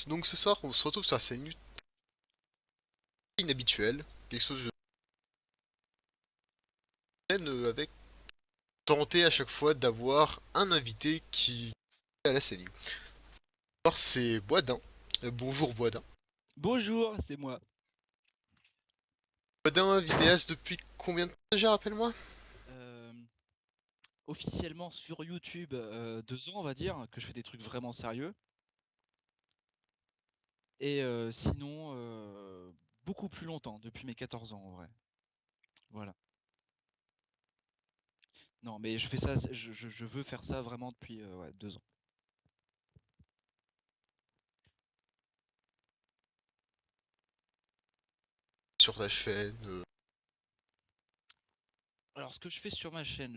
Donc ce soir, on se retrouve sur la scène inhabituelle, quelque chose de avec tenter à chaque fois d'avoir un invité qui est à la scène. Alors c'est Boisdin. Bonjour Boisdin. Bonjour, c'est moi. Boisdin, vidéaste depuis combien de temps déjà, rappelle-moi? Euh, Officiellement sur YouTube, 2 ans, on va dire, que je fais des trucs vraiment sérieux. Et sinon, beaucoup plus longtemps, depuis mes 14 ans en vrai. Voilà. Non, mais je fais ça, je veux faire ça vraiment depuis ouais, 2 ans. Sur ta chaîne. Alors, ce que je fais sur ma chaîne,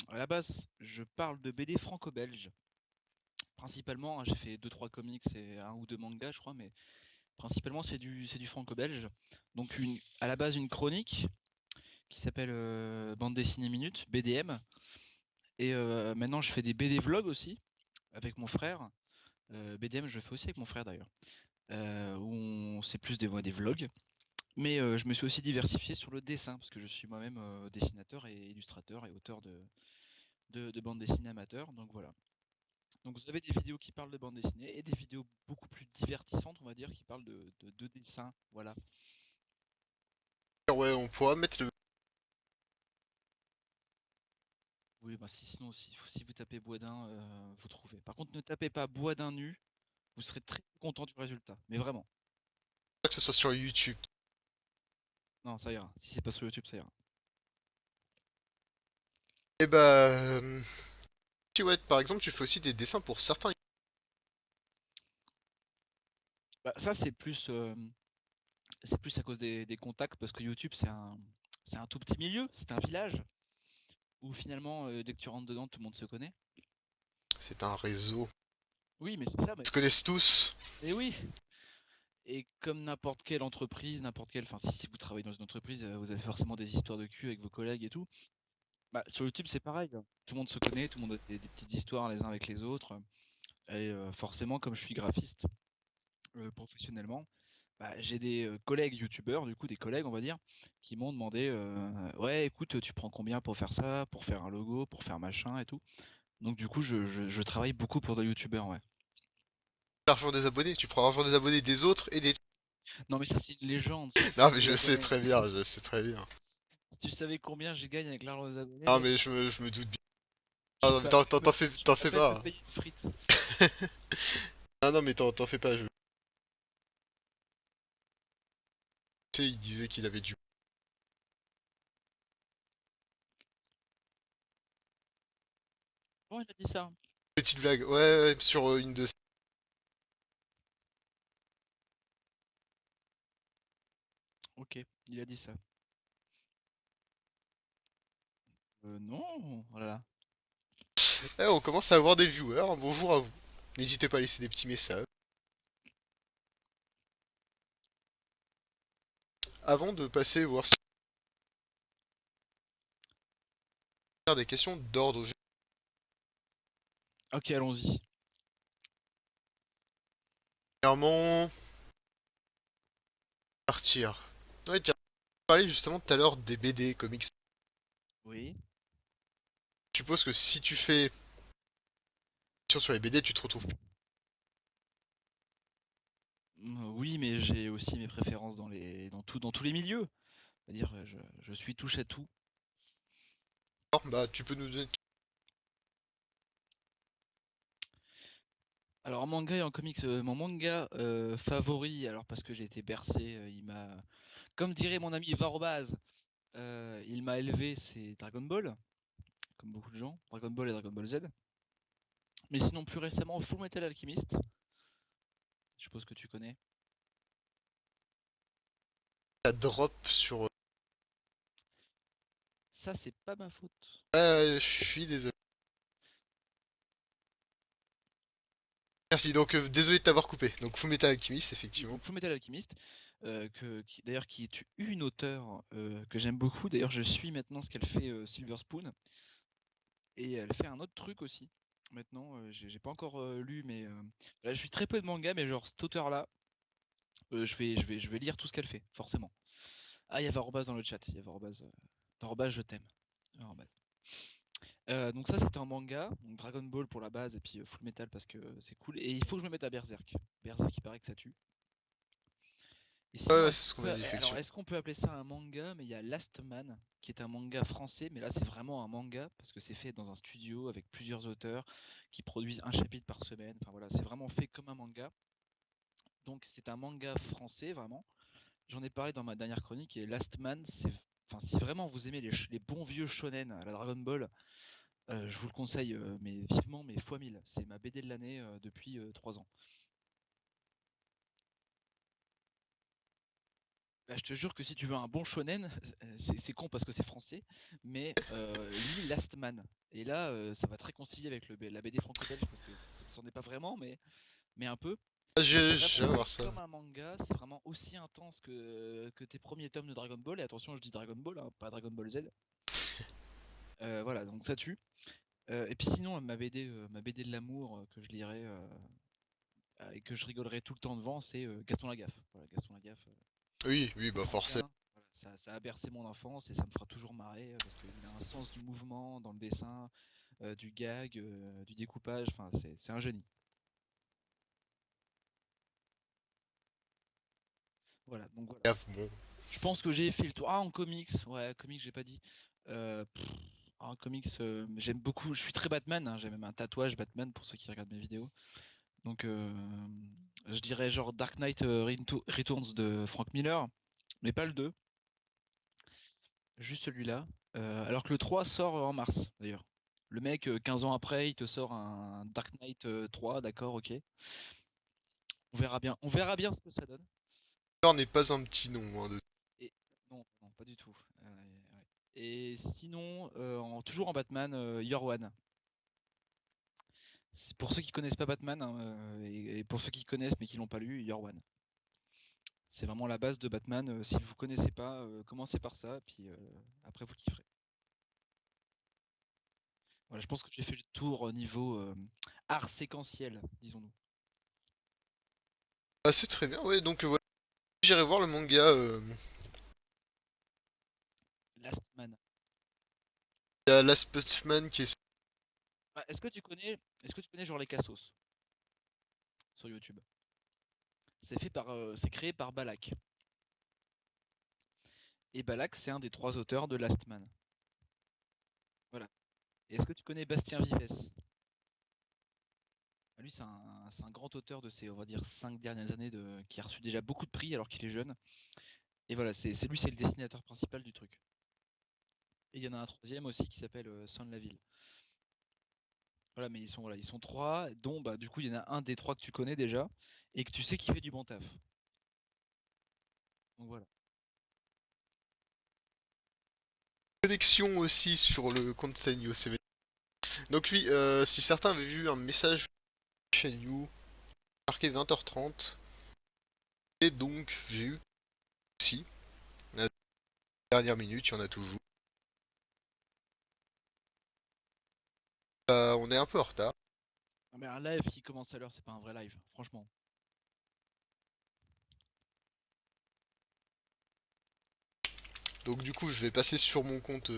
à la base, je parle de BD franco-belge. Principalement, hein, j'ai fait deux trois comics et un ou deux mangas, je crois, mais principalement, c'est du franco-belge. Donc, à la base, une chronique qui s'appelle Bande dessinée minute, BDM. Et maintenant, je fais des BD vlogs aussi avec mon frère. BDM, je le fais aussi avec mon frère d'ailleurs. C'est plus des vlogs. Mais je me suis aussi diversifié sur le dessin parce que je suis moi-même dessinateur et illustrateur et auteur de bandes dessinées amateurs. Donc voilà. Donc vous avez des vidéos qui parlent de bande dessinée et des vidéos beaucoup plus divertissantes, on va dire, qui parlent de dessin. Voilà. Ouais, on pourra mettre le. Oui, bah sinon, si vous tapez Boisdin, vous trouvez. Par contre, ne tapez pas Boisdin nu, vous serez très content du résultat. Mais vraiment. Que ce soit sur YouTube. Non, ça ira. Si c'est pas sur YouTube, ça ira. Et bah. Ouais, par exemple, tu fais aussi des dessins pour certains. Bah, ça, c'est plus à cause des contacts, parce que YouTube, c'est un tout petit milieu, c'est un village, où finalement, dès que tu rentres dedans, tout le monde se connaît. C'est un réseau. Oui, mais c'est ça, Ils se connaissent tous. et oui. Et comme n'importe quelle entreprise, enfin, si vous travaillez dans une entreprise, vous avez forcément des histoires de cul avec vos collègues et tout. Bah, sur YouTube, c'est pareil, hein. Tout le monde se connaît, tout le monde a des petites histoires les uns avec les autres. Et forcément, comme je suis graphiste, professionnellement, bah, j'ai des collègues youtubeurs, du coup des collègues on va dire, qui m'ont demandé ouais écoute tu prends combien pour faire ça, pour faire un logo, pour faire machin et tout. Donc du coup je travaille beaucoup pour des youtubeurs, ouais. L'argent des abonnés. Tu prends l'argent des abonnés des autres et des. Non mais ça c'est une légende, si tu Non, mais savais je sais jamais. très bien, je sais très bien. Si tu savais combien je gagne avec l'argent des abonnés, Non, mec, mais je me doute bien. je Ah, suis non, mais pas, je suis, même- je suis t'en pas fais bête de pas. payer une frite. Ah non, mais t'en fais pas. Tu sais, il disait qu'il avait du. Bon il a dit ça. Petite blague. Ouais, ouais, sur une de. Ok, il a dit ça. Non, voilà. Eh, on commence à avoir des viewers. Bonjour à vous. N'hésitez pas à laisser des petits messages. Avant de passer voir faire des questions d'ordre Ok, allons-y. généralement partir. Ouais, tu as parlé justement tout à l'heure des BD, comics. Oui. Je suppose que si tu fais sur les BD, tu te retrouves plus. Oui, mais j'ai aussi mes préférences dans tous les milieux. C'est-à-dire, je suis touche à tout. Bah, tu peux nous donner. Alors en manga et en comics, mon manga favori, alors parce que j'ai été bercé, comme dirait mon ami Varobaz, il m'a élevé, c'est Dragon Ball, comme beaucoup de gens, Dragon Ball et Dragon Ball Z. Mais sinon plus récemment, Full Metal Alchemist, je suppose que tu connais. Ta drop sur. Ça c'est pas ma faute. Je suis désolé. Merci, donc désolé de t'avoir coupé. Donc Fullmetal Alchemist, Oui, effectivement. donc Full Metal Alchemist, d'ailleurs qui est une auteure que j'aime beaucoup. D'ailleurs je suis maintenant ce qu'elle fait Silver Spoon, et elle fait un autre truc aussi. maintenant. J'ai pas encore lu, mais là, je suis très peu de manga, mais genre cet auteur-là, je vais lire tout ce qu'elle fait, forcément. Ah, il y a Varobaz dans le chat. Il y a Varobaz. Varobaz, je t'aime. Varobaz. Donc ça c'était un manga, donc Dragon Ball pour la base et puis Full Metal parce que c'est cool. Et il faut que je me mette à Berserk. Berserk il paraît que ça tue. Et Ouais, sinon ouais, c'est ce qu'on m'a dit, alors effectivement. est-ce qu'on peut appeler ça un manga? Mais il y a Last Man qui est un manga français, mais là c'est vraiment un manga parce que c'est fait dans un studio avec plusieurs auteurs qui produisent un chapitre par semaine. Enfin voilà, c'est vraiment fait comme un manga. Donc c'est un manga français vraiment. J'en ai parlé dans ma dernière chronique et Last Man, c'est enfin si vraiment vous aimez les bons vieux shonen à la Dragon Ball, je vous le conseille, mais vivement, mais fois 1000. C'est ma BD de l'année depuis 3 ans. Bah, je te jure que si tu veux un bon shonen, c'est con parce que c'est français, mais lis Last Man. Et là, ça va te réconcilier avec la BD franco-belge parce que c'en est pas vraiment, mais un peu. Ah, Et c'est je vraiment vais fait voir ça. comme un manga, c'est vraiment aussi intense que tes premiers tomes de Dragon Ball. Et attention, je dis Dragon Ball, hein, pas Dragon Ball Z. Voilà, donc ça tue. Et puis sinon, ma BD de l'amour que je lirai et que je rigolerai tout le temps devant, c'est Gaston Lagaffe. Voilà, Gaston Lagaffe, Oui, oui, bah forcément. Franquin, voilà, ça a bercé mon enfance et ça me fera toujours marrer parce qu'il a un sens du mouvement dans le dessin, du gag, du découpage, enfin c'est un génie. Voilà, donc voilà. Bon. Je pense que j'ai fait le tour. Ah, en comics, ouais, comics, j'ai pas dit. Pff, en comics, j'aime beaucoup, je suis très Batman, hein, j'ai même un tatouage Batman pour ceux qui regardent mes vidéos. Donc je dirais genre Dark Knight Returns de Frank Miller, mais pas le 2. Juste celui-là. Alors que le 3 sort en mars, d'ailleurs. Le mec, 15 ans après, il te sort un Dark Knight 3, d'accord, ok. On verra bien. On verra bien ce que ça donne. Thor n'est pas un petit nom, hein, de... Et non, non, pas du tout. Ouais. Et sinon, toujours en Batman, Your One. C'est pour ceux qui connaissent pas Batman, hein, et pour ceux qui connaissent mais qui l'ont pas lu, Your One. C'est vraiment la base de Batman. Si vous connaissez pas, commencez par ça, puis après vous kifferez. Voilà, je pense que j'ai fait le tour au niveau art séquentiel, disons-nous. Ah, c'est très bien, ouais, donc voilà. J'irai voir le manga. Last Man. Il y a Last Postman qui est... Ah, est-ce que tu connais genre les Cassos sur YouTube? C'est créé par Balak. Et Balak, c'est un des trois auteurs de Last Man. Voilà. Et est-ce que tu connais Bastien Vives? Ah, lui, c'est un grand auteur de ces, on va dire, 5 dernières années qui a reçu déjà beaucoup de prix alors qu'il est jeune. Et voilà, c'est lui, c'est le dessinateur principal du truc. Et il y en a un troisième aussi qui s'appelle Son Laville. Voilà, mais voilà, ils sont trois, dont bah, du coup, il y en a un des trois que tu connais déjà et que tu sais qui fait du bon taf. Donc voilà. Connexion aussi sur le compte Senyu. Donc oui, si certains avaient vu un message chez You, marqué 20h30, et donc j'ai eu aussi, la dernière minute, il y en a toujours. On est un peu en retard. Ah, mais un live qui commence à l'heure, c'est pas un vrai live, franchement. Donc du coup, je vais passer sur mon compte.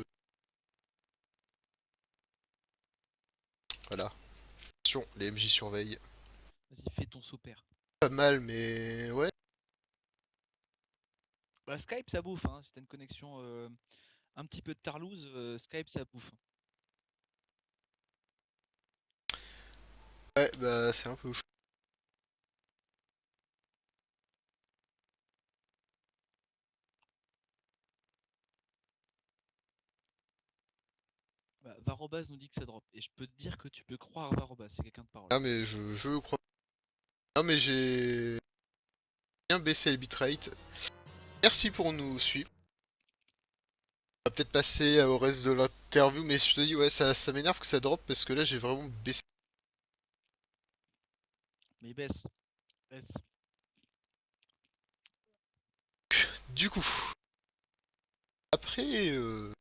Voilà. Attention, les MJ surveillent. Vas-y, fais ton super. Pas mal, mais ouais. Bah, Skype, ça bouffe, hein. Si t'as une connexion un petit peu de tarlouse, Skype, ça bouffe. Ouais, bah c'est un peu chaud. Bah, Varobaz nous dit que ça drop. Et je peux te dire que tu peux croire Varobaz, c'est quelqu'un de parole. Ah mais je crois. Non mais j'ai bien baissé le bitrate. Merci pour nous suivre. On va peut-être passer au reste de l'interview, mais je te dis, ouais, ça m'énerve que ça drop parce que là j'ai vraiment baissé. Mais baisse, baisse. Du coup, après, je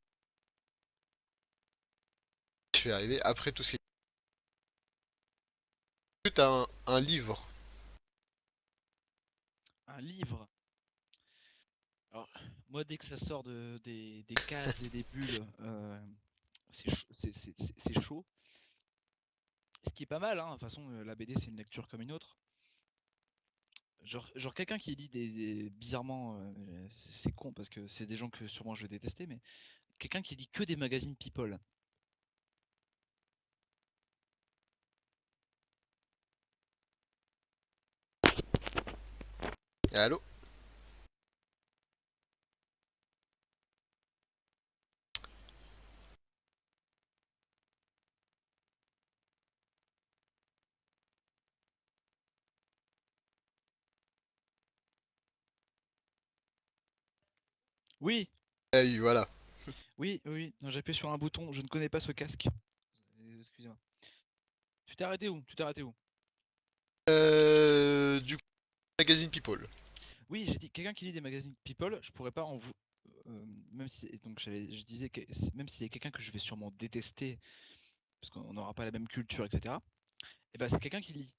vais arriver après tout ce qui est que t'as un livre? Un livre. Alors, moi, dès que ça sort des cases et des bulles, c'est chaud. Ce qui est pas mal, hein. De toute façon, la BD, c'est une lecture comme une autre. Genre quelqu'un qui lit bizarrement, c'est con parce que c'est des gens que sûrement je vais détester, mais quelqu'un qui lit que des magazines People. Allô? Oui, Ah oui, voilà. oui, oui, oui. Non, j'ai appuyé sur un bouton, je ne connais pas ce casque. Excusez-moi. Tu t'es arrêté où? Tu t'es arrêté où? Du coup, magazine People. Oui, j'ai dit quelqu'un qui lit des magazines People, je pourrais pas en vous. Même si donc je disais que même s'il y a quelqu'un que je vais sûrement détester parce qu'on n'aura pas la même culture, etc. Et ben c'est quelqu'un qui lit.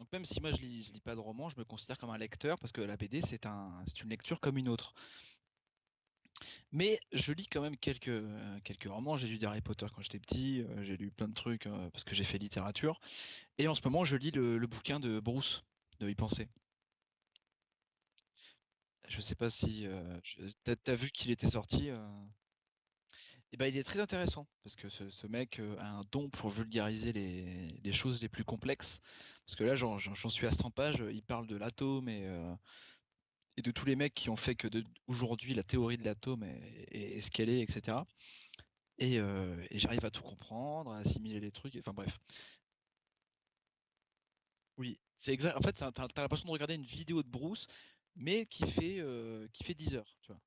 Donc même si moi je lis pas de romans, je me considère comme un lecteur parce que la BD c'est une lecture comme une autre. Mais je lis quand même quelques romans. J'ai lu des Harry Potter quand j'étais petit, j'ai lu plein de trucs parce que j'ai fait littérature. Et en ce moment, je lis le bouquin de Bruce, de Y penser. Je sais pas si t'as vu qu'il était sorti. Et ben, il est très intéressant parce que ce mec a un don pour vulgariser les choses les plus complexes. Parce que là, j'en suis à 100 pages. Il parle de l'atome et de tous les mecs qui ont fait que aujourd'hui la théorie de l'atome est ce qu'elle est, etc. Et j'arrive à tout comprendre, à assimiler les trucs. Enfin bref. Oui, c'est exact. En fait, t'as l'impression de regarder une vidéo de Bruce, mais qui fait 10 heures, tu vois.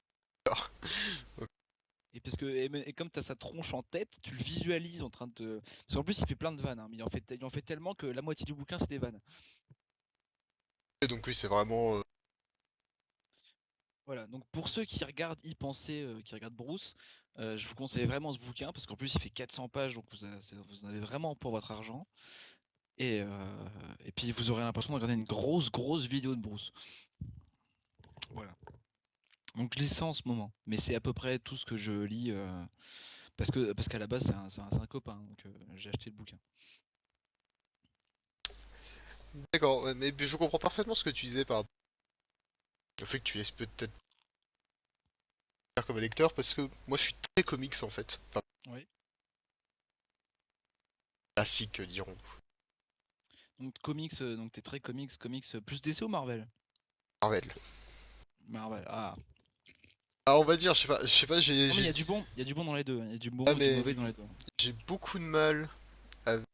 Et parce que et comme t'as sa tronche en tête, tu le visualises en train de parce qu'en plus il fait plein de vannes, hein, mais il en fait tellement que la moitié du bouquin c'est des vannes. Et donc oui, c'est vraiment... Voilà, donc pour ceux qui regardent y penser, qui regardent Bruce, je vous conseille vraiment ce bouquin parce qu'en plus il fait 400 pages, donc vous en avez vraiment pour votre argent. Et, euh, et puis vous aurez l'impression de regarder une grosse vidéo de Bruce. Voilà. Donc je lis ça en ce moment, mais c'est à peu près tout ce que je lis parce qu'à la base c'est un copain, donc j'ai acheté le bouquin. D'accord, ouais, mais je comprends parfaitement ce que tu disais par rapport au fait que tu laisses peut-être faire comme un lecteur, parce que moi je suis très comics en fait. Enfin, Oui. classique, dirons-nous. Donc comics, donc t'es très comics plus DC ou Marvel? Marvel. Marvel. Ah. Ah, on va dire, je sais pas, Non mais il y a du bon dans les deux, il y a du ah, bon et du mais mauvais dans les deux. j'ai beaucoup de mal avec...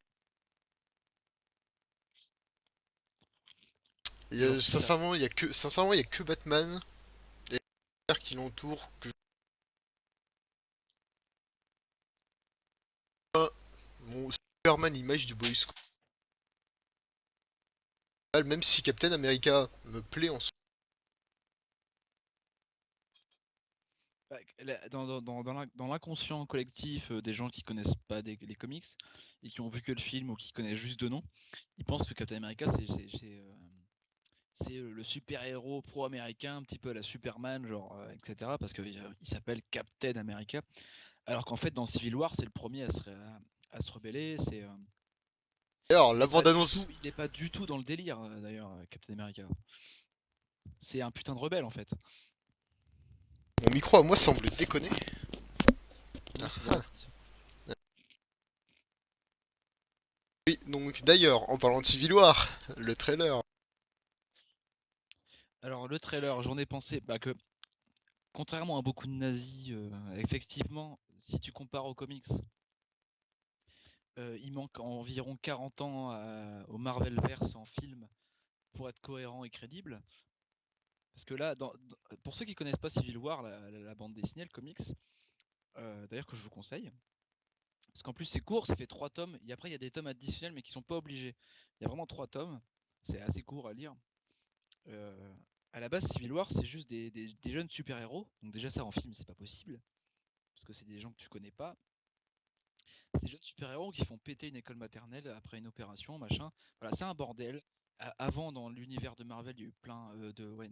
Genre c'est-à-dire. Sincèrement, il y a que Batman et les univers qui l'entourent que mon Superman image du Boy Scout. Même si Captain America me plaît en soi. Bah, dans l'inconscient collectif des gens qui connaissent pas les comics et qui ont vu que le film ou qui connaissent juste de nom, ils pensent que Captain America c'est le super-héros pro-américain, un petit peu à la Superman, genre, etc. Parce qu'il il s'appelle Captain America. Alors qu'en fait, dans Civil War, c'est le premier à se rebeller. D'ailleurs, la bande-annonce... Il est pas du tout dans le délire, d'ailleurs, Captain America. C'est un putain de rebelle, en fait. Mon micro à moi semble déconner. Non, Ah, c'est ah. bon. Oui, donc d'ailleurs, en parlant de Civil War, le trailer. Alors, le trailer, j'en ai pensé bah, que, contrairement à beaucoup de nazis, effectivement, si tu compares aux comics, il manque environ 40 ans au Marvelverse en film pour être cohérent et crédible. Parce que là, pour ceux qui connaissent pas Civil War, la bande dessinée, le comics, d'ailleurs que je vous conseille, parce qu'en plus c'est court, ça fait 3 tomes, et après il y a des tomes additionnels mais qui sont pas obligés. Il y a vraiment 3 tomes, c'est assez court à lire. Euh, à la base, Civil War, c'est juste des jeunes super-héros, donc déjà ça en film c'est pas possible, parce que c'est des gens que tu connais pas. ces jeunes super-héros qui font péter une école maternelle après une opération, machin. Voilà, c'est un bordel. Avant, dans l'univers de Marvel, il y a eu plein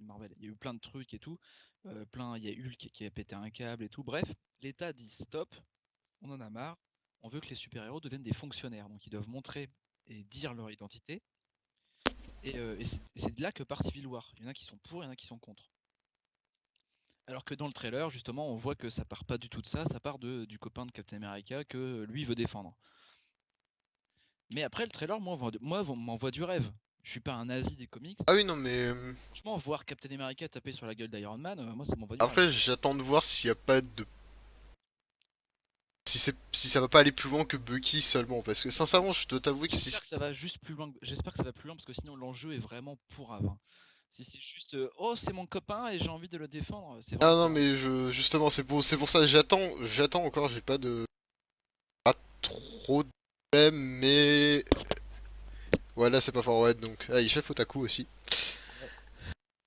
Marvel, il y a eu plein de trucs et tout. Il y a Hulk qui a pété un câble et tout. Bref, l'État dit stop, on en a marre. On veut que les super-héros deviennent des fonctionnaires, donc ils doivent montrer et dire leur identité. Et c'est de là que part Civil War. Il y en a qui sont pour, il y en a qui sont contre. Alors que dans le trailer, justement, on voit que ça part pas du tout de ça, ça part du copain de Captain America que lui veut défendre. Mais après, le trailer, m'envoie du rêve. Je suis pas un nazi des comics. Ah oui, non, mais Franchement, voir Captain America taper sur la gueule d'Iron Man, moi, ça m'envoie du rêve. après, j'attends de voir s'il y a pas de. Si ça va pas aller plus loin que Bucky seulement. Parce que sincèrement, je dois t'avouer que si. J'espère que ça va juste plus loin. J'espère que ça va plus loin parce que sinon l'enjeu est vraiment pourrave, hein. Si c'est juste oh c'est mon copain et j'ai envie de le défendre, c'est Ah vraiment non, pourrave. mais justement, c'est pour ça, j'attends encore, j'ai pas trop de problèmes, mais. Voilà, c'est pas forward donc. Ah, il chef Otaku aussi.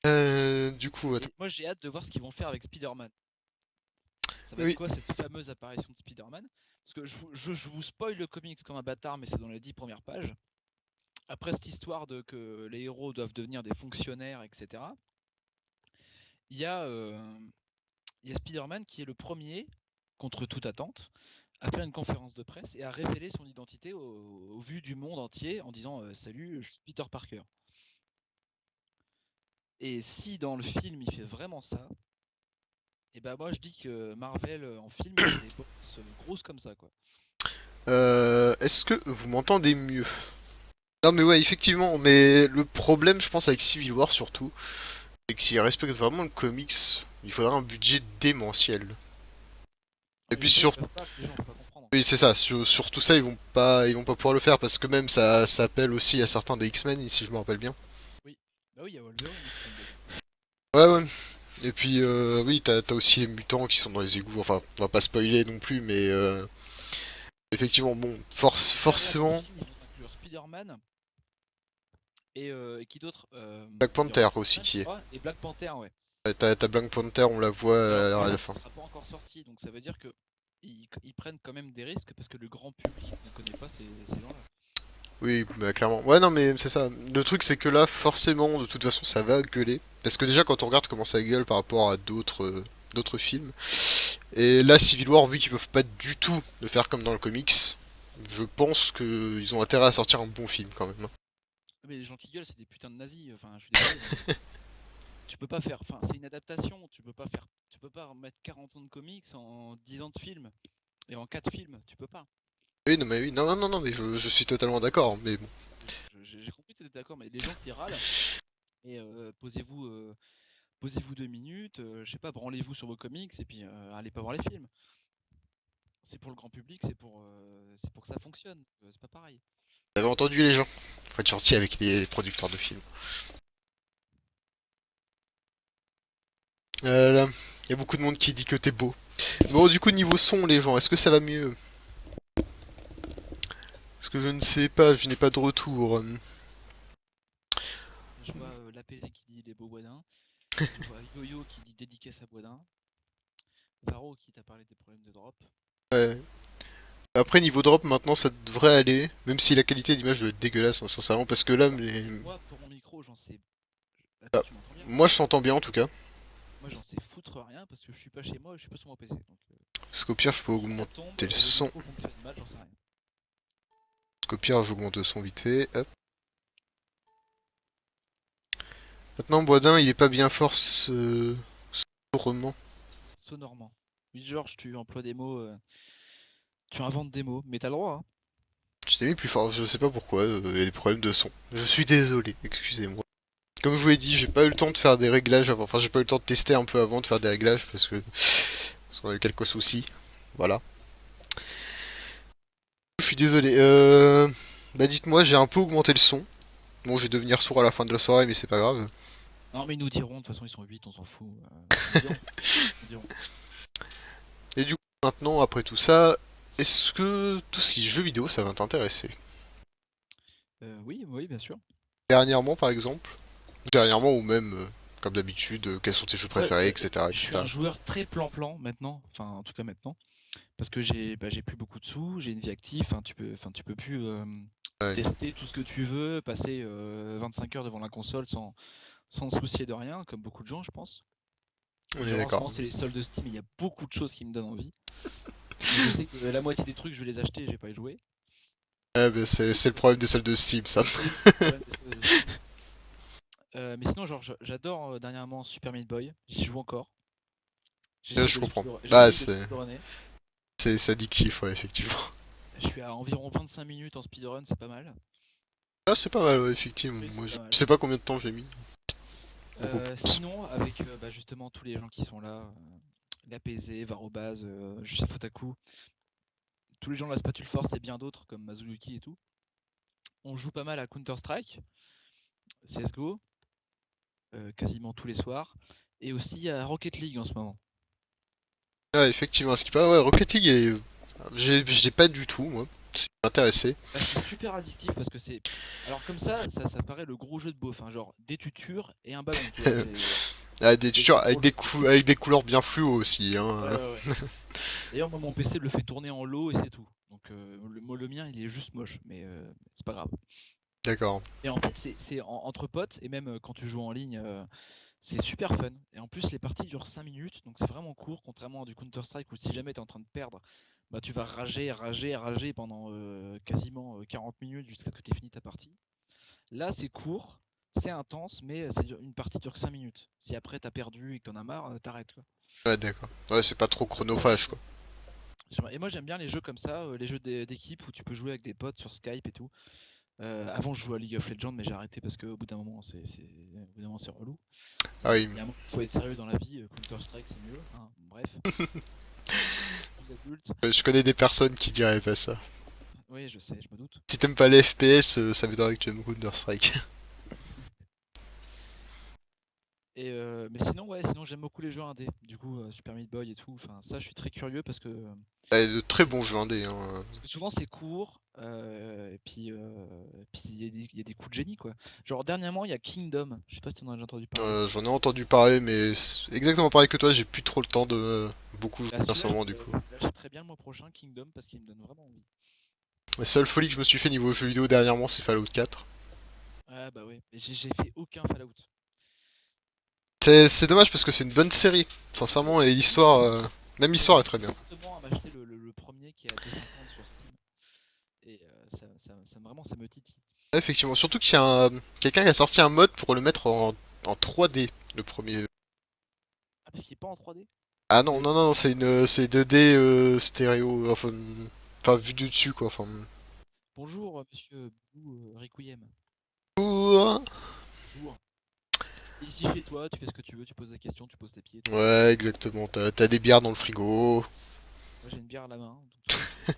Ouais. Du coup, attends. Et moi j'ai hâte de voir ce qu'ils vont faire avec Spider-Man. Ça va être Oui, quoi cette fameuse apparition de Spider-Man? Parce que je vous spoil le comics comme un bâtard, mais c'est dans les 10 premières pages. Après cette histoire de que les héros doivent devenir des fonctionnaires, etc., il y a, il y a Spider-Man qui est le premier, contre toute attente, à faire une conférence de presse et à révéler son identité au vu du monde entier en disant salut, je suis Peter Parker. Et si dans le film il fait vraiment ça, et ben moi je dis que Marvel en film il a des box grosses comme ça quoi. est-ce que vous m'entendez mieux? Non, mais ouais, effectivement, mais le problème, je pense, avec Civil War surtout, c'est que s'il respecte vraiment le comics, il faudra un budget démentiel. Non, Et mais puis ça ils sur. peuvent pas, les gens vont pas comprendre. Oui, c'est ça, sur tout ça, ils vont pas pouvoir le faire parce que même ça appelle aussi à certains des X-Men, si je me rappelle bien. Oui, bah oui il y a Wolverine qui tombe dedans. Ouais, ouais. Et puis, oui, t'as aussi les mutants qui sont dans les égouts. Enfin, on va pas spoiler non plus, mais effectivement, bon, Là dans le forcément, film ils vont inclure Spider-Man et qui d'autre Black Il y aura Panther aussi Spider-Man je qui est. crois et Black Panther ouais. T'as Black Panther, on la voit Alors à la Hulk fin. sera pas encore sorti donc ça veut dire que ils prennent quand même des risques parce que le grand public ne connaît pas ces gens-là. Oui, bah, clairement. Ouais, non, mais c'est ça. Le truc, c'est que là, forcément, de toute façon, ça va gueuler. Parce que déjà, quand on regarde comment ça gueule par rapport à d'autres films, et là, Civil War, vu qu'ils peuvent pas du tout le faire comme dans le comics, je pense qu'ils ont intérêt à sortir un bon film quand même. Mais les gens qui gueulent, c'est des putains de nazis. Enfin, je suis désolé, mais tu peux pas faire. Enfin, c'est une adaptation. Tu peux pas faire. Tu peux pas remettre 40 ans de comics en 10 ans de films et en 4 films. Tu peux pas. Oui, non, mais oui, non, non, non, non, mais je suis totalement d'accord, mais bon. J'ai compris que tu étais d'accord, mais les gens qui râlent et posez-vous 2 minutes. Je sais pas, branlez-vous sur vos comics et puis allez pas voir les films. C'est pour le grand public, c'est pour que ça fonctionne. C'est pas pareil. Vous avez entendu les gens. Faut être gentil avec les producteurs de films. Là, il y a beaucoup de monde qui dit que t'es beau. Bon, du coup, niveau son, les gens, est-ce que ça va mieux? Parce que je ne sais pas, je n'ai pas de retour. Je vois l'APZ qui dit les beaux Boisdin. Je vois Yo-Yo qui dit dédicace à Boisdin. Varo qui t'a parlé des problèmes de drop. Ouais. Après, niveau drop, maintenant, ça devrait aller. Même si la qualité d'image doit être dégueulasse, hein, sincèrement. Parce que là, Moi, pour mon micro, j'en sais. Attends, tu m'entends bien? moi, je t'entends bien en tout cas. Moi, j'en sais foutre rien parce que je suis pas chez moi et je suis pas sur mon PC. Donc, Parce qu'au pire, je peux si ça augmenter tombe, le le son. micro fonctionne mal, j'en sais rien. Parce qu'au pire, j'augmente le son vite fait. Hop. Maintenant, Boisdin, il est pas bien fort sonorement. Sonorement. Oui, Georges, tu emploies des mots, tu inventes des mots, mais t'as le droit, hein. Je t'ai mis plus fort, je sais pas pourquoi, il y a des problèmes de son. Je suis désolé, excusez-moi. Comme je vous l'ai dit, j'ai pas eu le temps de faire des réglages avant. Enfin, j'ai pas eu le temps de tester un peu avant de faire des réglages parce qu'on a eu quelques soucis. Voilà. Je suis désolé. Bah dites-moi, j'ai un peu augmenté le son. Bon, je vais devenir sourd à la fin de la soirée, mais c'est pas grave. Non, mais ils nous diront, de toute façon, ils sont 8, on s'en fout. Ils nous diront. Ils diront. Et du coup, maintenant, après tout ça, est-ce que tout ce qui est jeux vidéo, ça va t'intéresser? Oui, oui, bien sûr. Dernièrement, par exemple? Dernièrement, ou même, comme d'habitude, quels sont tes jeux Ouais, préférés, etc., je suis un etc. joueur très plan-plan maintenant, enfin, en tout cas maintenant. parce que j'ai plus beaucoup de sous, j'ai une vie active, tu peux plus Ouais, tester tout ce que tu veux, passer 25 heures devant la console sans te soucier de rien, comme beaucoup de gens, je pense. on est Genre en ce d'accord. moment, c'est les soldes de Steam, il y a beaucoup de choses qui me donnent envie. Mais je sais que la moitié des trucs, je vais les acheter et j'ai pas y joué. Ouais, bah, c'est le problème des salles de Steam, ça. Oui, c'est le problème des soldes de Steam. Mais sinon, genre, j'adore dernièrement Super Meat Boy, j'y joue encore. Je comprends. Bah, J'essaye de le speedrunner. c'est addictif, ouais, effectivement. Je suis à environ 25 minutes en speedrun, c'est pas mal. Ah, c'est pas mal, ouais, effectivement. Oui, c'est Moi, pas je mal. sais pas combien de temps j'ai mis. Beaucoup plus. Sinon, avec justement tous les gens qui sont là, l'APZ, Varobaz, Chef Otaku, tous les gens de la Spatule Force et bien d'autres comme Mazuyuki et tout, on joue pas mal à Counter-Strike, CSGO, quasiment tous les soirs, et aussi à Rocket League en ce moment. Ouais, effectivement, ce qui paraît, ouais, Rocket League, je l'ai pas du tout, moi. C'est intéressé. Bah, c'est super addictif parce que c'est. Alors comme ça paraît le gros jeu de beauf, hein, genre des tutures et un ballon, tu vois. Ah, des C'est tuteurs trop le truc. avec des couleurs bien fluo aussi, Ouais, hein. ouais, ouais. D'ailleurs, moi, mon PC le fait tourner en low et c'est tout. Donc, le mien, il est juste moche, mais c'est pas grave. D'accord. Et en fait, entre potes, et même quand tu joues en ligne, c'est super fun. Et en plus, les parties durent 5 minutes, donc c'est vraiment court, contrairement à du Counter-Strike où si jamais tu es en train de perdre, bah, tu vas rager, rager, rager pendant quasiment 40 minutes jusqu'à ce que tu aies fini ta partie. Là, c'est court, c'est intense, mais une partie dure que 5 minutes. Si après t'as perdu et que t'en as marre, t'arrêtes quoi. Ouais, d'accord. Ouais, c'est pas trop Donc ça, chronophage, quoi. et moi j'aime bien les jeux comme ça, les jeux d'équipe où tu peux jouer avec des potes sur Skype et tout. Avant je jouais à League of Legends mais j'ai arrêté parce qu'au bout d'un moment au bout d'un moment c'est relou. Ah oui. Il y a un moment, faut être sérieux dans la vie, Counter Strike c'est mieux, hein. Bref, plus adulte. Je connais des personnes qui diraient pas ça. Oui je sais, je me doute. Si t'aimes pas les FPS, ça m'étonnerait que tu aimes Counter-Strike. Mais sinon ouais, sinon j'aime beaucoup les jeux indés. Du coup Super Meat Boy et tout. Enfin ça je suis très curieux parce que Ouais, de très c'est bons jeux indés, hein. parce que souvent c'est court, et puis il y a des coups de génie quoi. Genre dernièrement il y a Kingdom, je sais pas si t'en as déjà entendu parler. J'en ai entendu parler, mais c'est exactement pareil que toi, j'ai plus trop le temps de beaucoup jouer Bah en ce celui-là moment, du coup. je l'achèterais bien le mois prochain, Kingdom, parce qu'il me donne vraiment envie. La seule folie que je me suis fait niveau jeux vidéo dernièrement, c'est Fallout 4. Ah bah ouais, mais j'ai fait aucun Fallout. C'est dommage parce que c'est une bonne série, sincèrement, et l'histoire, même l'histoire est très J'hésite bien. fortement à m'acheter le premier qui est à 2,50 sur Steam. Et vraiment ça me titille. Ouais, effectivement, surtout qu'il y a quelqu'un qui a sorti un mode pour le mettre en 3D, le premier. Ah parce qu'il est pas en 3D? Ah Il non, est non, pas non, en c'est 3D. c'est 2D stéréo, enfin vu du dessus quoi. Enfin. Bonjour monsieur Blue Requiem. Ouh. Bonjour. Et ici chez toi, tu fais ce que tu veux, tu poses des questions, tu poses tes pieds, tout va bien. Ouais, exactement. T'as des bières dans le frigo. Moi j'ai une bière à la main, donc tout va bien.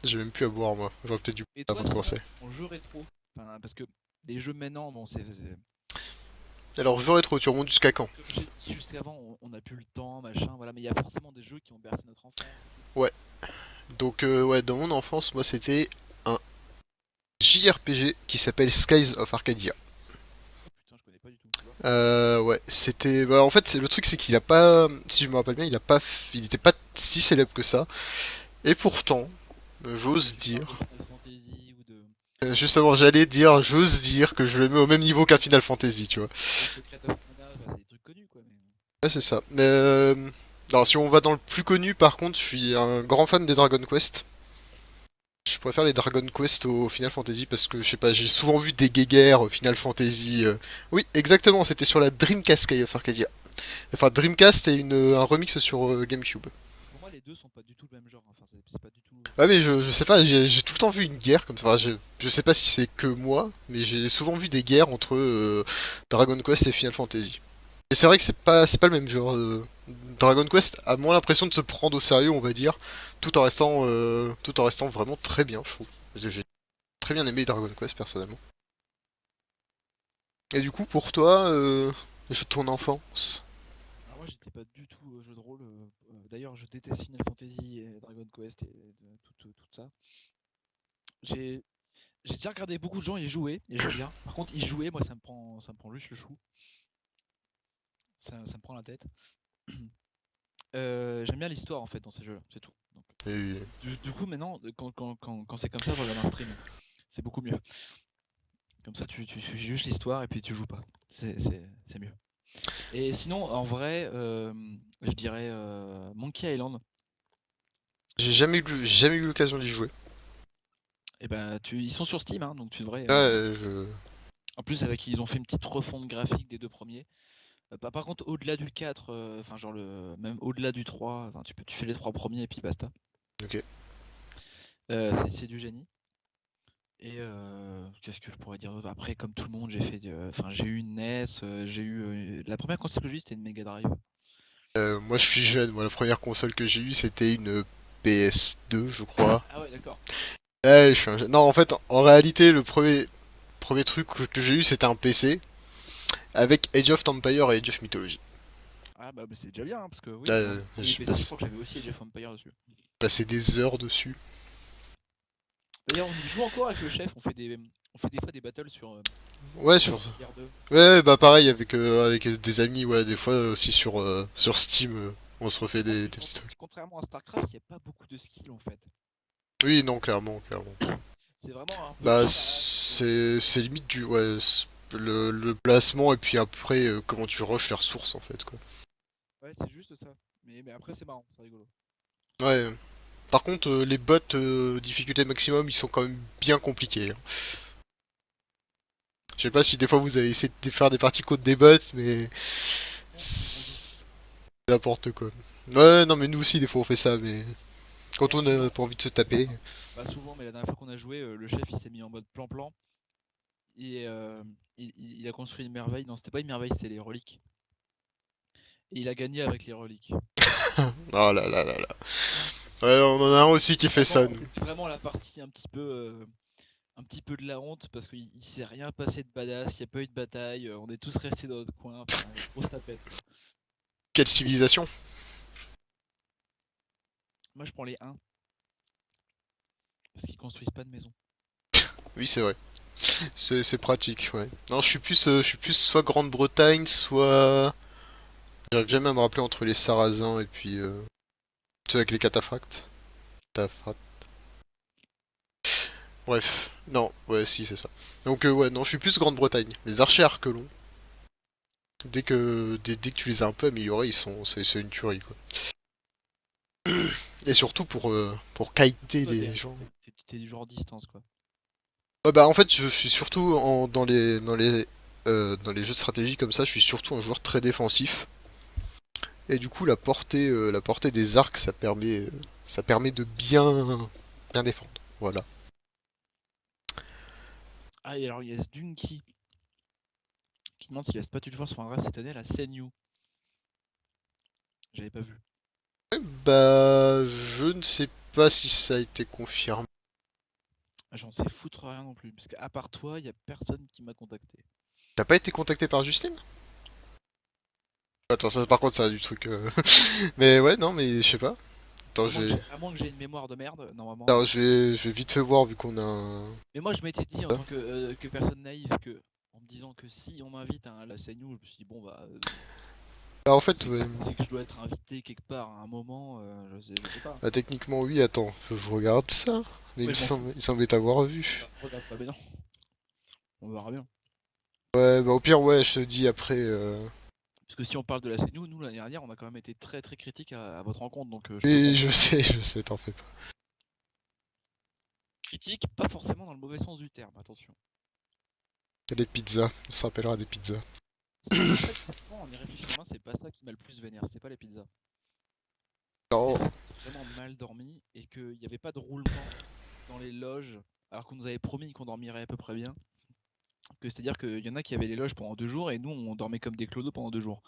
J'ai même plus à boire moi. J'aurais peut-être dû Et avant toi, de sinon, commencer. en jeu rétro, enfin, parce que les jeux maintenant, bon, Alors, jeu rétro, tu remontes jusqu'à quand? comme j'ai dit juste avant, on n'a plus le temps, machin, voilà, mais il y a forcément des jeux qui ont bercé notre enfance et tout. Ouais. Donc, ouais, dans mon enfance, moi, c'était un JRPG qui s'appelle Skies of Arcadia. Oh putain, je connais pas du tout, tu vois. Ouais, c'était. Bah, en fait, le truc, c'est qu'il a pas. Si je me rappelle bien, il était pas si célèbre que ça. Et pourtant, Tu j'ose parles dire. de Final Fantasy ou de Justement, j'ose dire que je le mets au même niveau qu'un Final Fantasy, tu vois. Secret of Mana, bah, c'est des trucs connus quoi, mais. Ouais, c'est ça. Mais alors, si on va dans le plus connu, par contre, je suis un grand fan des Dragon Quest. Je préfère les Dragon Quest au Final Fantasy parce que, je sais pas, j'ai souvent vu des guéguerres au Final Fantasy. Oui, exactement, c'était sur la Dreamcast Sky of Arcadia. Enfin, Dreamcast et un remix sur GameCube. Pour moi, les deux sont pas du tout le même genre, enfin, c'est pas du tout. Ouais, mais je sais pas, j'ai tout le temps vu une guerre comme ça. Enfin, je sais pas si c'est que moi, mais j'ai souvent vu des guerres entre Dragon Quest et Final Fantasy. Et c'est vrai que c'est pas le même genre. Dragon Quest a moins l'impression de se prendre au sérieux, on va dire, tout en restant vraiment très bien, je trouve. J'ai très bien aimé Dragon Quest personnellement. Et du coup, pour toi, les jeux de ton enfance? Alors, moi, j'étais pas du tout jeu de rôle. D'ailleurs, je déteste Final Fantasy et Dragon Quest et tout ça. J'ai j'ai déjà regardé beaucoup de gens y jouer et j'aime bien. Par contre, y jouer, moi, ça me prend juste le chou. Ça me prend la tête. J'aime bien l'histoire en fait dans ces jeux-là, c'est tout. Donc, Et- du coup, maintenant, quand c'est comme ça, je regarde un stream. C'est beaucoup mieux. Comme ça, tu suis juste l'histoire et puis tu joues pas. C'est mieux. Et sinon, en vrai, je dirais Monkey Island. J'ai jamais eu l'occasion d'y jouer. Et ben, ils sont sur Steam, hein, donc tu devrais. Ouais, En plus, ils ont fait une petite refonte graphique des deux premiers. Par contre, au-delà du 4, enfin, genre même au-delà du 3, enfin, tu fais les trois premiers et puis basta. ok. C'est du génie. Et qu'est-ce que je pourrais dire d'autre? Après, comme tout le monde, enfin, j'ai eu une NES, j'ai eu la première console que j'ai eue, c'était une Mega Drive. Moi je suis jeune, moi la première console que j'ai eue c'était une PS2 je crois. Ah ouais, d'accord. Ouais, je suis un jeune. Non en fait en réalité le premier truc que j'ai eu c'était un PC avec Age of Empire et Age of Mythology. Ah bah, c'est déjà bien, hein, parce que oui, Là, sur le premier j'ai PC, je crois que j'avais aussi Age of Empires dessus. passé des heures dessus. D'ailleurs, on y joue encore avec le chef, on fait des fois des battles sur Ouais Age sur of Empires 2. ouais bah pareil avec des amis ouais des fois aussi sur Steam on se refait Ah, des mais petits trucs. contrairement à StarCraft, il n'y a pas beaucoup de skills en fait. Oui non clairement. C'est vraiment un peu Bah barbare. c'est limite du ouais le placement et puis après comment tu rushes les ressources en fait quoi. Ouais, c'est juste ça. Mais après, c'est marrant, c'est rigolo. Ouais. Par contre les bots difficulté maximum ils sont quand même bien compliqués, hein. Je sais pas si des fois vous avez essayé de faire des parties contre des bots mais Non, on joue. c'est n'importe quoi. Ouais non mais nous aussi des fois on fait ça mais quand Et on a souvent, pas envie de se taper. Pas souvent, mais la dernière fois qu'on a joué, le chef il s'est mis en mode plan-plan et il a construit une merveille. Non, c'était pas une merveille, c'était les reliques. Et il a gagné avec les reliques. Oh là là là là. Ouais on en a un aussi qui fait ça nous. C'était vraiment la partie un petit peu de la honte parce qu'il s'est rien passé de badass, il n'y a pas eu de bataille, on est tous restés dans notre coin, enfin, grosse tapette, quoi. Quelle civilisation. Moi je prends les 1 parce qu'ils construisent pas de maison. Oui c'est vrai. C'est pratique, ouais. Non, je suis plus soit Grande-Bretagne, soit. J'arrive jamais à me rappeler entre les Sarrasins et puis. Tu sais, avec les cataphractes. Cataphractes. Bref. Non, ouais, si, c'est ça. Donc, ouais, non, je suis plus Grande-Bretagne. Les archers Arquelon, dès que tu les as un peu améliorés, c'est une tuerie, quoi. Et surtout pour kiter Toi, les gens. t'es du genre distance quoi. Ouais, bah, en fait, je suis surtout dans les jeux de stratégie comme ça, je suis surtout un joueur très défensif. Et du coup, la portée des arcs, ça permet de bien défendre. Voilà. Ah, et alors il y a Sdunky qui demande s'il a Spatule Force reviendra cette année à la CNU. J'avais pas vu. Bah, je ne sais pas si ça a été confirmé. J'en sais foutre rien non plus, parce qu'à part toi, il y a personne qui m'a contacté. T'as pas été contacté par Justine? Attends, ça par contre, ça a du truc. Mais ouais, non, mais je sais pas. Attends, À moins que j'ai une mémoire de merde, normalement. attends, je vais vite fait voir vu qu'on a un. Mais moi, je m'étais dit en tant que personne naïve que, en me disant que si on m'invite à la CNU, je me suis dit bon bah, Bah, en fait, ouais. c'est que je dois être invité quelque part à un moment, je sais pas. Bah, techniquement, oui, attends, je regarde ça. Mais Mais je m'en fous. il semblait t'avoir vu. Regarde pas, mais non, on verra bien. Ouais, bah au pire, ouais, je te dis après. Parce que si on parle de la CNU, nous l'année dernière, on a quand même été très très critique à votre rencontre, donc je peux Oui, comprendre. je sais, t'en fais pas. Critique, pas forcément dans le mauvais sens du terme, attention. Les pizzas, on se rappellera des pizzas. En fait, franchement, en y réfléchissant, c'est pas ça qui m'a le plus vénère, c'est pas les pizzas. Non, Vraiment mal dormi et qu'il n'y avait pas de roulement dans les loges, alors qu'on nous avait promis qu'on dormirait à peu près bien. C'est-à-dire qu'il y en a qui avaient les loges pendant 2 jours et nous on dormait comme des clodos pendant 2 jours.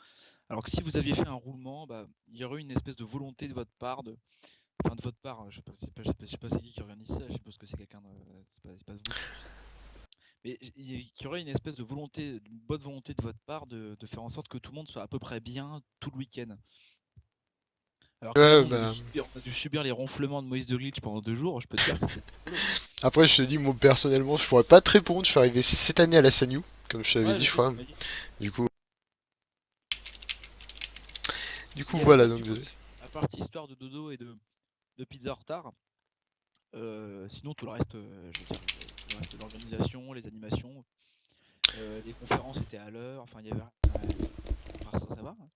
Alors que si vous aviez fait un roulement, bah, il y aurait eu une espèce de volonté de votre part, enfin de votre part, je sais pas, je sais pas c'est qui organise ça, je suppose que c'est quelqu'un de, c'est pas vous tous. Mais qu'il y aurait une espèce de volonté, une bonne volonté de votre part de faire en sorte que tout le monde soit à peu près bien tout le week-end. Alors que là, ouais, nous, bah. on a dû subir les ronflements de Moïse de Glitch pendant 2 jours, je peux te dire que c'était rigolo. Après, je te dis, moi personnellement, je pourrais pas te répondre. Je suis arrivé cette année à la SNU, comme je t'avais Ouais, dit, je je sais, crois. tu m'as dit. Du coup, du coup Et voilà. après, Donc, après, partie histoire de dodo et de pizza en retard. Sinon, tout le reste, je veux dire, tout le reste de l'organisation, les animations, les conférences étaient à l'heure. Enfin, il y avait. Ça va, hein.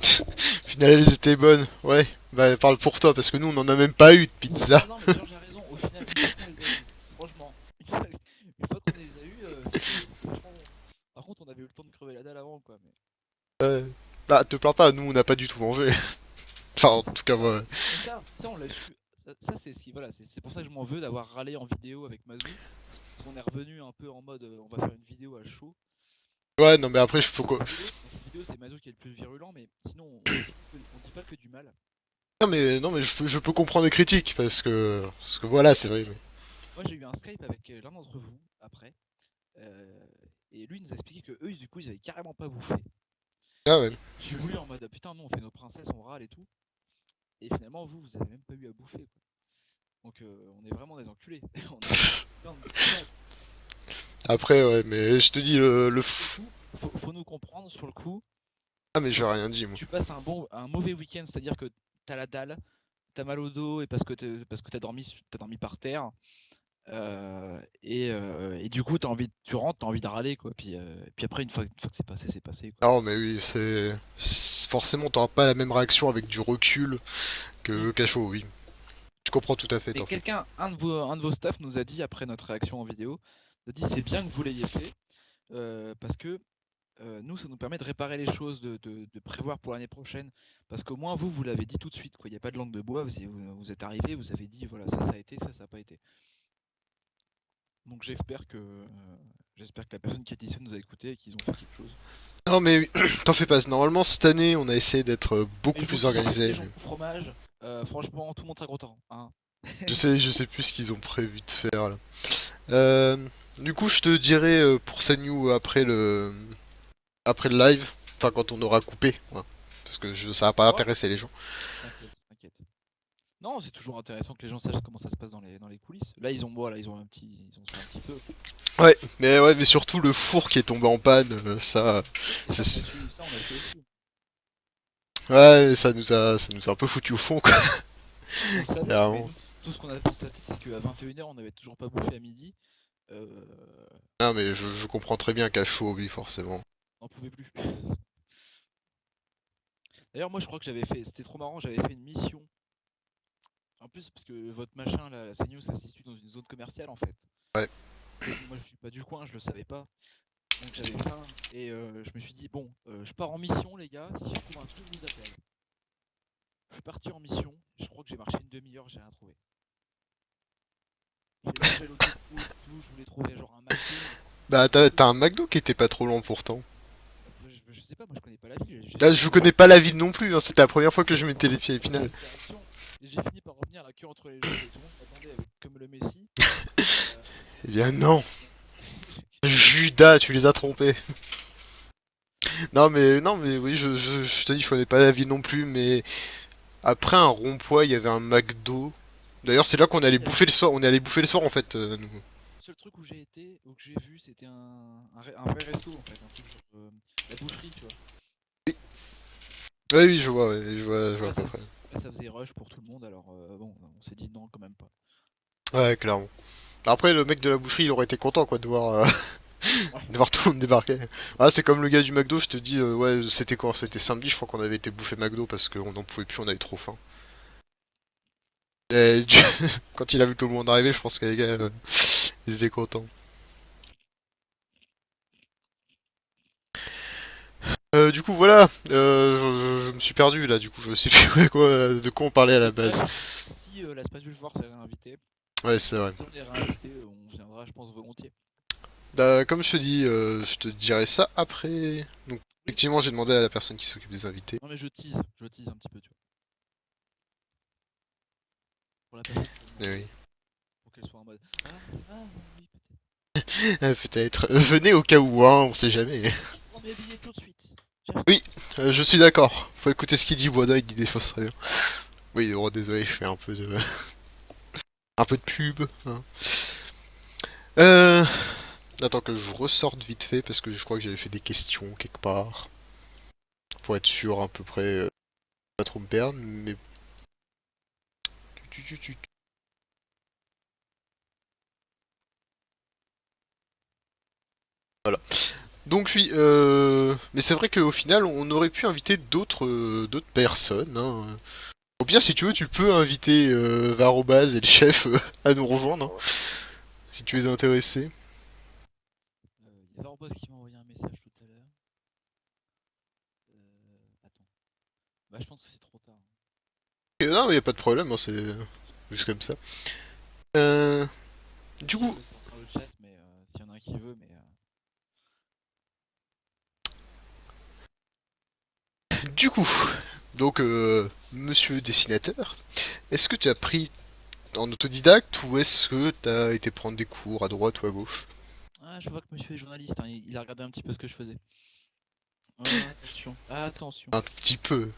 Au final, elles étaient bonnes. Ouais, bah parle pour toi, parce que nous, on en a même pas eu de pizza. Non, mais Georges a raison. Au final, une fois qu'on les a eu, franchement, une fois qu'on les a eu, c'était vachement bon. Par contre, on avait eu le temps de crever la dalle avant, quoi. Mais Bah, te plains pas, nous, on n'a pas du tout mangé. Enfin, en tout cas, non, moi. mais ça, on l'a su. Ça, c'est ce qui, voilà, c'est pour ça que je m'en veux d'avoir râlé en vidéo avec Mazou. Parce qu'on est revenu un peu en mode, on va faire une vidéo à chaud. Ouais, non, mais après, je Dans faut cette quoi. vidéo, c'est Mazou qui est le plus virulent, mais sinon, on dit pas que du mal. Non, mais je peux comprendre les critiques, parce que voilà, c'est vrai. Mais... Moi, j'ai eu un Skype avec l'un d'entre vous après, euh, et lui il nous a expliqué que eux, du coup, ils avaient carrément pas bouffé. Ah ouais. Je suis voulu en mode putain, nous on fait nos princesses, on râle et tout, et finalement, vous avez même pas eu à bouffer, quoi. Donc, on est vraiment des enculés. On est plein de- Après, ouais, mais je te dis, Sur le coup, faut nous comprendre sur le coup. Ah, mais j'ai rien dit, moi. Tu passes un mauvais week-end, c'est-à-dire que t'as la dalle, t'as mal au dos et parce que t'as dormi par terre. Et du coup, tu rentres, t'as envie de râler, quoi. Puis après, une fois que c'est passé, quoi. Non, mais oui, forcément, t'auras pas la même réaction avec du recul Mm. que qu'à chaud, oui. Je comprends tout à fait, Et t'en fais pas. un de vos staff nous a dit après notre réaction en vidéo, nous a dit c'est bien que vous l'ayez fait parce que nous, ça nous permet de réparer les choses, de prévoir pour l'année prochaine. Parce qu'au moins, vous l'avez dit tout de suite, quoi. Il n'y a pas de langue de bois, vous êtes arrivé, vous avez dit voilà, ça a été, ça n'a pas été. Donc j'espère que la personne qui a dit ça nous a écouté et qu'ils ont fait quelque chose. Non, mais oui, t'en fais pas. Normalement, cette année, on a essayé d'être Mais beaucoup je vous le plus dis, les organisé. gens Mais... au fromage, franchement, tout le monde sera content, hein. Je sais plus ce qu'ils ont prévu de faire, là. Euh, du coup, je te dirai pour Sanyu après le live. Enfin, quand on aura coupé. Voilà. Parce que ça va pas Ouais, intéresser les gens. t'inquiète, t'inquiète. Non, c'est toujours intéressant que les gens sachent comment ça se passe dans les coulisses. Là, ils ont fait un petit peu. Ouais, mais surtout le four qui est tombé en panne, ça, Oui, c'est ça, c'est- on a su aussi. ouais, ça nous a un peu foutu au fond, quoi. On le savait, mais Clairement. nous, tout ce qu'on a constaté, c'est qu'à 21h, on n'avait toujours pas bouffé à midi. Euh, Non, mais je comprends très bien qu'à chaud, oui, forcément. on n'en pouvait plus. D'ailleurs, moi, je crois que c'était trop marrant, j'avais fait une mission. En plus, parce que votre machin, là, la CNews, ça se situe dans une zone commerciale, en fait. Ouais. Et moi, je suis pas du coin, je le savais pas. Donc j'avais faim et je me suis dit bon, je pars en mission les gars, si je trouve un truc je vous appelle. Je suis parti en mission, je crois que j'ai marché une demi-heure, j'ai rien trouvé. J'ai longé l'autoroute, tout, je voulais trouver genre un McDo. Bah, t'as un McDo qui était pas trop loin pourtant. Je sais pas, moi je connais pas la ville, Là, je connais pas la ville non plus, hein, c'était la première fois que je mettais les pieds à Épinal. direction. Et j'ai fini par revenir la queue entre les jambes et tout le monde m'attendait avec comme le Messi. Euh, Eh bien, non. Judas, tu les as trompés. Non, mais oui, je te dis, je connais pas la ville non plus, mais après un rond-point, il y avait un McDo. D'ailleurs, c'est là qu'on allait bouffer le soir. On est allé bouffer le soir en fait, nous. le seul truc où j'ai été, ou que j'ai vu, c'était un vrai resto en fait, un truc genre la boucherie, tu vois. Ouais, oui, je vois à Là, peu près. ça faisait rush pour tout le monde, alors bon, on s'est dit non, quand même pas. Ouais, clairement. Après, le mec de la boucherie, il aurait été content, quoi, de voir, Ouais. de voir tout le monde débarquer. Ah, c'est comme le gars du McDo, je te dis, ouais, c'était quand? C'était samedi, je crois qu'on avait été bouffer McDo parce qu'on n'en pouvait plus, on avait trop faim. Et quand il a vu tout le monde arriver, je pense que les gars, ils étaient contents. Du coup, voilà, je me suis perdu là, du coup, je sais plus de quoi on parlait à la base. Si la Space Force est réinvitée, Ouais, c'est vrai. si on est réinvité, on viendra, je pense, volontiers. Bah, comme je te dis, je te dirai ça après. Donc, Oui. effectivement, j'ai demandé à la personne qui s'occupe des invités. Non mais je tease un petit peu, tu vois. Pour la personne qui va Eh demander, oui. pour qu'elle soit en mode oui, peut-être. Peut-être. Venez au cas où, hein, on sait jamais. Je prends mes billets tout de suite. J'achète. Oui, je suis d'accord. Faut écouter ce qu'il dit, Boada, il dit des choses très bien. Oui, oh, désolé, je fais un peu de... un peu de pub. Hein. Euh... Attends que je ressorte vite fait, parce que je crois que j'avais fait des questions quelque part. Pour être sûr à peu près Pas trop me perdre, mais... Voilà. Donc oui, mais c'est vrai qu'au final, on aurait pu inviter d'autres personnes. Hein. Au pire, si tu veux, tu peux inviter Varobaz et le chef à nous rejoindre, hein, si tu es intéressé. Il y a Varboss qui m'a envoyé un message tout à l'heure. Attends. Bah, je pense que c'est trop tard. Non, mais y a pas de problème, hein, c'est juste comme ça. Euh, du Si je coup, peux sortir le chat, mais s'il y en a un qui veut, mais. du coup, donc, monsieur dessinateur, est-ce que tu as pris en autodidacte ou est-ce que tu as été prendre des cours à droite ou à gauche? Ah, je vois que monsieur est journaliste, hein, il a regardé un petit peu ce que je faisais. Attention, attention. Un petit peu.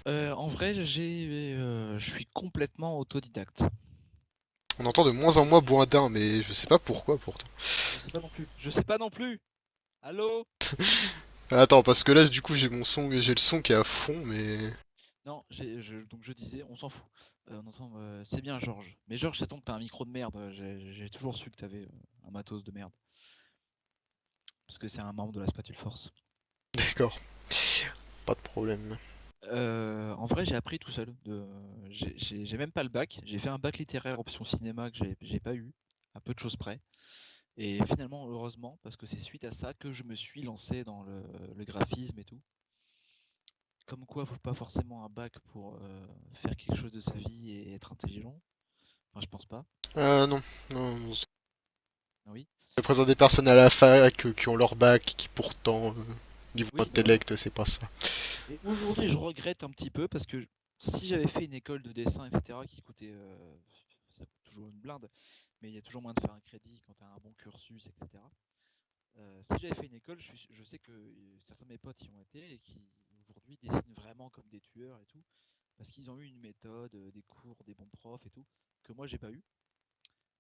En vrai, je suis complètement autodidacte. On entend de moins en moins Boindin, mais je sais pas pourquoi pourtant. Je sais pas non plus. Je sais pas non plus. Allô? Attends, parce que là, du coup, j'ai le son qui est à fond, mais... Non, donc je disais, on s'en fout. On entend, c'est bien Georges. Mais Georges, c'est ton que t'as un micro de merde. J'ai toujours su que t'avais un matos de merde. Parce que c'est un membre de la Spatule Force. D'accord, pas de problème. En vrai, j'ai appris tout seul. J'ai même pas le bac. J'ai fait un bac littéraire option cinéma que j'ai pas eu, à peu de choses près. Et finalement, heureusement, parce que c'est suite à ça que je me suis lancé dans le graphisme et tout. Comme quoi, faut pas forcément un bac pour faire quelque chose de sa vie et être intelligent. Enfin, je pense pas. Non, non, Oui. je présente des personnes à la fac qui ont leur bac, qui pourtant, niveau Oui, bah voilà. intellect, c'est pas ça. Et aujourd'hui, je regrette un petit peu parce que si j'avais fait une école de dessin, etc., qui coûtait, ça coûte toujours une blinde, mais il y a toujours moyen de faire un crédit quand tu as un bon cursus, etc. Si j'avais fait une école, je sais que certains de mes potes y ont été et qui aujourd'hui dessinent vraiment comme des tueurs et tout, parce qu'ils ont eu une méthode, des cours, des bons profs et tout, que moi j'ai pas eu.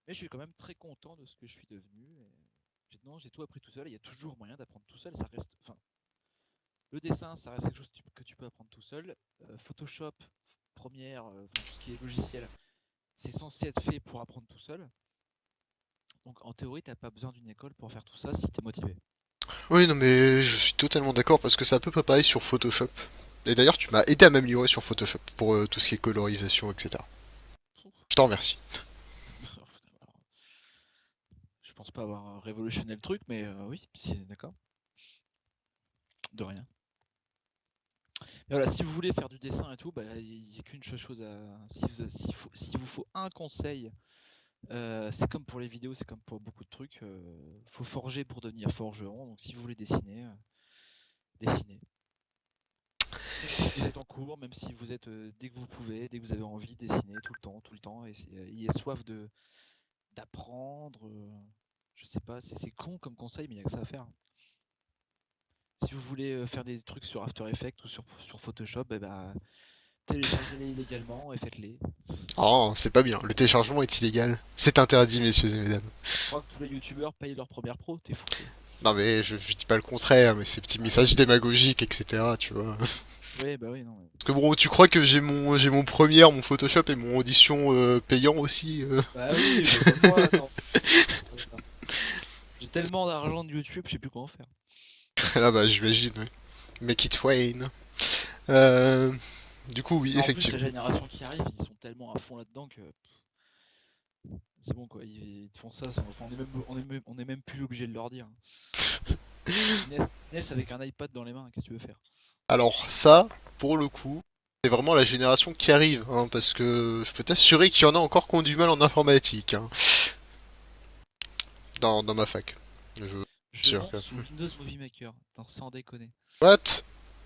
Mais je suis quand même très content de ce que je suis devenu. Non, j'ai tout appris tout seul. Il y a toujours moyen d'apprendre tout seul. Ça reste, enfin, le dessin, ça reste quelque chose que tu peux apprendre tout seul. Photoshop, Premiere, enfin, tout ce qui est logiciel, c'est censé être fait pour apprendre tout seul. Donc en théorie, t'as pas besoin d'une école pour faire tout ça si t'es motivé. Oui, non, mais je suis totalement d'accord parce que c'est à peu près pareil sur Photoshop. Et d'ailleurs, tu m'as aidé à m'améliorer sur Photoshop pour tout ce qui est colorisation, etc. Je t'en remercie. Je pense pas avoir révolutionné le truc, mais oui, si, d'accord. De rien. Mais voilà, si vous voulez faire du dessin et tout, bah, il n'y a qu'une chose à. Si vous faut un conseil, c'est comme pour les vidéos, c'est comme pour beaucoup de trucs. Faut forger pour devenir forgeron. Donc si vous voulez dessiner, dessinez. Même si vous êtes en cours, même si vous êtes dès que vous pouvez, dès que vous avez envie, dessinez tout le temps. Et ayez soif d'apprendre. Je sais pas, c'est con comme conseil, mais il n'y a que ça à faire. Si vous voulez faire des trucs sur After Effects ou sur Photoshop, eh ben, téléchargez-les illégalement et faites-les. Oh, c'est pas bien. Le téléchargement est illégal. C'est interdit, messieurs et mesdames. Tu crois que tous les youtubeurs payent leur première pro? T'es fou, toi. Non, mais je dis pas le contraire, mais ces petits messages démagogiques, etc., tu vois. Ouais, bah oui, non. Parce que bon, tu crois que j'ai mon Premiere, mon Photoshop et mon Audition payant aussi Bah oui, comme moi, attends. J'ai tellement d'argent de YouTube, je sais plus quoi en faire. Ah bah, j'imagine, oui. Make it rain. Euh, du coup, oui, Non, en plus, la effectivement. génération qui arrive, ils sont tellement à fond là-dedans que c'est bon quoi, ils te font ça, enfin, on est même plus obligé de leur dire. Inès avec un iPad dans les mains, qu'est-ce que tu veux faire? Alors, ça, pour le coup, c'est vraiment la génération qui arrive, hein, parce que je peux t'assurer qu'il y en a encore qui ont du mal en informatique, hein, dans ma fac. Je suis Je sûr monte que... sous Windows Movie Maker, attends, sans déconner. What?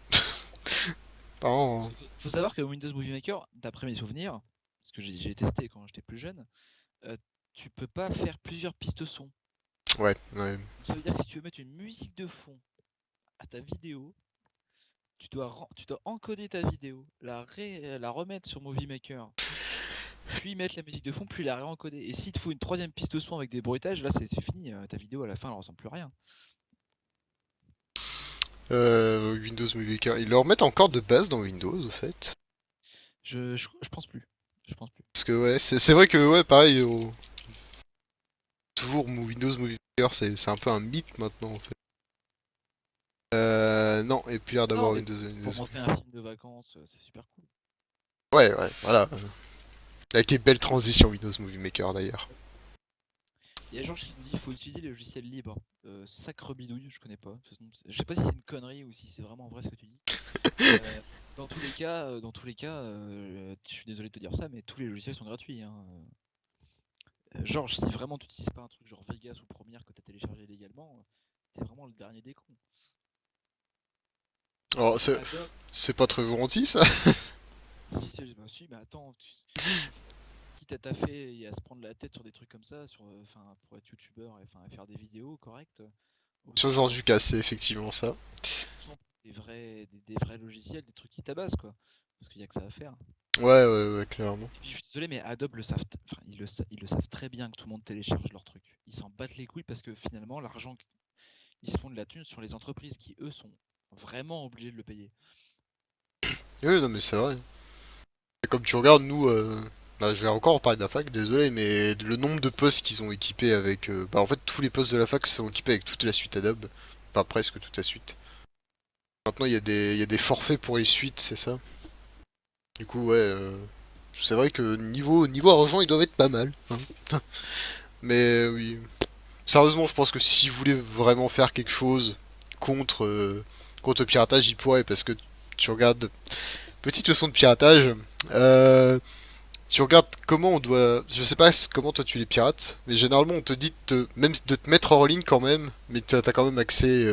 Parce Oh. que faut savoir que Windows Movie Maker, d'après mes souvenirs, parce que j'ai testé quand j'étais plus jeune, euh, tu peux pas faire plusieurs pistes son. Ouais, ouais. Donc ça veut dire que si tu veux mettre une musique de fond à ta vidéo, tu dois encoder ta vidéo, la remettre sur Movie Maker, puis mettre la musique de fond, puis la réencoder. Et s'il te faut une troisième piste son avec des bruitages, là c'est fini, ta vidéo à la fin elle ressemble plus à rien. Windows Movie Maker. Ils le remettent encore de base dans Windows, au fait. Je pense plus. Je pense plus. Parce que ouais, c'est vrai que ouais, pareil, toujours Windows Movie Maker, c'est un peu un mythe maintenant, en fait. Non, et puis l'air Non, d'avoir mais Windows. pour monter un film de vacances, c'est super cool. Ouais, ouais, voilà. Avec les belles transitions Windows Movie Maker d'ailleurs. Il y a Georges qui nous dit qu'il faut utiliser les logiciels libres. Sacre bidouille, je connais pas. De toute façon, je sais pas si c'est une connerie ou si c'est vraiment vrai ce que tu dis. Euh, dans tous les cas, je suis désolé de te dire ça, mais tous les logiciels sont gratuits, hein. Georges, si vraiment tu n'utilises pas un truc genre Vegas ou Premiere que tu as téléchargé illégalement, t'es vraiment le dernier des cons. Alors, Adobe, c'est pas très gentil ça. si, mais attends, quitte à taffer et à se prendre la tête sur des trucs comme ça, pour être youtubeur et faire des vidéos correctes, Sur autant, George Lucas, c'est effectivement ça. autant des vrais logiciels, des trucs qui tabassent quoi. Parce qu'il y a que ça à faire. Ouais, ouais, ouais, clairement. Et puis je suis désolé, mais Adobe le savent, ils le savent très bien que tout le monde télécharge leurs trucs. Ils s'en battent les couilles parce que finalement, l'argent, ils se font de la thune sur les entreprises qui eux sont vraiment obligés de le payer. Oui, non, mais c'est vrai. Et comme tu regardes, nous, bah, je vais encore en parler de la fac, désolé, mais le nombre de postes qu'ils ont équipés avec. Bah, en fait, tous les postes de la fac sont équipés avec toute la suite Adobe. Pas presque toute la suite. Maintenant, il y a des forfaits pour les suites, c'est ça. Du coup, ouais, c'est vrai que niveau argent, ils doivent être pas mal, hein. Mais oui. Sérieusement, je pense que si vous voulez vraiment faire quelque chose contre, contre le piratage, il pourrait, parce que tu regardes. Petite leçon de piratage. Euh, Tu regardes comment on doit. Je sais pas comment toi tu les pirates, mais généralement on te dit même de te mettre hors ligne quand même, mais t'as quand même accès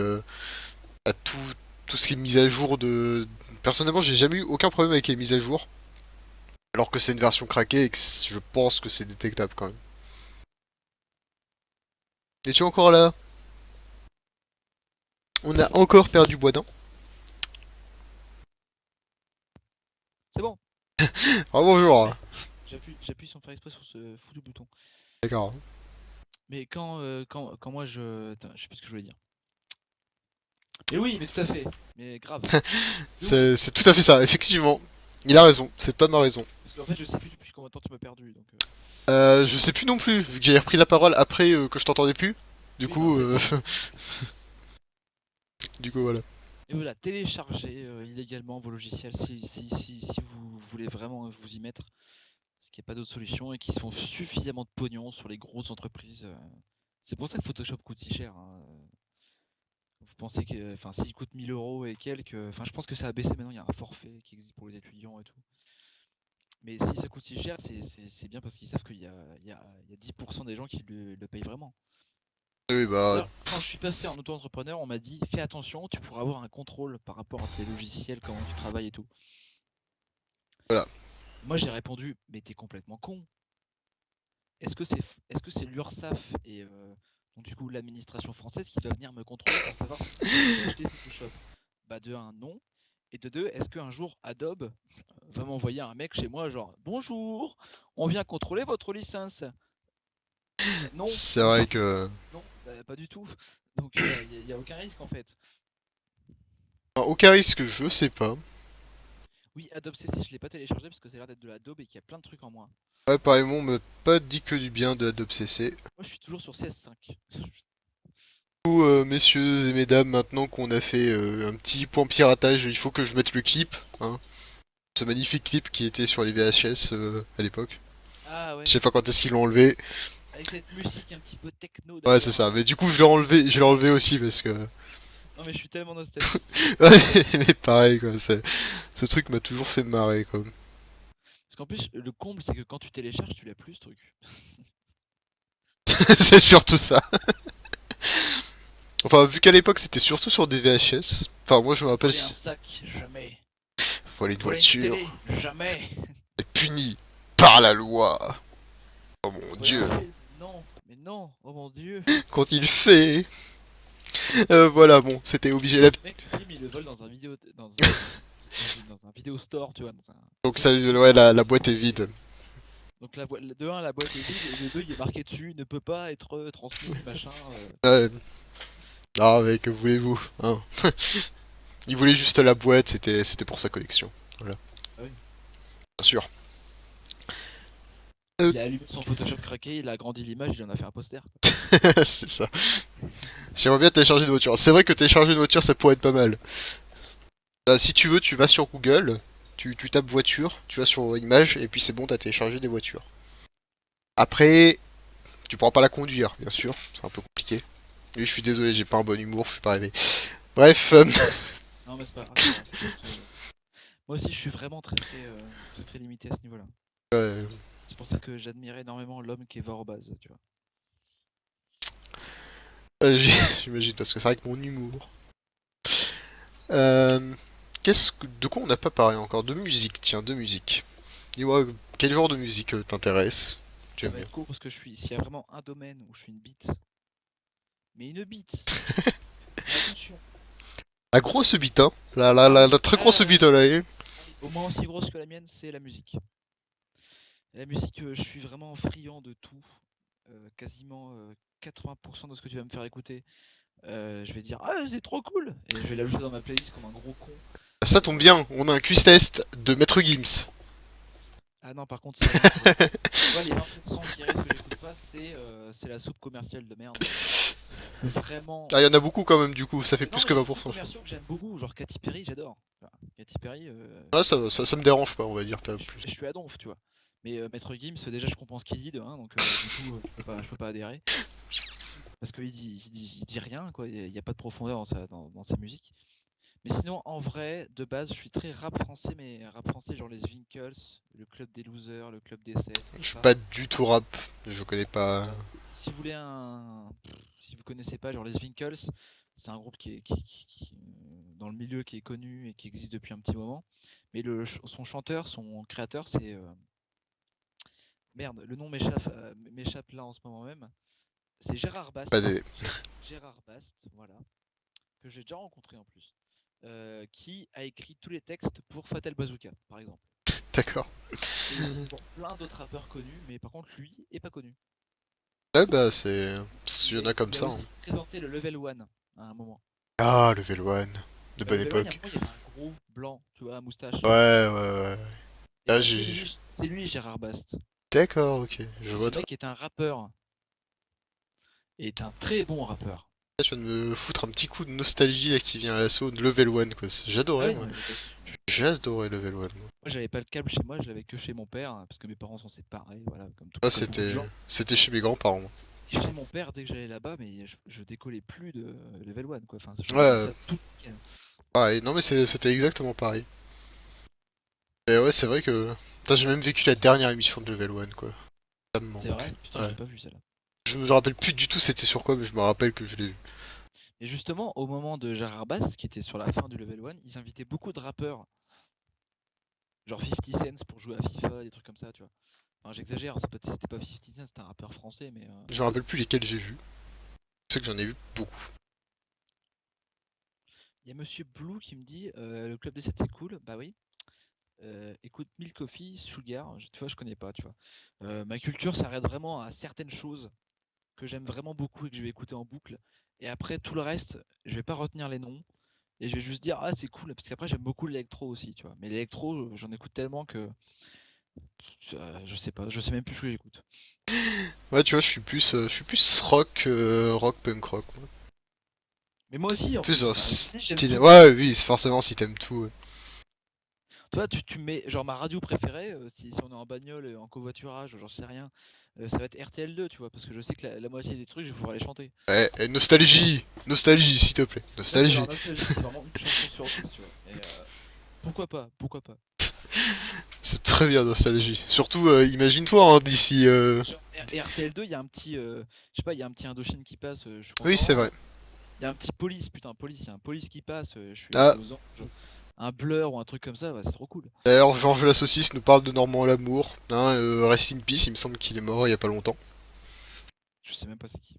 à tout ce qui est mise à jour de. Personnellement, j'ai jamais eu aucun problème avec les mises à jour, alors que c'est une version craquée et que je pense que c'est détectable quand même. Es-tu encore là? On a encore perdu Boisdin. C'est bon. Ah bonjour. Ouais. J'appuie sans faire exprès sur ce foutu bouton. D'accord. Mais quand moi je. Attends, je sais plus ce que je voulais dire. Mais oui, mais tout à fait. Mais grave. De ouf. C'est tout à fait ça, effectivement. Il a raison, cet homme a raison. Parce qu'en fait, je sais plus depuis combien de temps tu m'as perdu. Donc, Je sais plus non plus, vu que j'ai repris la parole après que je t'entendais plus. Du oui, mais en coup, fait, du coup voilà. et voilà, téléchargez illégalement vos logiciels si vous voulez vraiment vous y mettre. Parce qu'il n'y a pas d'autre solution et qu'ils se font suffisamment de pognon sur les grosses entreprises. C'est pour ça que Photoshop coûte si cher, hein. Vous pensez que, s'il coûte 1000 € et quelques, je pense que ça a baissé maintenant. Il y a un forfait qui existe pour les étudiants et tout. Mais si ça coûte si cher, c'est bien parce qu'ils savent qu'il y a 10% des gens qui le payent vraiment. Oui, bah, D'ailleurs, quand je suis passé en auto-entrepreneur, on m'a dit fais attention, tu pourras avoir un contrôle par rapport à tes logiciels, comment tu travailles et tout. voilà. Moi j'ai répondu mais t'es complètement con. Est-ce que c'est l'URSSAF et donc du coup l'administration française qui va venir me contrôler pour savoir si j'ai acheté Photoshop? Bah de un non. Et de deux, est-ce qu'un jour Adobe va m'envoyer un mec chez moi genre bonjour, on vient contrôler votre licence? Non, C'est vrai que. non, pas du tout. Donc il y a aucun risque en fait. Enfin, aucun risque, je sais pas. Oui, Adobe CC, je l'ai pas téléchargé parce que ça a l'air d'être de l'Adobe et qu'il y a plein de trucs en moins. Ouais, pareil, on m'a pas dit que du bien de Adobe CC. Du Moi je suis toujours sur CS5. coup, messieurs et mesdames, maintenant qu'on a fait un petit point piratage, il faut que je mette le clip, hein. Ce magnifique clip qui était sur les VHS à l'époque. Ah ouais, Je sais pas quand est-ce qu'ils l'ont enlevé. avec cette musique un petit peu techno Ouais, c'est derrière. ça. Mais du coup, je l'ai enlevé aussi parce que. Non mais je suis tellement nostalgique. Ouais, mais pareil, quoi. Ce truc m'a toujours fait marrer, quoi. Parce qu'en plus, le comble, c'est que quand tu télécharges, tu l'as plus ce truc. C'est surtout ça. Enfin, vu qu'à l'époque c'était surtout sur des VHS. Enfin, moi je me rappelle. Voler un sac, jamais. Voler une Voler une voiture. télé, jamais. Est puni par la loi. Oh mon Voler un dieu. film, non. Mais non, oh mon dieu. Quand il fait. Voilà, bon, c'était obligé. Mec, le film, il le vole dans un vidéo, dans un vidéo store, tu vois. Donc, ça, ouais, la boîte est vide. Donc de un, la boîte est vide, et de deux, il est marqué dessus, ne peut pas être transmis, machin. Ouais. Ah, mais que voulez-vous, hein. Il voulait juste la boîte, c'était pour sa collection. Voilà, Ah oui. bien sûr. Euh, Il a allumé son Photoshop craqué, il a agrandi l'image, il en a fait un poster, quoi. c'est ça. J'aimerais bien télécharger une voiture. C'est vrai que télécharger une voiture, ça pourrait être pas mal. Si tu veux, tu vas sur Google, tu tapes voiture, tu vas sur images, et puis c'est bon, t'as téléchargé des voitures. Après, tu pourras pas la conduire, bien sûr, c'est un peu compliqué. Oui, je suis désolé, j'ai pas un bon humour, je suis pas rêvé. Bref, Non, mais c'est pas grave, ça va, de toute façon, moi aussi, je suis vraiment très, très limité à ce niveau-là. euh, C'est pour ça que j'admire énormément l'homme qui est Vorbaz, tu vois. j'imagine, parce que c'est vrai que mon humour. Euh, de quoi on n'a pas parlé encore? De musique, tiens, de musique. Dis-moi, quel genre de musique t'intéresse? Tu Ça aimes va bien? être court parce que s'il y a vraiment un domaine où je suis une bite, mais une bite, attention. La grosse bite, hein? La très grosse bite, là. Au moins aussi grosse que la mienne, c'est la musique. La musique, je suis vraiment friand de tout. Quasiment 80% de ce que tu vas me faire écouter, je vais dire ah c'est trop cool et je vais l'ajouter dans ma playlist comme un gros con. Ça tombe bien, on a un quiz test de Maître Gims. Ah non par contre c'est vraiment pour le coup. Tu vois les 20% qui restent que j'écoute pas c'est la soupe commerciale de merde. Vraiment. Ah, il y en a beaucoup quand même, du coup, ça fait Non plus mais que il y a beaucoup de 20%, je pense. commerciaux que j'aime beaucoup, genre Katy Perry j'adore. Enfin, Katy Perry, Ah, ça me dérange pas, on va dire, pas je, plus. je suis à donf tu vois. Mais Maître Gims déjà je comprends ce qu'il dit de un, donc du coup je peux pas adhérer. Parce qu'il dit rien quoi, il y a pas de profondeur dans sa musique. Mais sinon, en vrai, de base, je suis très rap français, mais rap français, genre les Winkles, le Club des Losers, le Club des 7, Je tout suis ça. pas du tout rap, je connais pas. Si vous voulez si vous connaissez pas, genre les Winkles, c'est un groupe dans le milieu qui est connu et qui existe depuis un petit moment. Mais son chanteur, son créateur, c'est. Merde, le nom m'échappe là en ce moment même. C'est Gérard Pas Bast. des. Gérard Bast, voilà. Que j'ai déjà rencontré en plus. Qui a écrit tous les textes pour Fatal Bazooka, par exemple. D'accord. Et aussi pour plein d'autres rappeurs connus, mais par contre lui est pas connu. Ouais, bah, c'est. Il y en a comme Il a ça, hein. aussi présenté le Level 1 à un moment. Ah, Level One, de bonne Level 1, il y a un époque. moment, il y avait un gros blanc, tu vois, à moustache. Ouais, ouais, ouais. Et Ah, bah j'ai. c'est lui Gérard Bast. D'accord, ok, je Et vois ce très. mec est un rappeur, et est un très bon rappeur. Je viens de me foutre un petit coup de nostalgie là qui vient à l'assaut de Level One, quoi. Ah J'adorais, oui, moi. non, mais pas de souci. J'adorais Level One, moi. Moi j'avais pas le câble chez moi, je l'avais que chez mon père, parce que mes parents sont séparés, voilà, Moi, comme beaucoup de c'était. gens. C'était chez mes grands-parents, moi. Et chez mon père, dès que j'allais là-bas, mais je décollais plus de Level 1, quoi. Enfin, je Ouais, mettais ça tout le week-end. pareil. Non, mais c'était exactement pareil. Et ouais, c'est vrai que. Putain, j'ai même vécu la dernière émission de Level One, quoi. Ça me C'est manque. vrai? Putain, je Ouais. l'ai pas vu celle-là. Je me rappelle plus du tout c'était sur quoi, mais je me rappelle que je l'ai vu. Et justement, au moment de Gérard Bass, qui était sur la fin du Level 1, ils invitaient beaucoup de rappeurs, genre 50 Cent pour jouer à FIFA, des trucs comme ça, tu vois. Enfin, j'exagère, c'était pas 50 Cent, c'était un rappeur français, mais Je me rappelle plus lesquels j'ai vus. Je sais que j'en ai vu beaucoup. il y a Monsieur Blue qui me dit le club des 7 c'est cool, bah oui. Écoute, Milk Coffee, Sugar, tu vois, je connais pas, tu vois. Ma culture s'arrête vraiment à certaines choses que j'aime vraiment beaucoup et que je vais écouter en boucle. Et après, tout le reste, je vais pas retenir les noms. Et je vais juste dire, ah, c'est cool, parce qu'après, j'aime beaucoup l'électro aussi, tu vois. Mais l'électro, j'en écoute tellement que je sais pas, je sais même plus ce que j'écoute. Ouais, tu vois, je suis plus rock, rock punk rock, moi. Mais moi aussi, en Plus plus, un enfin, j'aime style. tout. Ouais, oui, c'est forcément si t'aimes tout. Ouais. Toi, tu me mets, genre, ma radio préférée, si on est en bagnole, en covoiturage, j'en sais rien, ça va être RTL2, tu vois, parce que je sais que la moitié des trucs, je vais pouvoir les chanter. Nostalgie, nostalgie, s'il te plaît, Ça, c'est nostalgie. genre Nostalgie, c'est vraiment une chanson sur 10, tu vois. Et pourquoi pas, pourquoi pas. C'est très bien nostalgie. Surtout, imagine-toi, hein, d'ici. Genre, et RTL2, il y a un petit, je sais pas, il y a un petit Indochine qui passe, je suis Oui, c'est content. vrai. Il y a un petit police, putain, police, il y a un police qui passe, je suis Ah, aux anges. Un blur ou un truc comme ça, bah, c'est trop cool. d'ailleurs, Georges la saucisse nous parle de Normand Lamour. Hein, rest in peace, il me semble qu'il est mort il y a pas longtemps. Je sais même pas c'est qui.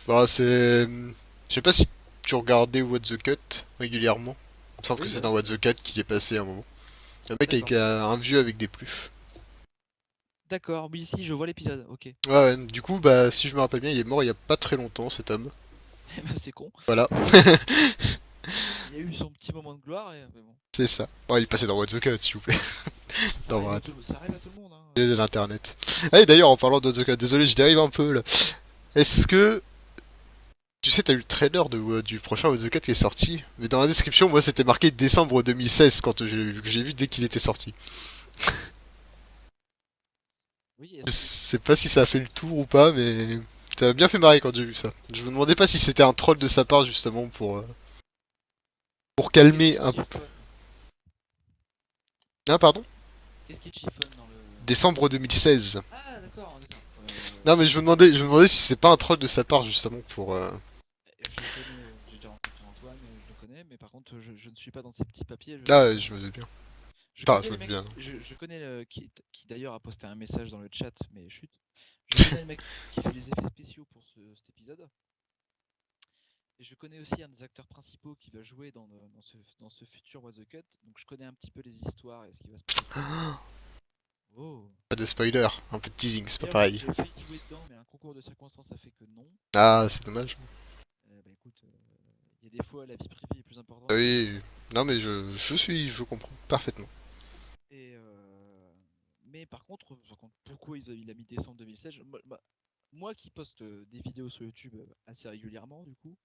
Bah, c'est. Je sais pas si tu regardais What the Cut régulièrement. Il me semble que Oui, c'est bah dans oui, What the Cut qu'il est passé à un moment. Un mec avec d'accord. un vieux avec des pluches. D'accord, oui, si, je vois l'épisode, ok. Ouais, ouais, du coup, bah, si je me rappelle bien, il est mort il y a pas très longtemps, cet homme. Eh ben, c'est con. Voilà. a eu son petit moment de gloire, mais bon. C'est ça. Bon, il passait dans What the Cut, s'il vous plaît. Ça Dans arrive What à ça arrive à tout le monde, hein. de l'internet. Ah, et d'ailleurs, en parlant de What the Cut, désolé, je dérive un peu là. Est-ce que. Tu sais, t'as eu le trailer du prochain What the Cut qui est sorti, mais dans la description, moi c'était marqué décembre 2016 quand j'ai vu dès qu'il était sorti. Oui, Je est-ce que sais pas si ça a fait le tour ou pas, mais ça m'a bien fait marrer quand j'ai vu ça. Je me demandais pas si c'était un troll de sa part justement pour qu'est-ce calmer qui un peu. chiffonne? Ah, pardon? Qu'est-ce qui chiffonne dans le... Décembre 2016. Ah, d'accord, d'accord. Non, mais je me demandais si c'était pas un troll de sa part justement pour. Je le connais, j'ai déjà rencontré Antoine, je le connais, mais par contre, je ne suis pas dans ces petits papiers. Ah, ouais, je me doute bien. Je Enfin, connais je le me doute mec, bien. je connais qui d'ailleurs a posté un message dans le chat, mais chut. Je connais le mec qui fait les effets spéciaux pour cet épisode. Et je connais aussi un des acteurs principaux qui va jouer dans ce futur What the Cut. Donc je connais un petit peu les histoires et ce qui va se passer. Oh. Pas de spoiler, un peu de teasing, c'est pas D'ailleurs, pareil. j'ai failli jouer dedans, mais un concours de circonstances a fait que non. Ah, c'est dommage. Bah écoute, il y a des fois la vie privée est plus Ah importante. oui, non mais je comprends parfaitement. Et mais par contre, pourquoi il a mis décembre 2016? Moi qui poste des vidéos sur YouTube assez régulièrement, du coup,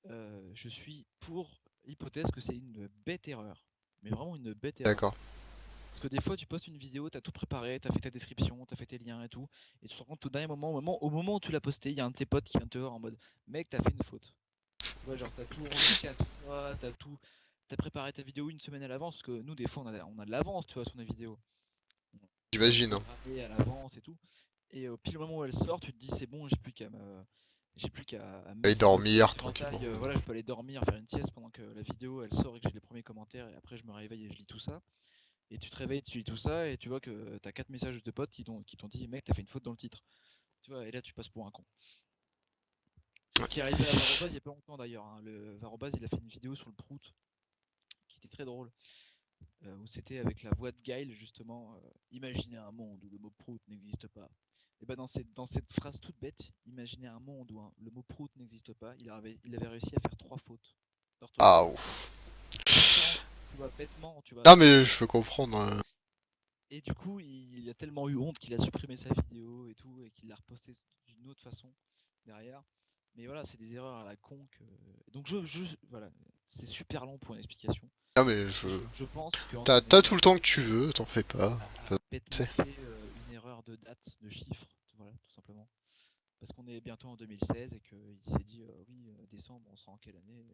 je suis pour l'hypothèse que c'est une bête erreur. Mais vraiment une bête erreur. D'accord. Parce que des fois, tu postes une vidéo, t'as tout préparé, t'as fait ta description, t'as fait tes liens et tout, et tu te rends compte au dernier moment, au moment où tu l'as posté, il y a un de tes potes qui vient te voir en mode mec, t'as fait une faute. Tu vois, genre, t'as tout rendu 4 fois, t'as préparé ta vidéo une semaine à l'avance, parce que nous, des fois, on a de l'avance, tu vois, sur nos vidéos. On a J'imagine, hein. programmé à l'avance et tout. Et au pile moment où elle sort, tu te dis c'est bon, j'ai plus qu'à Aller mettre le dormir tranquillement. éventail, voilà, je peux aller dormir, faire une sieste pendant que la vidéo elle sort et que j'ai les premiers commentaires et après je me réveille et je lis tout ça. Et tu te réveilles, tu lis tout ça et tu vois que t'as 4 messages de potes qui t'ont dit mec t'as fait une faute dans le titre. Tu vois, et là tu passes pour un con. C'est ce qui est arrivé à Varobaz il y a pas longtemps d'ailleurs, hein. Le Varobaz il a fait une vidéo sur le prout qui était très drôle. Où c'était avec la voix de Guile justement, imaginez un monde où le mot prout n'existe pas. Et ben dans cette phrase toute bête, imaginez un monde où le mot prout n'existe pas, il avait réussi à faire 3 fautes Ah, d'orthographe. ouf. Pourtant, tu vois, bêtement, tu vois. Non mais je peux comprendre, hein. Et du coup, il a tellement eu honte qu'il a supprimé sa vidéo et tout, et qu'il l'a reposté d'une autre façon derrière. Mais voilà, c'est des erreurs à la con que... Donc voilà, c'est super long pour une explication. Non mais Mais je pense que T'as Antoine tout le temps que tu veux, t'en fais pas. a bêtement C'est- fait une erreur de date, de chiffre, voilà, tout simplement. Parce qu'on est bientôt en 2016 et qu'il s'est dit, oui, décembre, on sera en quelle année?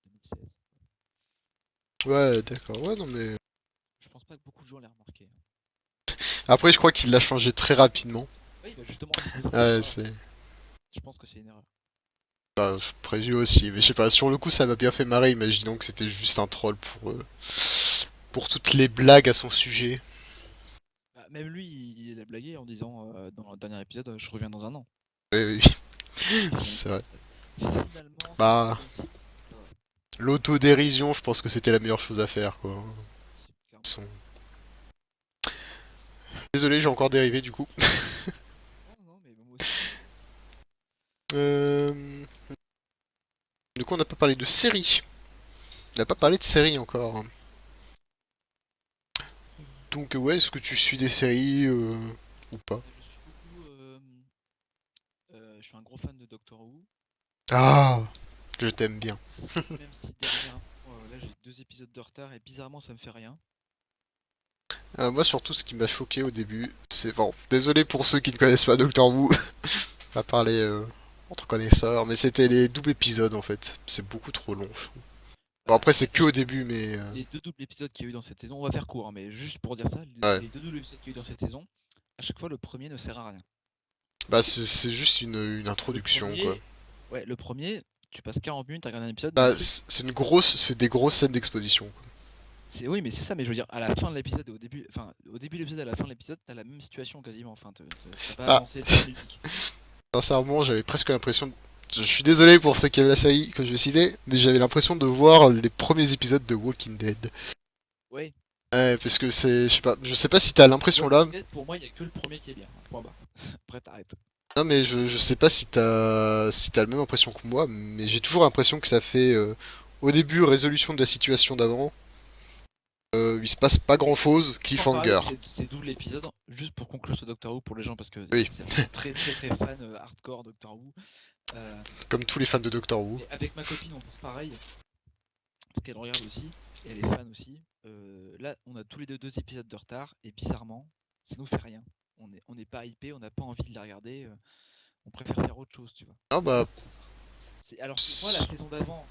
2016. Ouais, d'accord, ouais, non mais. Je pense pas que beaucoup de gens l'aient remarqué, hein. Après, je crois qu'il l'a changé très rapidement. Oui, bah justement, c'est pour ça que c'est une Ouais, erreur. c'est. Je pense que c'est une erreur. Prévu aussi, mais je sais pas, sur le coup ça m'a bien fait marrer, imaginons que c'était juste un troll pour toutes les blagues à son sujet. Bah, même lui, il a blagué en disant dans le dernier épisode, je reviens dans un an. Oui, oui, Et oui, c'est vrai. finalement, ça n'a pas Bah, réussi. Ça va, l'autodérision, je pense que c'était la meilleure chose à faire, quoi. c'est clairement. Son- Désolé, j'ai encore dérivé du coup. Non, non, mais moi aussi. Euh... Du coup, on n'a pas parlé de série. On n'a pas parlé de série encore. Donc, ouais, est-ce que tu suis des séries ou pas? Je suis beaucoup. Je suis un gros fan de Doctor Who. Ah, je t'aime bien. Même si dernièrement, là j'ai 2 épisodes de retard et bizarrement ça me fait rien. Moi, surtout, ce qui m'a choqué au début, c'est bon. Désolé pour ceux qui ne connaissent pas Doctor Who. On va parler entre connaisseurs, mais c'était les doubles épisodes en fait. C'est beaucoup trop long, je trouve. Bon, Bah, après, c'est que au début, mais. les 2 doubles épisodes qu'il y a eu dans cette saison, on va faire court, hein, mais juste pour dire ça, Ouais. les 2 doubles épisodes qu'il y a eu dans cette saison, à chaque fois le premier ne sert à rien. Bah, c'est juste une Le introduction, quoi. premier, ouais, le premier, tu passes 40 minutes à regarder un épisode, mais le Bah, truc, c'est des grosses scènes d'exposition, quoi. oui, mais c'est ça, mais je veux dire, à la fin de l'épisode et au début de l'épisode et à la fin de l'épisode, t'as la même situation quasiment, enfin, t'as pas Ah, avancé le public. sincèrement, j'avais presque l'impression. Je suis désolé pour ceux qui aiment la série que je vais citer, mais j'avais l'impression de voir les premiers épisodes de Walking Dead. Ouais, Ouais, parce que je sais pas si t'as l'impression là. Walking Dead, pour moi, il y a que le premier qui est bien, hein, point barre. Après, t'arrêtes. Non, mais je sais pas si t'as la même impression que moi, mais j'ai toujours l'impression que ça fait Au début, résolution de la situation d'avant. Il se passe pas grand chose, Sans parler cliffhanger. de ces doubles épisodes, juste pour conclure sur Doctor Who pour les gens, parce que Oui, c'est vraiment très très très fan hardcore Doctor Who. Euh, comme tous les fans de Doctor Who. et avec ma copine, on pense pareil, parce qu'elle regarde aussi, et elle est fan aussi. Là, on a tous les deux épisodes de retard, et bizarrement, ça nous fait rien. On n'est pas hypé, on n'a pas envie de la regarder, on préfère faire autre chose, tu vois. Ah Et ça, bah, c'est bizarre. Alors que moi, la saison d'avant,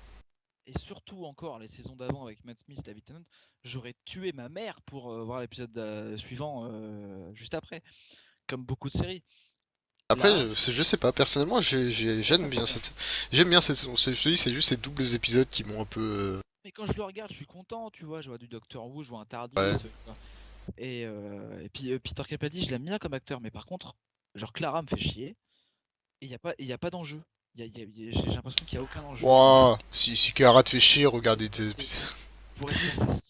et surtout encore les saisons d'avant avec Matt Smith, David Tennant, j'aurais tué ma mère pour voir l'épisode suivant juste après, comme beaucoup de séries. après, Là, je sais pas, personnellement, moi ça j'aime me fait bien rien. cette... J'aime bien cette saison, je te dis, c'est juste ces doubles épisodes qui m'ont un peu... Mais quand je le regarde, je suis content, tu vois. Je vois du Doctor Who, je vois un TARDIS. Ouais. Et puis Peter Capaldi, je l'aime bien comme acteur, mais par contre, genre Clara me fait chier. Et il y a pas d'enjeu. J'ai l'impression qu'il n'y a aucun enjeu. Ouah, si Kara te fait chier, regardez tes C'est- épisodes. Pour se passer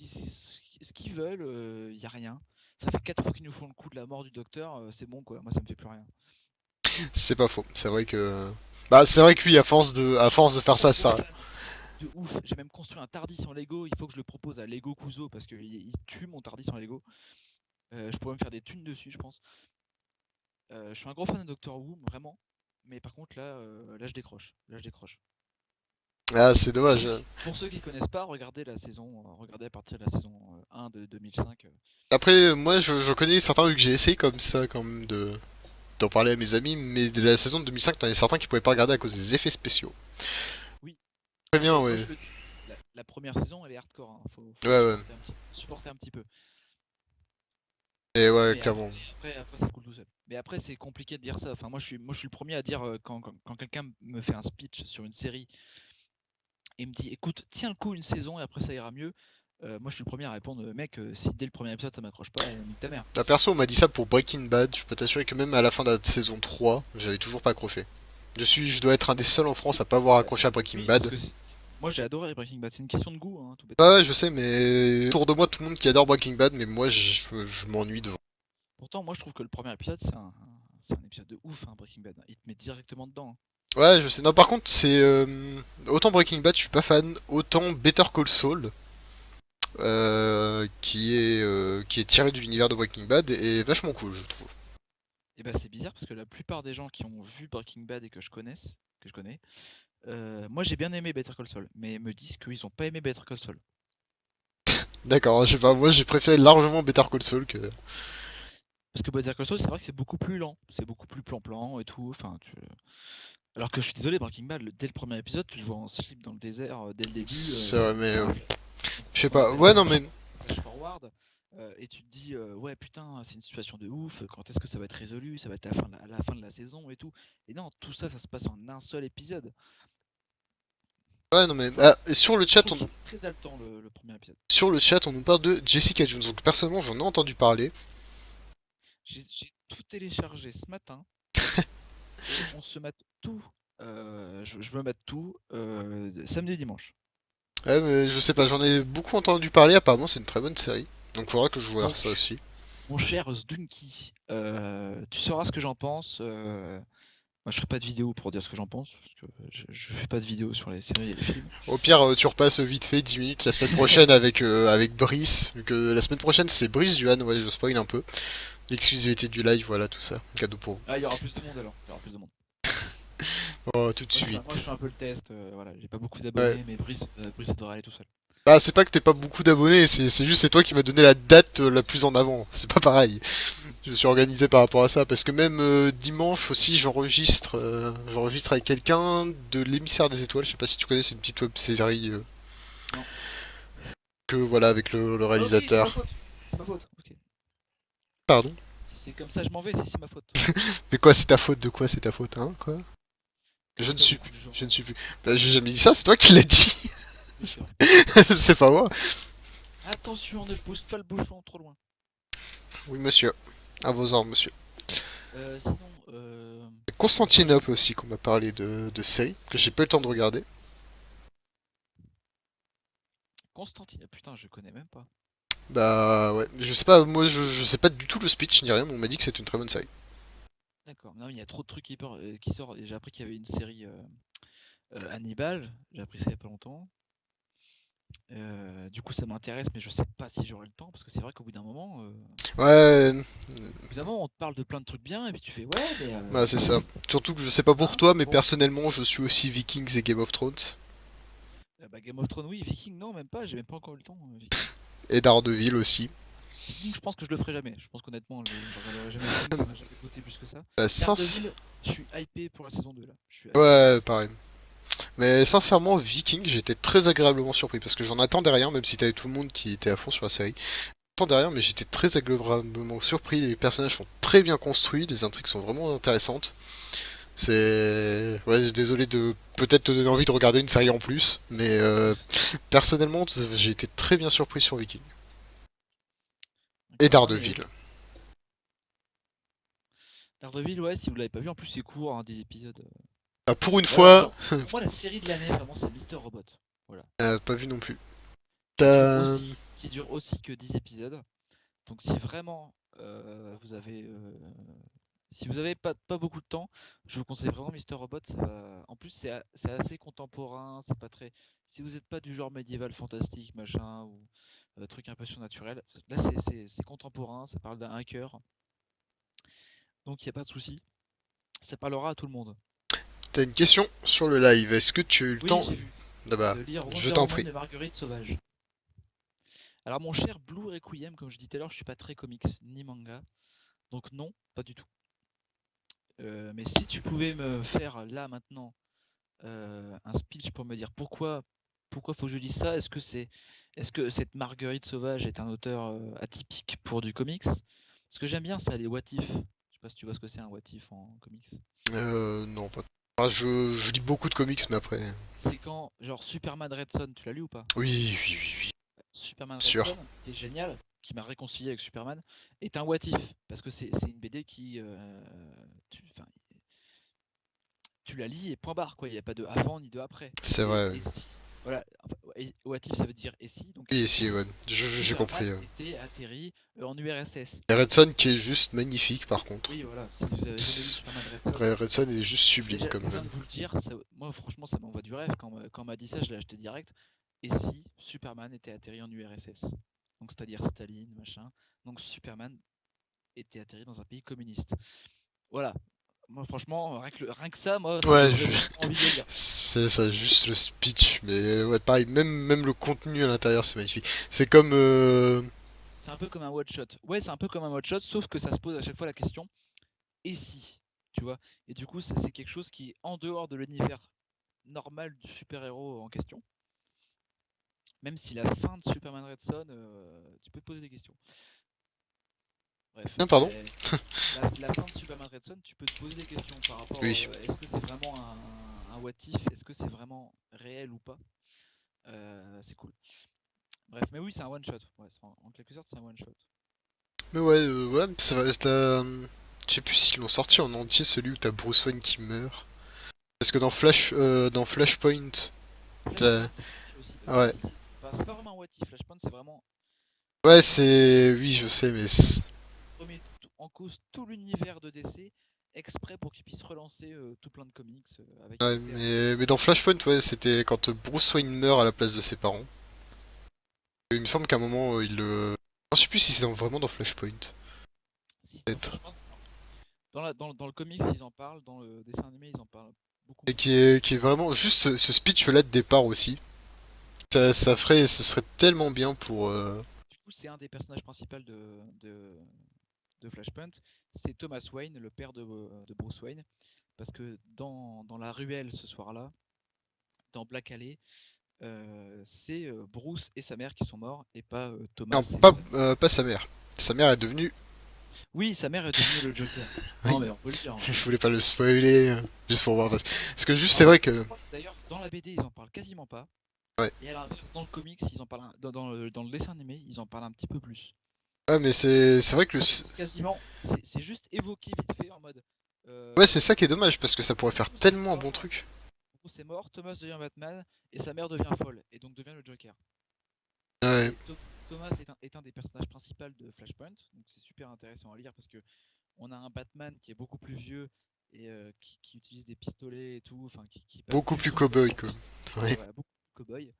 ce qu'ils veulent, il n'y a rien. Ça fait 4 fois qu'ils nous font le coup de la mort du docteur, c'est bon quoi, moi ça me fait plus rien. C'est pas faux, c'est vrai que... Bah, c'est vrai que oui, à force de Je faire suis un ça, gros ça... fan de ouf. J'ai même construit un Tardis en Lego. Il faut que je le propose à Lego Kuzo parce qu'il tue mon Tardis en Lego. Je pourrais me faire des thunes dessus, je pense. Je suis un gros fan de Doctor Who, vraiment. Mais par contre, là je décroche. Là, je décroche. Ah, c'est dommage. Pour ceux qui connaissent pas, regardez la saison, regardez à partir de la saison 1 de 2005. Après, moi, je connais certains, vu que j'ai essayé comme ça, quand même, d'en parler à mes amis, mais de la saison de 2005, t'en as certains qui pouvaient pas regarder à cause des effets spéciaux. Oui, Très bien, moi ouais. je le dis. La première saison, elle est hardcore. Hein. Ouais, Faut ouais. supporter un petit peu. Et ouais, Mais clairement. après, ça coule tout seul. Mais après, c'est compliqué de dire ça. Enfin, moi, je suis le premier à dire quand quelqu'un me fait un speech sur une série et me dit, écoute, tiens le coup une saison et après ça ira mieux. Moi, je suis le premier à répondre, mec, si dès le premier épisode ça m'accroche pas, nique ta mère. La perso, on m'a dit ça pour Breaking Bad. Je peux t'assurer que même à la fin de la saison 3, j'avais toujours pas accroché. Je dois être un des seuls en France à pas avoir Bah, accroché à Breaking oui, parce Bad. que moi j'ai adoré Breaking Bad. C'est une question de goût, hein, tout Ouais, bêtement. ouais, je sais, mais autour de moi, tout le monde qui adore Breaking Bad, mais moi, je m'ennuie devant. Pourtant, moi je trouve que le premier épisode c'est un épisode de ouf, hein, Breaking Bad. Il te met directement dedans. Hein. Ouais, je sais. Non, par contre, c'est autant Breaking Bad, je suis pas fan, autant Better Call Saul, qui est tiré de l'univers de Breaking Bad, est vachement cool, je trouve. Et bah c'est bizarre parce que la plupart des gens qui ont vu Breaking Bad et que je connais, moi j'ai bien aimé Better Call Saul, mais me disent qu'ils ont pas aimé Better Call Saul. D'accord, je sais pas, moi j'ai préféré largement Better Call Saul que. Parce que Better Call Saul, c'est vrai que c'est beaucoup plus lent, c'est beaucoup plus plan-plan et tout. Alors que je suis désolé, Breaking Bad, dès le premier épisode, tu le vois en slip dans le désert dès le début, C'est vrai, mais. c'est Je sais ce qu'on pas. appelle Ouais, non, mais. flash forward. Et tu te dis, ouais, putain, c'est une situation de ouf, quand est-ce que ça va être résolu, ça va être à la fin de la saison et tout. Et non, tout ça, ça se passe en un seul épisode. Ouais, non, mais. Enfin, Et sur le je chat, trouve qu'il est très haletant le premier épisode. on nous parle de Jessica Jones. Donc, personnellement, j'en ai entendu parler. J'ai tout téléchargé ce matin et on se mate tout. Je me mate tout samedi et dimanche. Ouais, mais je sais pas, j'en ai beaucoup entendu parler. Apparemment, c'est une très bonne série. Donc, faudra que je voie ça Donc, aussi. mon cher Zdunki, tu sauras ce que j'en pense. Moi, je ferai pas de vidéo pour dire ce que j'en pense, parce que je fais pas de vidéo sur les séries et les films. Au pire, tu repasses vite fait 10 minutes la semaine prochaine avec Brice. Vu que la semaine prochaine, c'est Brice Duhan. Ouais, je spoil un peu. L'exclusivité du live, voilà, tout ça. Cadeau pour vous. Ah, il y aura plus de monde alors. Il y aura plus de monde. Oh, tout de suite. Moi, je fais un peu le test. Voilà, j'ai pas beaucoup Ouais. d'abonnés, mais Brice, ça devrait aller tout seul. Bah, c'est pas que t'aies pas beaucoup d'abonnés, c'est juste c'est toi qui m'as donné la date la plus en avant. C'est pas pareil. Je me suis organisé par rapport à ça parce que même dimanche aussi j'enregistre avec quelqu'un de l'émissaire des étoiles. Je sais pas si tu connais, c'est une petite web série Non. que voilà avec le Ah, ok, c'est ma réalisateur. faute. C'est ma faute. Ok. Pardon. Si c'est comme ça, je m'en vais. Si c'est ma faute. Mais quoi, c'est ta faute de quoi? C'est ta faute, hein? Quoi? Je Comme ne pas suis beaucoup de gens. je ne suis plus. Bah, j'ai jamais dit ça, c'est toi qui l'as dit. Oui, c'est vrai. C'est pas moi. Attention, ne pousse pas le bouchon trop loin. Oui, monsieur. À vos ordres, monsieur. Sinon, Constantinople aussi qu'on m'a parlé de séries que j'ai pas eu le temps de regarder. Constantine. Putain, je connais même pas. Bah ouais, je sais pas, moi je sais pas du tout le speech ni rien, mais on m'a dit que c'est une très bonne série. D'accord. Non, mais il y a trop de trucs qui sortent. Et j'ai appris qu'il y avait une série Hannibal. J'ai appris ça il y a pas longtemps. Du coup, ça m'intéresse, mais je sais pas si j'aurai le temps, parce que c'est vrai qu'au bout d'un moment, Ouais, on te parle de plein de trucs bien, et puis tu fais ouais, mais bah c'est ça. Surtout que je sais pas pour hein, toi, mais bon. personnellement, je suis aussi Vikings et Game of Thrones. Bah, Game of Thrones, oui, Viking, non, même pas, j'ai même pas encore eu le temps, Viking. Et Daredevil aussi. Viking, je pense que je le ferai jamais. Je pense qu'honnêtement, je regarderai jamais Viking, ça m'a jamais botté plus que ça. Bah, sens... Daredevil, je suis hypé pour la saison 2 là. Je suis hypé. Ouais, pareil. Mais sincèrement, Viking, j'étais très agréablement surpris parce que j'en attendais rien, même si t'avais tout le monde qui était à fond sur la série. J'attendais rien, mais j'étais très agréablement surpris. Les personnages sont très bien construits, les intrigues sont vraiment intéressantes. C'est. Ouais, désolé de peut-être te donner envie de regarder une série en plus, mais personnellement, j'ai été très bien surpris sur Viking. Et D'accord, non mais Daredevil. Daredevil, ouais, si vous l'avez pas vu, en plus c'est court, hein, 10 épisodes. Ah, pour une Voilà, fois, genre, pour moi la série de l'année vraiment c'est Mister Robot. Voilà. pas vu non plus. Qui dure T'as- aussi, qui dure aussi que 10 épisodes. Donc si vraiment vous avez si vous avez pas beaucoup de temps, je vous conseille vraiment Mister Robot. En plus c'est assez contemporain, c'est pas très. Si vous n'êtes pas du genre médiéval fantastique machin ou truc un peu surnaturel, là c'est contemporain, ça parle d'un hacker, donc il y a pas de souci, ça parlera à tout le monde. T'as une question sur le live. Est-ce que tu as eu le Oui, temps? j'ai vu Ah bah, de lire je Wonder t'en Woman prie. de Marguerite Sauvage. Alors mon cher Blue Requiem, comme je disais tout à l'heure, je suis pas très comics ni manga, donc non, pas du tout. Mais si tu pouvais me faire là maintenant un speech pour me dire pourquoi faut que je lise ça. Est-ce que cette Marguerite Sauvage est un auteur atypique pour du comics? Ce que j'aime bien, c'est les what if. Je sais pas si tu vois ce que c'est un what if en comics. Non, pas. Ah, je lis beaucoup de comics, mais après. C'est quand genre Superman Red Son, tu l'as lu ou pas? Oui, oui, oui, oui, Superman Red sûr. Son, qui est génial, qui m'a réconcilié avec Superman, est un what if parce que c'est une BD qui enfin, tu la lis et point barre quoi, il n'y a pas de avant ni de après. C'est C'est vrai. et si. Voilà, enfin, what if ça veut dire et si, donc Oui, et si, si ouais. J'ai Superman compris. était atterri en URSS. Et Redson qui est juste magnifique, par contre. Oui, voilà, si vous avez jamais lu Superman Red Son, Redson est juste sublime comme. déjà de vous le dire, moi franchement ça m'envoie du rêve. Quand on m'a dit ça, je l'ai acheté direct. Et si Superman était atterri en URSS? Donc c'est-à-dire Staline, machin. Donc Superman était atterri dans un pays communiste. Voilà. Moi franchement, rien que ça, moi, ça me Ouais, donnerait vraiment envie de le lire. c'est ça, juste le speech, mais ouais, pareil, même le contenu à l'intérieur, c'est magnifique. C'est comme, C'est un peu comme un one shot. Ouais, c'est un peu comme un one shot, sauf que ça se pose à chaque fois la question et si, tu vois. Et du coup, c'est quelque chose qui est en dehors de l'univers normal du super-héros en question. Même si la fin de Superman Red Son, tu peux te poser des questions. Bref, ah, pardon. la fin de Superman Red Son, tu peux te poser des questions par rapport Oui. est-ce que c'est vraiment un what if, est-ce que c'est vraiment réel ou pas. C'est cool. Bref, mais oui, c'est un one shot. Ouais, en quelque sorte, c'est un one shot. Mais ouais, ouais, c'est vrai, je sais plus s'ils l'ont sorti en entier, celui où t'as Bruce Wayne qui meurt. Parce que dans Flashpoint, t'as... Flashpoint, c'est génial aussi parce que Ouais. si c'est. Enfin, c'est pas vraiment un what if. Flashpoint, c'est vraiment. Ouais, Ils remettent c'est... Oui, je sais, mais... remet en cause tout l'univers de DC exprès pour qu'ils puissent relancer tout plein de comics avec un Ouais, côté un peu mais dans Flashpoint, ouais, c'était quand Bruce Wayne meurt à la place de ses parents. Il me semble qu'à un moment, il le... Je sais plus si c'est vraiment dans Flashpoint. si c'est dans Peut-être. Flashpoint. Dans le comics, ils en parlent, dans le dessin animé, ils en parlent beaucoup Et moins. qui est vraiment... Juste ce speech-là de départ aussi. Ce serait tellement bien pour... Du coup, c'est un des personnages principaux de Flashpoint. C'est Thomas Wayne, le père de Bruce Wayne. Parce que dans la ruelle ce soir-là, dans Black Alley, c'est Bruce et sa mère qui sont morts et pas Non, Thomas et son ami. pas sa mère. Sa mère est devenue... Oui, sa mère est devenue le Joker. Oui, Non, mais on peut le dire, hein. je voulais pas le spoiler, juste pour voir. Parce que juste, Alors, c'est vrai que... d'ailleurs, dans la BD, ils en parlent quasiment pas. Ouais. Et à l'inverse, dans le comics, ils en parlent dans le dessin animé, ils en parlent un petit peu plus. Ouais, mais c'est vrai que En fait, c'est quasiment, c'est juste évoqué vite fait en mode. ouais, c'est ça qui est dommage, parce que ça pourrait faire Bruce est tellement un bon mort, truc. Bruce est mort, Thomas devient Batman et sa mère devient folle et donc devient le Joker. Ouais. Et Thomas est un des personnages principaux de Flashpoint, donc c'est super intéressant à lire parce que on a un Batman qui est beaucoup plus vieux et qui utilise des pistolets et tout, enfin qui passe Beaucoup du plus sang de père cowboy, en quoi. fils, Ouais. voilà, beaucoup de cow-boy.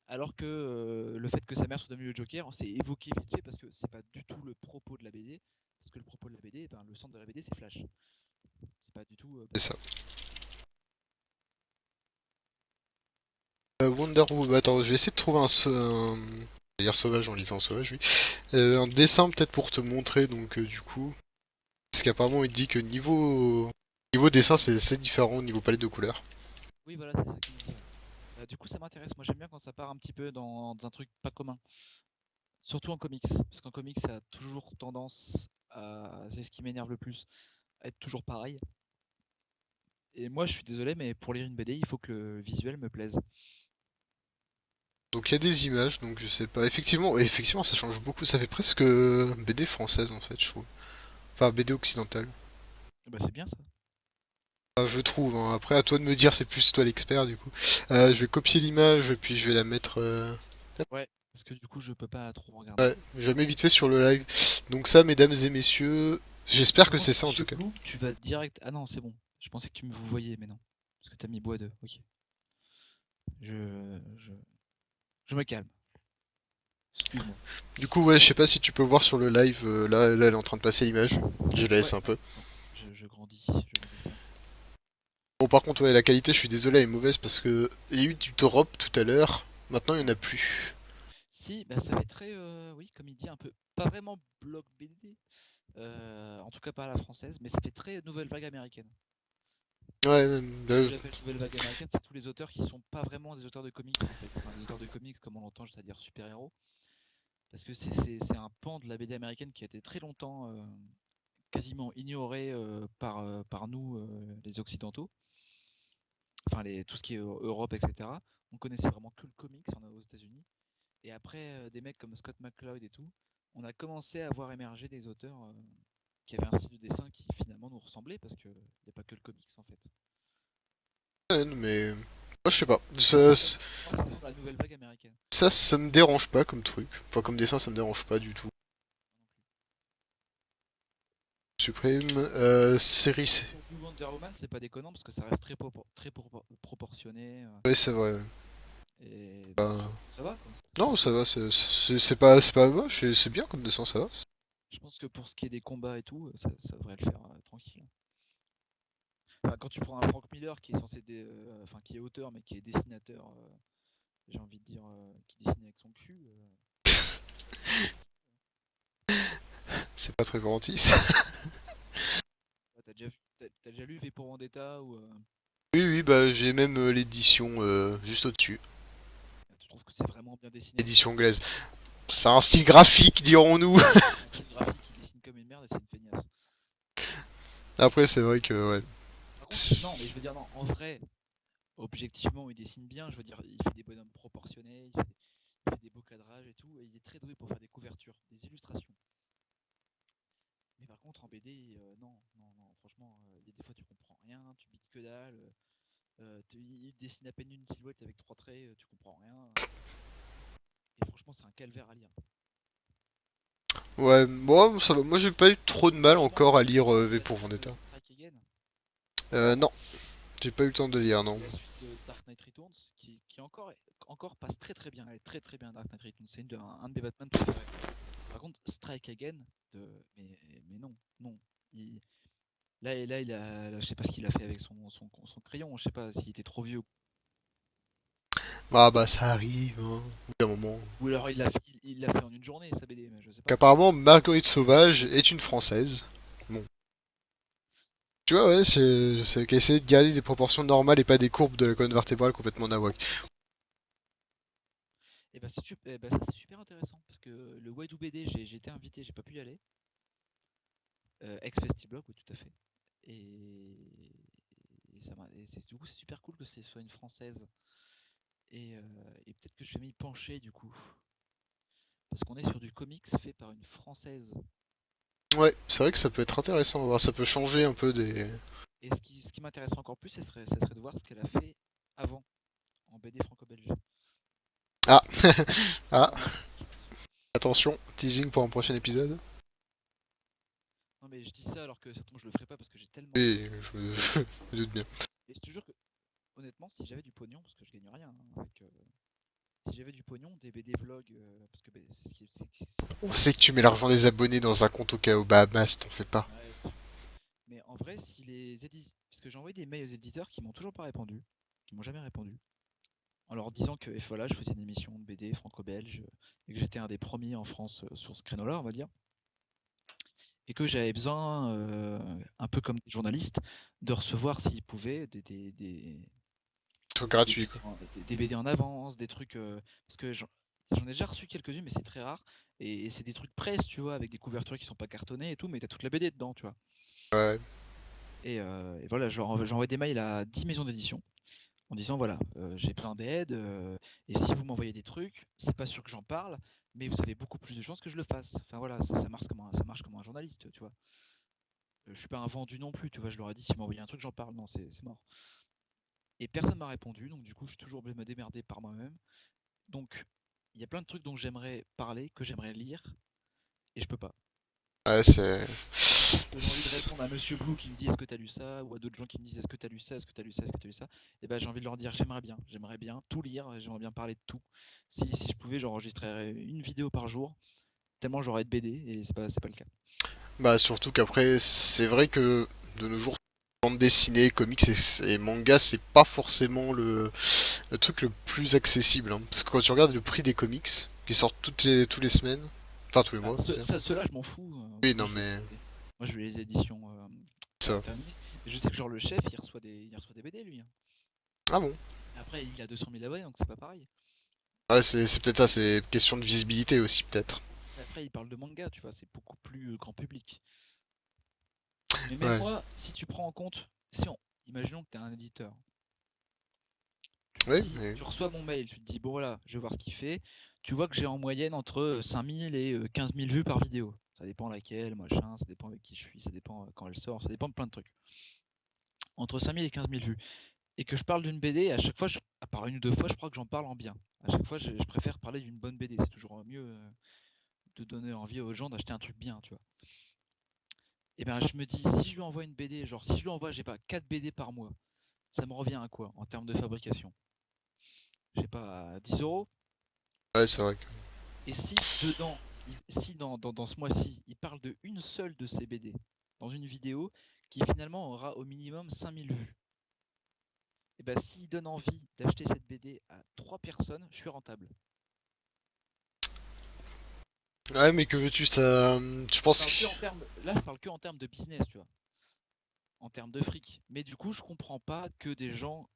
Alors que le fait que sa mère soit devenue le Joker, c'est évoqué vite fait parce que c'est pas du tout le propos de la BD. Parce que le propos de la BD, ben, le centre de la BD, c'est Flash. C'est pas du tout C'est Batman. ça. Wonder Woman. Attends, je vais essayer de trouver un... Je vais dire sauvage en lisant sauvage, oui. Un dessin peut-être pour te montrer, donc du coup. Parce qu'apparemment il dit que niveau dessin c'est différent, niveau palette de couleurs. Oui, voilà, c'est ça qu'il me dit. Ouais. Du coup, ça m'intéresse. Moi, j'aime bien quand ça part un petit peu dans un truc pas commun. Surtout en comics. Parce qu'en comics, ça a toujours tendance à. C'est ce qui m'énerve le plus. À être toujours pareil. Et moi, je suis désolé, mais pour lire une BD, il faut que le visuel me plaise. Donc il y a des images, donc je sais pas. Effectivement ça change beaucoup, ça fait presque BD française en fait, je trouve. Enfin BD occidentale. Bah, c'est bien ça. Enfin, je trouve, hein. Après à toi de me dire, c'est plus toi l'expert du coup. Je vais copier l'image et puis je vais la mettre... Ouais. Parce que du coup, je peux pas trop regarder. Ouais, jamais vite fait sur le live. Donc ça, mesdames et messieurs, j'espère Par que c'est contre, ça en tout Monsieur cas. Blue, tu vas direct. Ah non, c'est bon. Je pensais que tu me vous voyez, mais non. Parce que t'as mis bois 2. Ok. Je, je, je me calme. Excuse-moi. Du coup, ouais, je sais pas si tu peux voir sur le live, là elle est en train de passer l'image. Je la laisse Ouais. un peu. Attends, je grandis. Je grandis ça. Bon, par contre, ouais, la qualité, je suis désolé, elle est mauvaise parce que il y a eu du drop tout à l'heure. Maintenant, il y en a plus. Si, bah, ça fait très, oui, comme il dit, un peu, pas vraiment bloc BD, en tout cas pas à la française, mais ça fait très nouvelle vague américaine. Ouais, Ce que j'appelle nouvelle vague américaine, c'est tous les auteurs qui sont pas vraiment des auteurs de comics en fait, enfin des auteurs de comics comme on l'entend, c'est-à-dire super-héros, parce que c'est un pan de la BD américaine qui a été très longtemps quasiment ignoré par nous, les occidentaux, enfin tout ce qui est Europe, etc. On connaissait vraiment que le comics aux États-Unis. Et après, des mecs comme Scott McCloud et tout, on a commencé à voir émerger des auteurs qui avaient un style de dessin qui finalement nous ressemblait parce qu'il n'y a pas que le comics en fait. ouais, mais moi, je sais pas. Moi, ça sent la nouvelle vague américaine. Ça me dérange pas comme truc. Enfin, comme dessin, ça me dérange pas du tout. Supprime. Série. Pour du Wonder Woman, c'est pas déconnant parce que ça reste très proportionné. Ouais, c'est vrai. Ouais. Et donc, Euh, ça va quoi. Non, ça va, c'est pas moche, c'est bien comme dessin, ça va. Je pense que pour ce qui est des combats et tout, ça devrait le faire tranquille. Enfin, quand tu prends un Frank Miller qui est enfin qui est auteur mais qui est dessinateur, j'ai envie de dire, qui dessine avec son cul. C'est pas très gentil. T'as t'as déjà lu V pour Vendetta ou Oui, oui, bah j'ai même l'édition juste au-dessus. tu trouves que c'est vraiment bien dessiné? Édition anglaise. C'est un style graphique, dirons-nous. Un style graphique qui dessine comme une merde et c'est une feignasse. Après, c'est vrai que, ouais. Par contre, non, mais je veux dire, non, en vrai, objectivement, il dessine bien. Je veux dire, il fait des bonhommes proportionnés, il fait des beaux cadrages et tout, et il est très doué pour faire des couvertures, des illustrations. Mais par contre, en BD, non, non, non, franchement, il y a des fois tu comprends rien, tu bites que dalle. Il dessine à peine une silhouette avec trois traits, tu comprends rien. Et franchement, c'est un calvaire à lire. Ouais, moi, ça va. Moi, j'ai pas eu trop de mal Sinon, encore à lire tu V l'as pour lu Vendetta. Strike Again. Non, j'ai pas eu le temps de lire, non. C'est la suite de Dark Knight Returns qui encore passe très très bien. Elle est très très bien Dark Knight Returns. C'est un de mes Batman préférés. Par contre, Strike Again, mais non, non. Il, là, je sais pas ce qu'il a fait avec son crayon. Je sais pas s'il était trop vieux. Ah bah, ça arrive, hein, au bout d'un moment. Ou alors il l'a fait en une journée, sa BD, mais je sais pas. Apparemment, Marguerite Sauvage est une Française. Bon. Tu vois, ouais, c'est qu'elle essaie de garder des proportions normales et pas des courbes de la colonne vertébrale complètement nawak. Et bah, ça, c'est super intéressant parce que le Waidu BD, j'ai été invité, j'ai pas pu y aller. Ex-Festiblog, oui, tout à fait. Et, du coup, c'est super cool que ce soit une française. Et peut-être que je vais m'y pencher du coup. Parce qu'on est sur du comics fait par une française. Ouais, c'est vrai que ça peut être intéressant à voir, ça peut changer un peu des... Et ce qui m'intéresserait encore plus, ça serait de voir ce qu'elle a fait avant, en BD franco-belge. Ah, C'est ah, pas mal. attention, teasing pour un prochain épisode. Non mais je dis ça alors que ça tombe, je le ferai pas parce que j'ai tellement envie. Et je me, je me doute bien. Et je te jure que, honnêtement, si j'avais du pognon, parce que je gagne rien, hein, si j'avais du pognon, des BD vlogs, parce que c'est ce qui On sait que tu mets l'argent des abonnés dans un compte au cas aux Bahamas, t'en fais pas. ouais, mais en vrai, si les éditeurs, parce que j'ai envoyé des mails aux éditeurs qui m'ont toujours pas répondu, qui m'ont jamais répondu, en leur disant que voilà, je faisais une émission de BD franco-belge et que j'étais un des premiers en France sur ce créneau-là, on va dire, et que j'avais besoin, un peu comme des journalistes, de recevoir s'ils pouvaient Truc des gratuit, BD quoi. des BD en avance, des trucs, parce que j'en ai déjà reçu quelques-unes, mais c'est très rare, et c'est des trucs presse, tu vois, avec des couvertures qui sont pas cartonnées et tout, mais t'as toute la BD dedans, tu vois. Ouais. Et voilà, j'envoie des mails à 10 maisons d'édition en disant voilà, j'ai besoin d'aide, et si vous m'envoyez des trucs, c'est pas sûr que j'en parle, mais vous avez beaucoup plus de chances que je le fasse. Enfin voilà, ça marche comme un journaliste, tu vois. Je suis pas un vendu non plus, tu vois. Je leur ai dit, s'ils m'envoyaient un truc, j'en parle. Non, c'est mort. Et personne m'a répondu, donc du coup, je suis toujours obligé de me démerder par moi-même. Donc, il y a plein de trucs dont j'aimerais parler, que j'aimerais lire, et je peux pas. Ouais, c'est... À force que j'ai envie de répondre à Monsieur Blue qui me dit est-ce que t'as lu ça, ou à d'autres gens qui me disent est-ce que t'as lu ça, est-ce que t'as lu ça, est-ce que t'as lu ça, et ben j'ai envie de leur dire j'aimerais bien tout lire, j'aimerais bien parler de tout. Si je pouvais, j'enregistrerais une vidéo par jour, tellement j'aurais de BD, et c'est pas le cas. Bah, surtout qu'après, c'est vrai que de nos jours, bande dessinée, comics et manga, c'est pas forcément le truc le plus accessible, hein. Parce que quand tu regardes le prix des comics, qui sortent tous les semaines, enfin tous les Bah, mois, c'est-à-dire. ceux-là, je m'en fous. Oui, non mais... Moi, je veux les éditions Ça. terminées. Et je sais que genre le chef, il reçoit des BD lui, hein. Ah bon? Après, il a 200 000 abonnés, donc c'est pas pareil. Ouais, c'est peut-être ça, c'est question de visibilité aussi, peut-être. Après, il parle de manga, tu vois, c'est beaucoup plus grand public. Mais même Ouais. moi, si tu prends en compte, si on, imaginons que tu es un éditeur, tu te Oui, dis, mais... tu reçois mon mail, tu te dis, bon voilà, je vais voir ce qu'il fait. Tu vois que j'ai en moyenne entre 5000 et 15 000 vues par vidéo. Ça dépend laquelle, machin, ça dépend avec qui je suis, ça dépend quand elle sort, ça dépend de plein de trucs. Entre 5000 et 15 000 vues. Et que je parle d'une BD, à chaque fois, à part une ou deux fois, je crois que j'en parle en bien. À chaque fois, je préfère parler d'une bonne BD. C'est toujours mieux de donner envie aux gens d'acheter un truc bien, tu vois. Et ben, je me dis, si je lui envoie une BD, genre si je lui envoie, j'ai pas 4 BD par mois, ça me revient à quoi en termes de fabrication? J'ai pas 10 euros. Ouais, c'est vrai que... Et si dedans, si dans ce mois-ci, il parle de une seule de ces BD dans une vidéo qui finalement aura au minimum 5000 vues, et ben s'il donne envie d'acheter cette BD à 3 personnes, je suis rentable. Ouais, mais que veux-tu, ça... Je pense que... Là, je parle que en termes de business, tu vois, en termes de fric. Mais du coup, je comprends pas que des gens,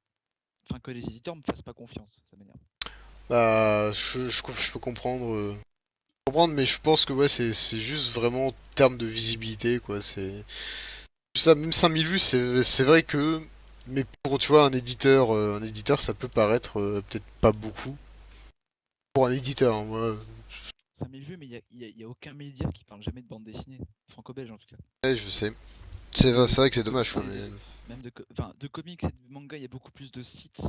enfin que les éditeurs me fassent pas confiance. Ça m'énerve. Bah, je peux comprendre... comprendre, mais je pense que ouais, c'est juste vraiment en termes de visibilité, quoi. C'est... Ça, même 5000 vues, c'est vrai que... Mais pour, tu vois, un éditeur, ça peut paraître peut-être pas beaucoup. Pour un éditeur, hein, moi... 5000 vues, mais y a aucun média qui parle jamais de bande dessinée, franco-belge en tout cas. Ouais, je sais. De, C'est vrai que de c'est comics dommage, quoi, et mais... même enfin, de comics et de manga, il y a beaucoup plus de sites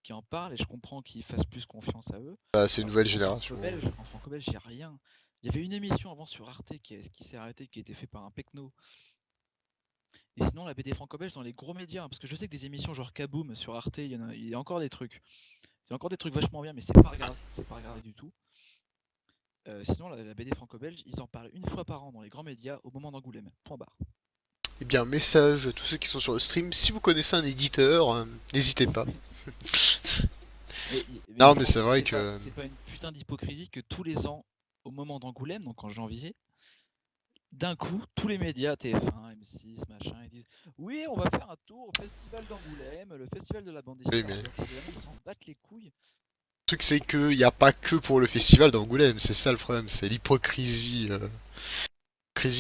qui en parlent et je comprends qu'ils fassent plus confiance à eux. Bah, c'est une Alors nouvelle qu'en génération. franco-belge, en franco-belge, il n'y a rien. Il y avait une émission avant sur Arte qui s'est arrêtée, qui a été faite par un Pecno. Et sinon, la BD franco-belge dans les gros médias, hein, parce que je sais que des émissions genre Kaboom sur Arte, il y a encore des trucs. Il y a encore des trucs vachement bien, mais c'est pas regardé du tout. Sinon, la BD franco-belge, ils en parlent une fois par an dans les grands médias au moment d'Angoulême. Point barre. Eh bien, message à tous ceux qui sont sur le stream, si vous connaissez un éditeur, n'hésitez pas. Mais Non, tu te mais rends c'est compte que vrai que... c'est pas une putain d'hypocrisie que tous les ans, au moment d'Angoulême, donc en janvier, d'un coup, tous les médias, TF1, M6, machin, ils disent oui, on va faire un tour au festival d'Angoulême, le festival de la bande Oui, dessinée. mais... Alors Le qu'Angoulême, ils s'en battent les couilles. truc, c'est qu'il n'y a pas que pour le festival d'Angoulême, c'est ça le problème, c'est l'hypocrisie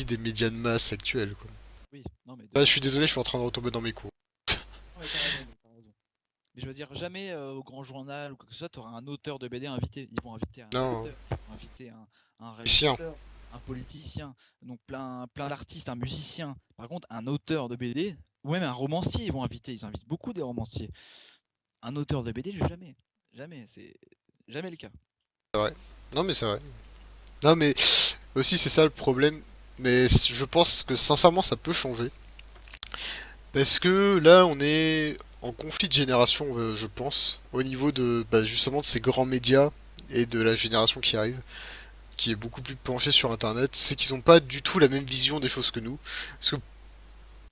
des médias de masse actuels, quoi. Oui, non, mais Ah, je suis désolé, je suis en train de retomber dans mes cours. non, mais t'as raison, t'as raison. Mais je veux dire, jamais au grand journal ou quoi que ce soit, t'auras un auteur de BD invité. Ils vont inviter un Non, acteur, ils vont inviter un chien. réalisateur, un politicien, donc plein d'artistes, un musicien. Par contre, un auteur de BD, ou même un romancier, ils vont inviter. Ils invitent beaucoup des romanciers. Un auteur de BD, jamais. Jamais, c'est jamais le cas. C'est vrai. Non, mais c'est vrai. Non, mais aussi, c'est ça le problème. Mais je pense que sincèrement, ça peut changer. Parce que là, on est en conflit de génération, je pense, au niveau de bah, justement de ces grands médias et de la génération qui arrive, qui est beaucoup plus penchée sur Internet, c'est qu'ils n'ont pas du tout la même vision des choses que nous. Parce que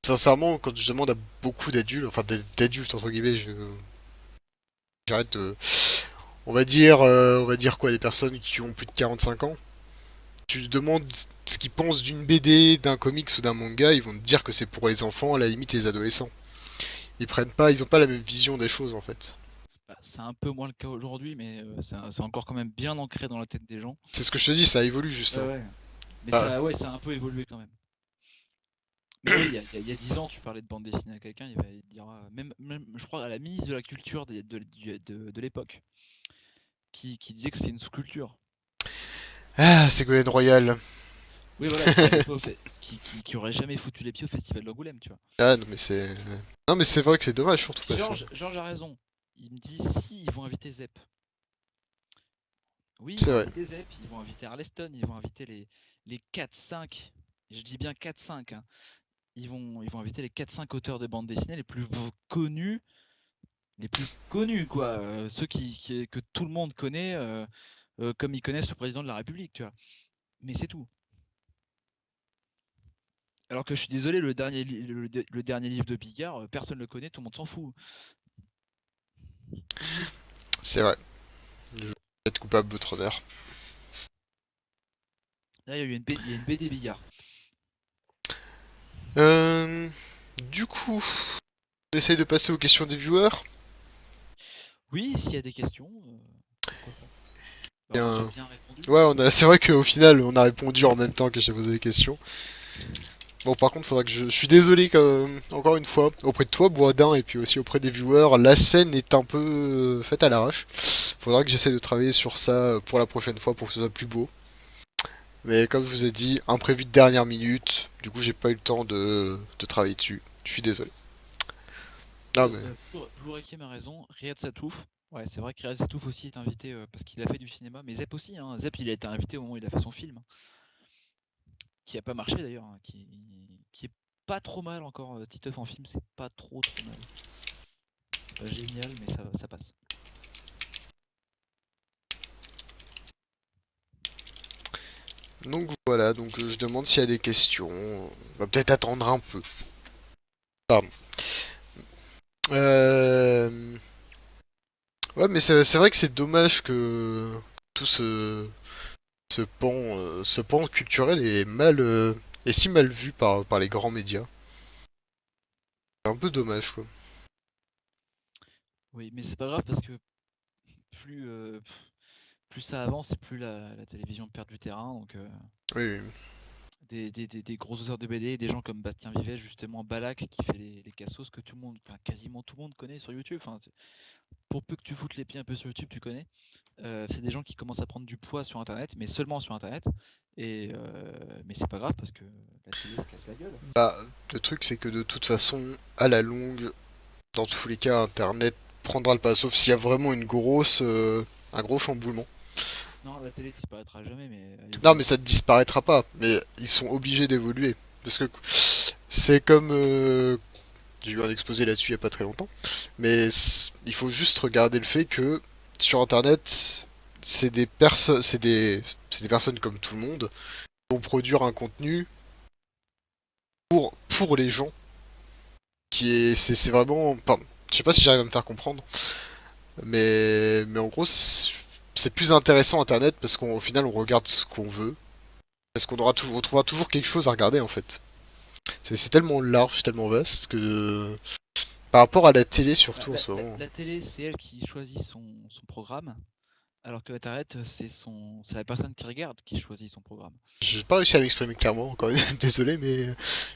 sincèrement, quand je demande à beaucoup d'adultes, enfin d'adultes entre guillemets, j'arrête de... on va dire quoi, des personnes qui ont plus de 45 ans. Tu demandes ce qu'ils pensent d'une BD, d'un comics ou d'un manga, ils vont te dire que c'est pour les enfants, à la limite les adolescents. Ils ont pas la même vision des choses en fait. Bah, c'est un peu moins le cas aujourd'hui, mais c'est encore quand même bien ancré dans la tête des gens. C'est ce que je te dis, ça évolue Ouais, justement. ouais. Mais Ah, ça a un peu évolué quand même. Mais oui, il y a 10 ans, tu parlais de bande dessinée à quelqu'un, il va te dire, même, je crois, à la ministre de la Culture de l'époque, qui disait que c'était une sous-culture. Ségolène Qui- Royal. Oui, voilà, qui allait pas qui aurait jamais foutu les pieds au festival d'Angoulême, tu vois. Ah non mais c'est... Non mais c'est vrai que c'est dommage surtout parce que... Georges a raison. Il me dit, si, ils vont inviter Zep. Oui, ils C'est vont vrai. inviter Zep, ils vont inviter Arleston, ils vont inviter les 4-5, je dis bien 4-5, hein. Ils vont inviter les 4-5 auteurs de bande dessinée connus, les plus connus, quoi. Ceux que tout le monde connaît, comme ils connaissent le président de la République, tu vois. Mais c'est tout. Alors que je suis désolé, le dernier livre de Bigard, personne ne le connaît, tout le monde s'en fout. C'est vrai. Je vais être coupable de votre honneur. Là, il y a une BD Bigard. Euh... Du coup, on essaye de passer aux questions des viewers. Oui, s'il y a des questions, pourquoi pas. Bah, on a déjà Bien... bien répondu. Ouais, c'est vrai qu'au final, on a répondu en même temps que j'ai posé les questions. Bon, par contre, faudra que je suis désolé, encore une fois, auprès de toi, Boisdin, et puis aussi auprès des viewers, la scène est un peu faite à l'arrache. Faudra que j'essaie de travailler sur ça pour la prochaine fois pour que ce soit plus beau. Mais comme je vous ai dit, imprévu de dernière minute, du coup j'ai pas eu le temps de travailler dessus. Je suis désolé. Non mais... Plourekim a raison, Riyad Satouf. Ouais, c'est vrai que Riyad Satouf aussi est invité parce qu'il a fait du cinéma, mais Zep aussi, hein. Zep, il a été invité au moment où il a fait son film, hein, qui a pas marché d'ailleurs, hein, qui est pas trop mal encore. Titeuf en film, c'est pas trop mal. Pas génial, mais ça passe. Donc voilà, donc je demande s'il y a des questions. On va peut-être attendre un peu. Pardon. Euh... Ouais, mais c'est vrai que c'est dommage que tout ce pan culturel est si mal vu par les grands médias. C'est un peu dommage, quoi. Oui, mais c'est pas grave parce que plus, plus ça avance et plus la télévision perd du terrain. Donc, Oui, oui. des gros auteurs de BD, des gens comme Bastien Vivet, justement, Balak, qui fait les cassos que tout le monde, enfin quasiment tout le monde connaît sur YouTube. Enfin, pour peu que tu foutes les pieds un peu sur YouTube, tu connais. C'est des gens qui commencent à prendre du poids sur Internet, mais seulement sur Internet. Mais c'est pas grave parce que la télé se casse la gueule. Bah, le truc, c'est que de toute façon, à la longue, dans tous les cas, Internet prendra le pas, sauf s'il y a vraiment un gros chamboulement. Non, la télé disparaîtra jamais, mais elle Non, mais évoluera. ça ne disparaîtra pas. Mais ils sont obligés d'évoluer. Parce que c'est comme... j'ai eu un exposé là-dessus il y a pas très longtemps. Mais il faut juste regarder le fait que sur Internet, c'est des personnes comme tout le monde qui vont produire un contenu pour les gens c'est vraiment... Enfin, je sais pas si j'arrive à me faire comprendre. Mais en gros, c'est plus intéressant Internet parce qu'au final, on regarde ce qu'on veut. Parce on trouvera toujours quelque chose à regarder en fait. C'est tellement large, tellement vaste que par rapport à la télé Bah, surtout en ce moment. la télé, c'est elle qui choisit son programme, alors que Internet, c'est la personne qui regarde qui choisit son programme. J'ai pas réussi à m'exprimer clairement, encore une désolé, mais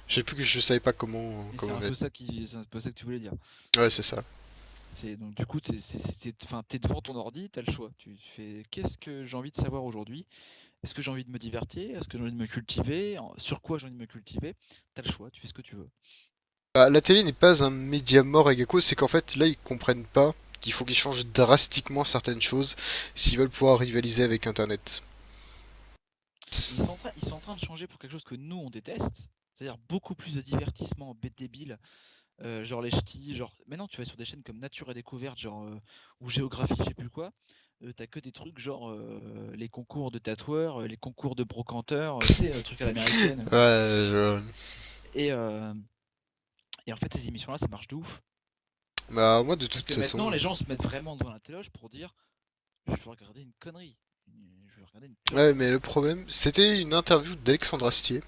j'ai plus que je savais pas Et comment mettre. c'est un peu ça que tu voulais dire. Ouais, c'est ça. Donc du coup, enfin, t'es devant ton ordi, t'as le choix. Tu fais, qu'est-ce que j'ai envie de savoir aujourd'hui? Est-ce que j'ai envie de me divertir? Est-ce que j'ai envie de me cultiver? Sur quoi j'ai envie de me cultiver? T'as le choix, tu fais ce que tu veux. Bah, la télé n'est pas un média mort à Gecko, c'est qu'en fait là ils comprennent pas qu'il faut qu'ils changent drastiquement certaines choses s'ils veulent pouvoir rivaliser avec Internet. Ils sont en train de changer pour quelque chose que nous on déteste, c'est-à-dire beaucoup plus de divertissement bête débile, genre les ch'tis, genre maintenant tu vas sur des chaînes comme Nature et Découverte, genre ou Géographie, je sais plus quoi. t'as que des trucs genre les concours de tatoueurs, les concours de brocanteurs, tu sais, trucs à l'américaine. Ouais, je... Et, euh, et en fait, ces émissions-là, ça marche de ouf. Bah, moi, de Parce toute que maintenant, façon... les gens se mettent vraiment devant la téloge pour dire je veux regarder une connerie. Je veux regarder une Ouais, connerie. mais le problème, c'était une interview d'Alexandre Astier,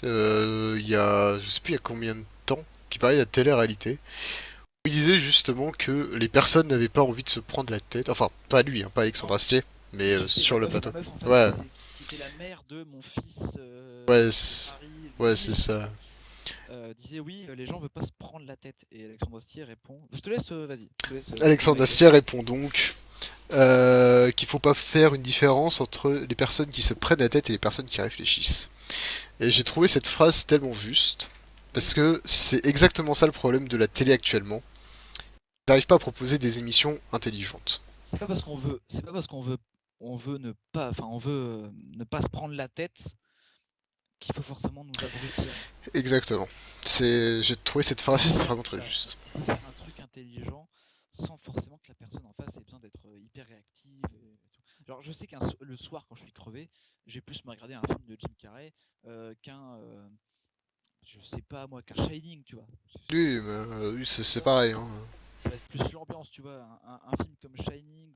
il y a, je sais plus il y a combien de temps, qui parlait de la télé-réalité. Il disait justement que les personnes n'avaient pas envie de se prendre la tête, enfin, pas lui, hein, pas Alexandre Non, Astier, mais c'était sur le la plateau. meuf en face Ouais, qui était la mère de mon fils ouais, de Paris, ouais, c'est ministre, ça. disait oui, les gens veulent pas se prendre la tête. Et Alexandre Astier répond. Je te laisse, vas-y, je te laisse répondre Alexandre avec Astier répond donc qu'il faut pas faire une différence entre les personnes qui se prennent la tête et les personnes qui réfléchissent. Et j'ai trouvé cette phrase tellement juste, Oui, parce que c'est exactement ça le problème de la télé actuellement. Ils n'arrivent pas à proposer des émissions intelligentes. c'est pas parce on veut ne pas, enfin, on veut ne pas se prendre la tête qu'il faut forcément nous abrutir. Exactement. J'ai trouvé cette On phrase peut faire, vraiment très voilà, juste. on peut faire un truc intelligent sans forcément que la personne en face ait besoin d'être hyper réactive et tout. Genre, je sais le soir, quand je suis crevé, je vais plus me regarder un film de Jim Carrey je sais pas moi, qu'un Shining, tu vois. Oui, mais, oui, c'est Tu vois, pareil. Hein. ça va être plus l'ambiance, tu vois. Un film comme Shining,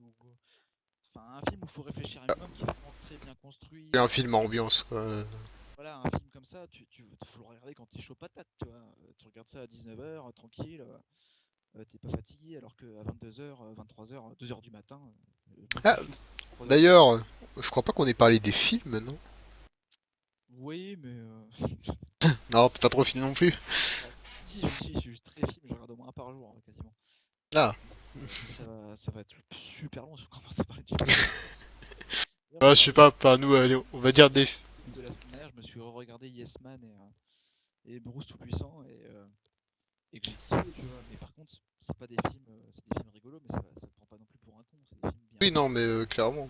enfin un film où il faut réfléchir un minimum, qui est vraiment très bien construit. C'est un film à ambiance, quoi. Voilà, un film comme ça, faut le regarder quand t'es chaud patate, tu vois. Tu regardes ça à 19h, tranquille, t'es pas fatigué, alors qu'à 22h, 23h, 2h du matin, moi je Ah, suis chaud. 3h du matin. d'ailleurs, je crois pas qu'on ait parlé des films, non? Oui, mais Non, t'es pas trop film non plus. bah, si, je suis très film, je regarde au moins un par jour, quasiment. Ah, Mais ça va être super long si on commence à parler de film. D'ailleurs, ah je sais pas, pas nous, allez, on va dire des... parce que la semaine dernière, je me suis re-regardé Yes Man et Bruce Tout-Puissant et que j'ai kiffé, tu vois. Mais par contre, c'est des films rigolos, mais ça te prend pas non plus pour un con, c'est des films bien Oui, faits. non, mais clairement.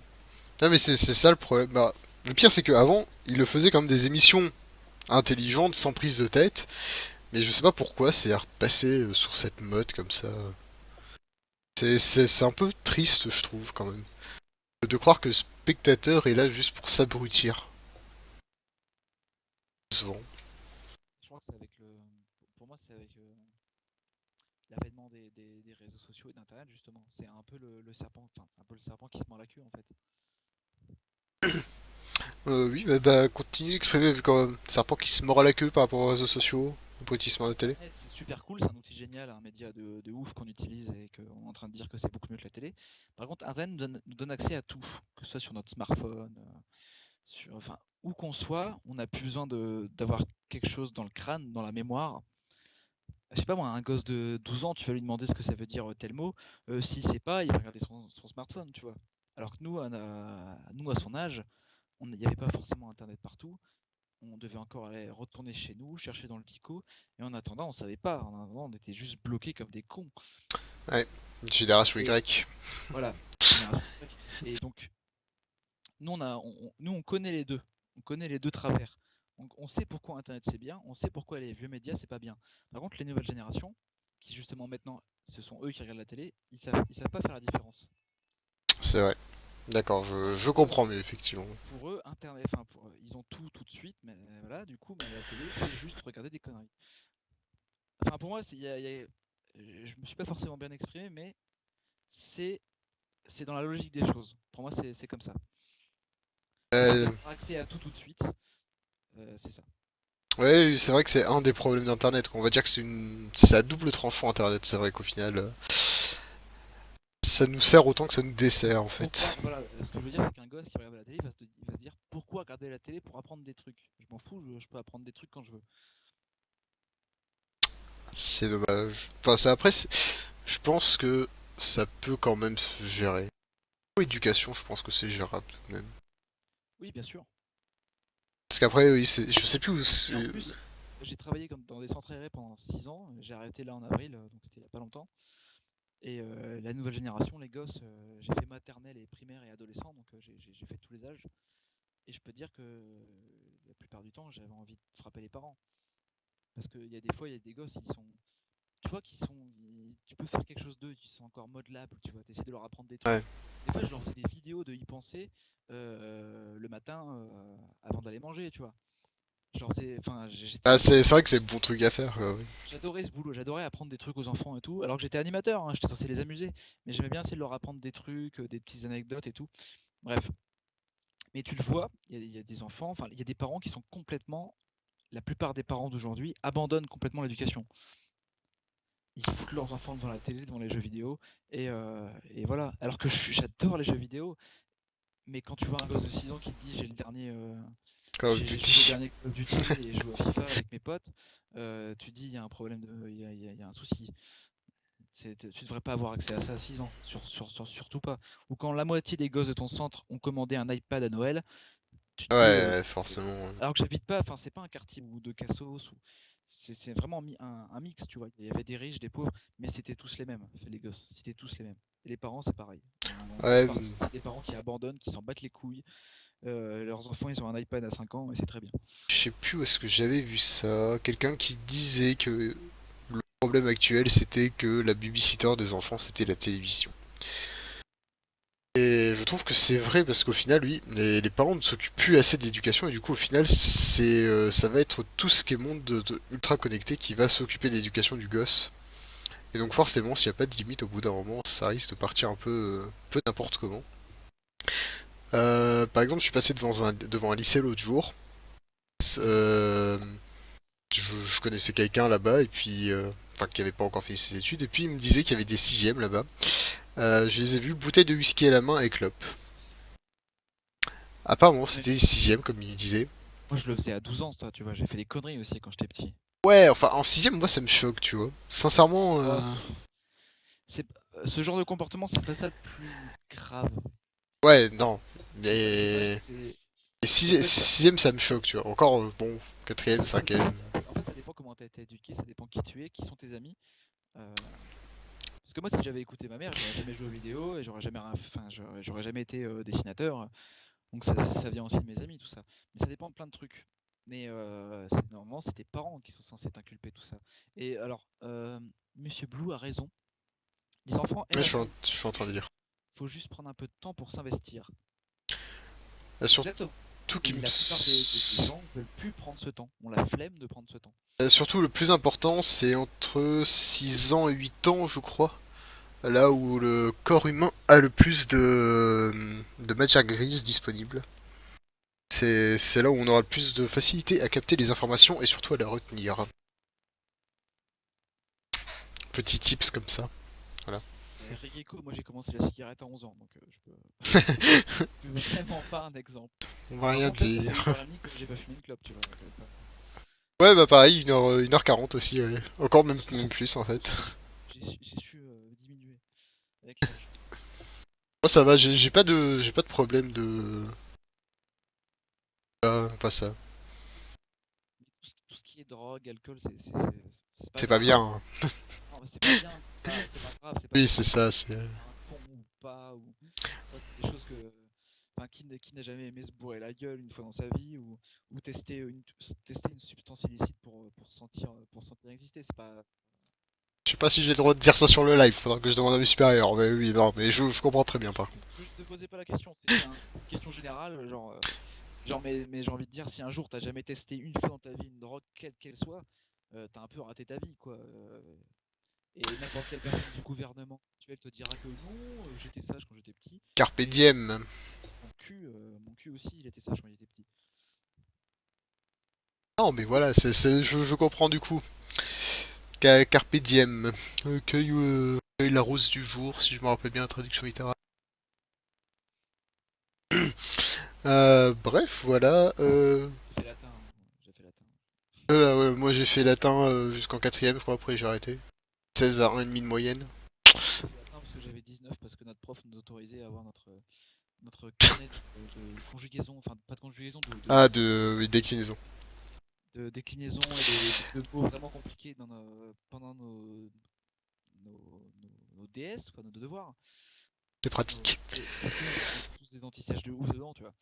Non, mais c'est ça le problème. Bah, le pire, c'est qu'avant, ils le faisaient comme des émissions intelligentes, sans prise de tête. Mais je sais pas pourquoi c'est repassé sur cette mode comme ça. C'est un peu triste, je trouve, quand même. De croire que le spectateur est là juste pour s'abrutir. Souvent. Je crois que c'est avec pour moi, c'est avec l'avènement des réseaux sociaux et d'internet justement. C'est un peu le serpent, enfin, c'est un peu le serpent qui se mord la queue en fait. Oui, bah continue d'exprimer vu quand même. Serpent qui se mord à la queue par rapport aux réseaux sociaux, au politisme de la télé. Internet, c'est super cool, c'est un outil génial, un média de ouf qu'on utilise et qu'on est en train de dire que c'est beaucoup mieux que la télé. Par contre, Internet nous donne accès à tout, que ce soit sur notre smartphone, enfin, où qu'on soit, on n'a plus besoin d'avoir quelque chose dans le crâne, dans la mémoire. Je sais pas moi, un gosse de 12 ans, tu vas lui demander ce que ça veut dire tel mot. S'il sait pas, il va regarder son smartphone, tu vois. Alors que nous, à son âge, il n'y avait pas forcément Internet partout. On devait encore aller retourner chez nous, chercher dans le dico. Et en attendant, on savait pas. En attendant, on était juste bloqués comme des cons. Ouais, Génération Et Y. voilà, génération Y. Et donc, nous, nous, on connaît les deux. On connaît les deux travers. On sait pourquoi Internet c'est bien, on sait pourquoi les vieux médias c'est pas bien. Par contre, les nouvelles générations, qui justement maintenant, ce sont eux qui regardent la télé, ils savent pas faire la différence. C'est vrai. D'accord, je comprends mieux, effectivement. Pour eux, Internet, enfin, ils ont tout de suite, mais voilà, du coup, la télé, c'est juste regarder des conneries. Enfin, pour moi, je me suis pas forcément bien exprimé, mais c'est c'est dans la logique des choses. Pour moi, c'est comme ça. Le fait Euh, d'avoir accès à tout de suite, c'est ça. ouais, oui, c'est vrai que c'est un des problèmes d'Internet. On va dire que c'est à double tranchant Internet. C'est vrai qu'au final, ça nous sert autant que ça nous dessert, en fait. Voilà, ce que je veux dire, c'est qu'un gosse qui regarde la télé, il va se dire pourquoi regarder la télé pour apprendre des trucs. Je m'en fous, je peux apprendre des trucs quand je veux. C'est dommage. Enfin, je pense que ça peut quand même se gérer. Pour éducation, je pense que c'est gérable tout de même. Oui, bien sûr. Parce qu'après, oui, je sais plus où Et en c'est. plus, j'ai travaillé comme dans des centres aérés pendant 6 ans. J'ai arrêté là en avril, donc c'était il n'y a pas longtemps. Et la nouvelle génération, les gosses, j'ai fait maternelle et primaire et adolescent, donc j'ai fait tous les âges. Et je peux te dire que la plupart du temps, j'avais envie de frapper les parents. Parce qu'il y a des fois, il y a des gosses, tu vois, tu peux faire quelque chose d'eux, ils sont encore modelable, tu vois, t'essaies de leur apprendre des Ouais. trucs. Des fois, je leur faisais des vidéos de y penser le matin avant d'aller manger, tu vois. Je leur faisais, enfin, Ah, c'est vrai que c'est le bon truc à faire, quoi, oui. j'adorais ce boulot, j'adorais apprendre des trucs aux enfants et tout. Alors que j'étais animateur, hein, j'étais censé les amuser, mais j'aimais bien essayer de leur apprendre des trucs, des petites anecdotes et tout. Bref, mais tu le vois, il y a des enfants, enfin, il y a des parents qui sont complètement, la plupart des parents d'aujourd'hui abandonnent complètement l'éducation. Ils foutent leurs enfants devant la télé, devant les jeux vidéo, et voilà. Alors que j'adore les jeux vidéo, mais quand tu vois un gosse de 6 ans qui te dit j'ai le dernier, Call of j'ai joué au Duty. dernier Call of Duty et je joue à FIFA avec mes potes, tu dis il y a un problème, il y a un souci. Tu devrais pas avoir accès à ça à 6 ans, surtout pas. Ou quand la moitié des gosses de ton centre ont commandé un iPad à Noël, tu te dis, Ouais, forcément. alors que j'habite pas, enfin c'est pas un quartier ou de Cassos, ou c'est vraiment un mix, tu vois. Il y avait des riches, des pauvres, mais c'était tous les mêmes, les gosses, c'était tous les mêmes. Et les parents, c'est pareil. On fait tous Ouais, partie. C'est des parents qui abandonnent, qui s'en battent les couilles. Leurs enfants, ils ont un iPad à 5 ans et c'est très bien. je sais plus où est-ce que j'avais vu ça. Quelqu'un qui disait que le problème actuel c'était que la babysitter des enfants c'était la télévision. Et je trouve que c'est vrai parce qu'au final, oui, les parents ne s'occupent plus assez de l'éducation et du coup, au final, ça va être tout ce qui est monde ultra connecté qui va s'occuper de l'éducation du gosse. Et donc, forcément, s'il n'y a pas de limite au bout d'un moment, ça risque de partir un peu n'importe comment. Par exemple, je suis passé devant un lycée l'autre jour. Euh, je connaissais quelqu'un là-bas et puis, enfin, qui avait pas encore fini ses études et puis il me disait qu'il y avait des sixièmes là-bas. Je les ai vus, bouteille de whisky à la main et clope. Apparemment, Ouais. c'était des sixièmes, comme il me disait. Moi, je le faisais à 12 ans, ça, tu vois. J'ai fait des conneries aussi quand j'étais petit. Ouais, enfin, en sixième, moi, ça me choque, tu vois. Sincèrement, Oh, c'est, ce genre de comportement, c'est pas ça le plus grave. ouais, non. C'est pas, Mais ça peut être. sixième, ça me choque, tu vois. Encore, bon, quatrième, cinquième. En fait, ça dépend comment t'as été éduqué, ça dépend qui tu es, qui sont tes amis. Euh, Parce que moi, si j'avais écouté ma mère, j'aurais jamais joué aux vidéos et j'aurais jamais, enfin, j'aurais jamais été dessinateur. Donc ça vient aussi de mes amis, tout ça. Mais ça dépend de plein de trucs. Mais normalement, c'est tes parents qui sont censés t'inculper tout ça. Et alors, Monsieur Blue a raison. Les enfants Ouais, aiment apprendre. je suis en train de dire. Faut juste prendre un peu de temps pour s'investir. Surtout Exactement. qui Et me... la plupart des gens ne veulent plus prendre ce temps. On la flemme de prendre ce temps. Surtout, le plus important, c'est entre 6 ans et 8 ans, je crois. Là où le corps humain a le plus de matière grise disponible. C'est là où on aura le plus de facilité à capter les informations et surtout à les retenir. Petit tips comme ça. Voilà. Rigeco, moi j'ai commencé la cigarette à 11 ans, donc je peux vraiment pas un exemple. On va Par rien contre, là, ça fait dire. 1h30 que j'ai pas fumé une clope, tu vois. Ouais, bah pareil, 1h40 aussi. Ouais. Encore même plus en fait. J'ai su diminuer avec l'âge. Moi ça va, j'ai pas de problème de... pas ça. Mais tout ce qui est drogue, alcool, c'est pas C'est pas grave. bien, hein. Non, mais c'est pas bien, c'est pas grave, c'est pas Oui, grave c'est si ça, c'est... t'as un pont ou pas, ou ça, c'est des choses que. Enfin, qui n'a jamais aimé se bourrer la gueule une fois dans sa vie, ou tester une substance illicite pour sentir exister, c'est pas. Je sais pas si j'ai le droit de dire ça sur le live, faudra que je demande à mes supérieurs, mais oui, non, mais je comprends très bien par contre. Ne te posez pas la question, c'est une question générale, mais j'ai envie de dire, si un jour t'as jamais testé une fois dans ta vie une drogue, quelle qu'elle soit, t'as un peu raté ta vie, quoi. Et n'importe quelle personne du gouvernement actuel te dira que non, j'étais sage quand j'étais petit. Carpe Mais diem. mon cul aussi, il était sage quand il était petit. Non, mais voilà, je comprends du coup. Carpe diem. Cueille la rose du jour, si je me rappelle bien la traduction littérale. Bref, voilà. J'ai fait latin, hein, j'ai fait latin. Ouais, moi j'ai fait latin jusqu'en quatrième, je crois, après j'ai arrêté. 16 à 1,5 de moyenne. J'ai fait latin parce que j'avais 19, parce que notre prof nous autorisait à avoir notre carnet de conjugaison, enfin pas de conjugaison, Ah, de oui, déclinaison. de déclinaison et de mots vraiment compliqués pendant nos DS, quoi, nos devoirs. C'est pratique. Du coup, on avait tous des anti-sèches de ouf dedans, tu vois.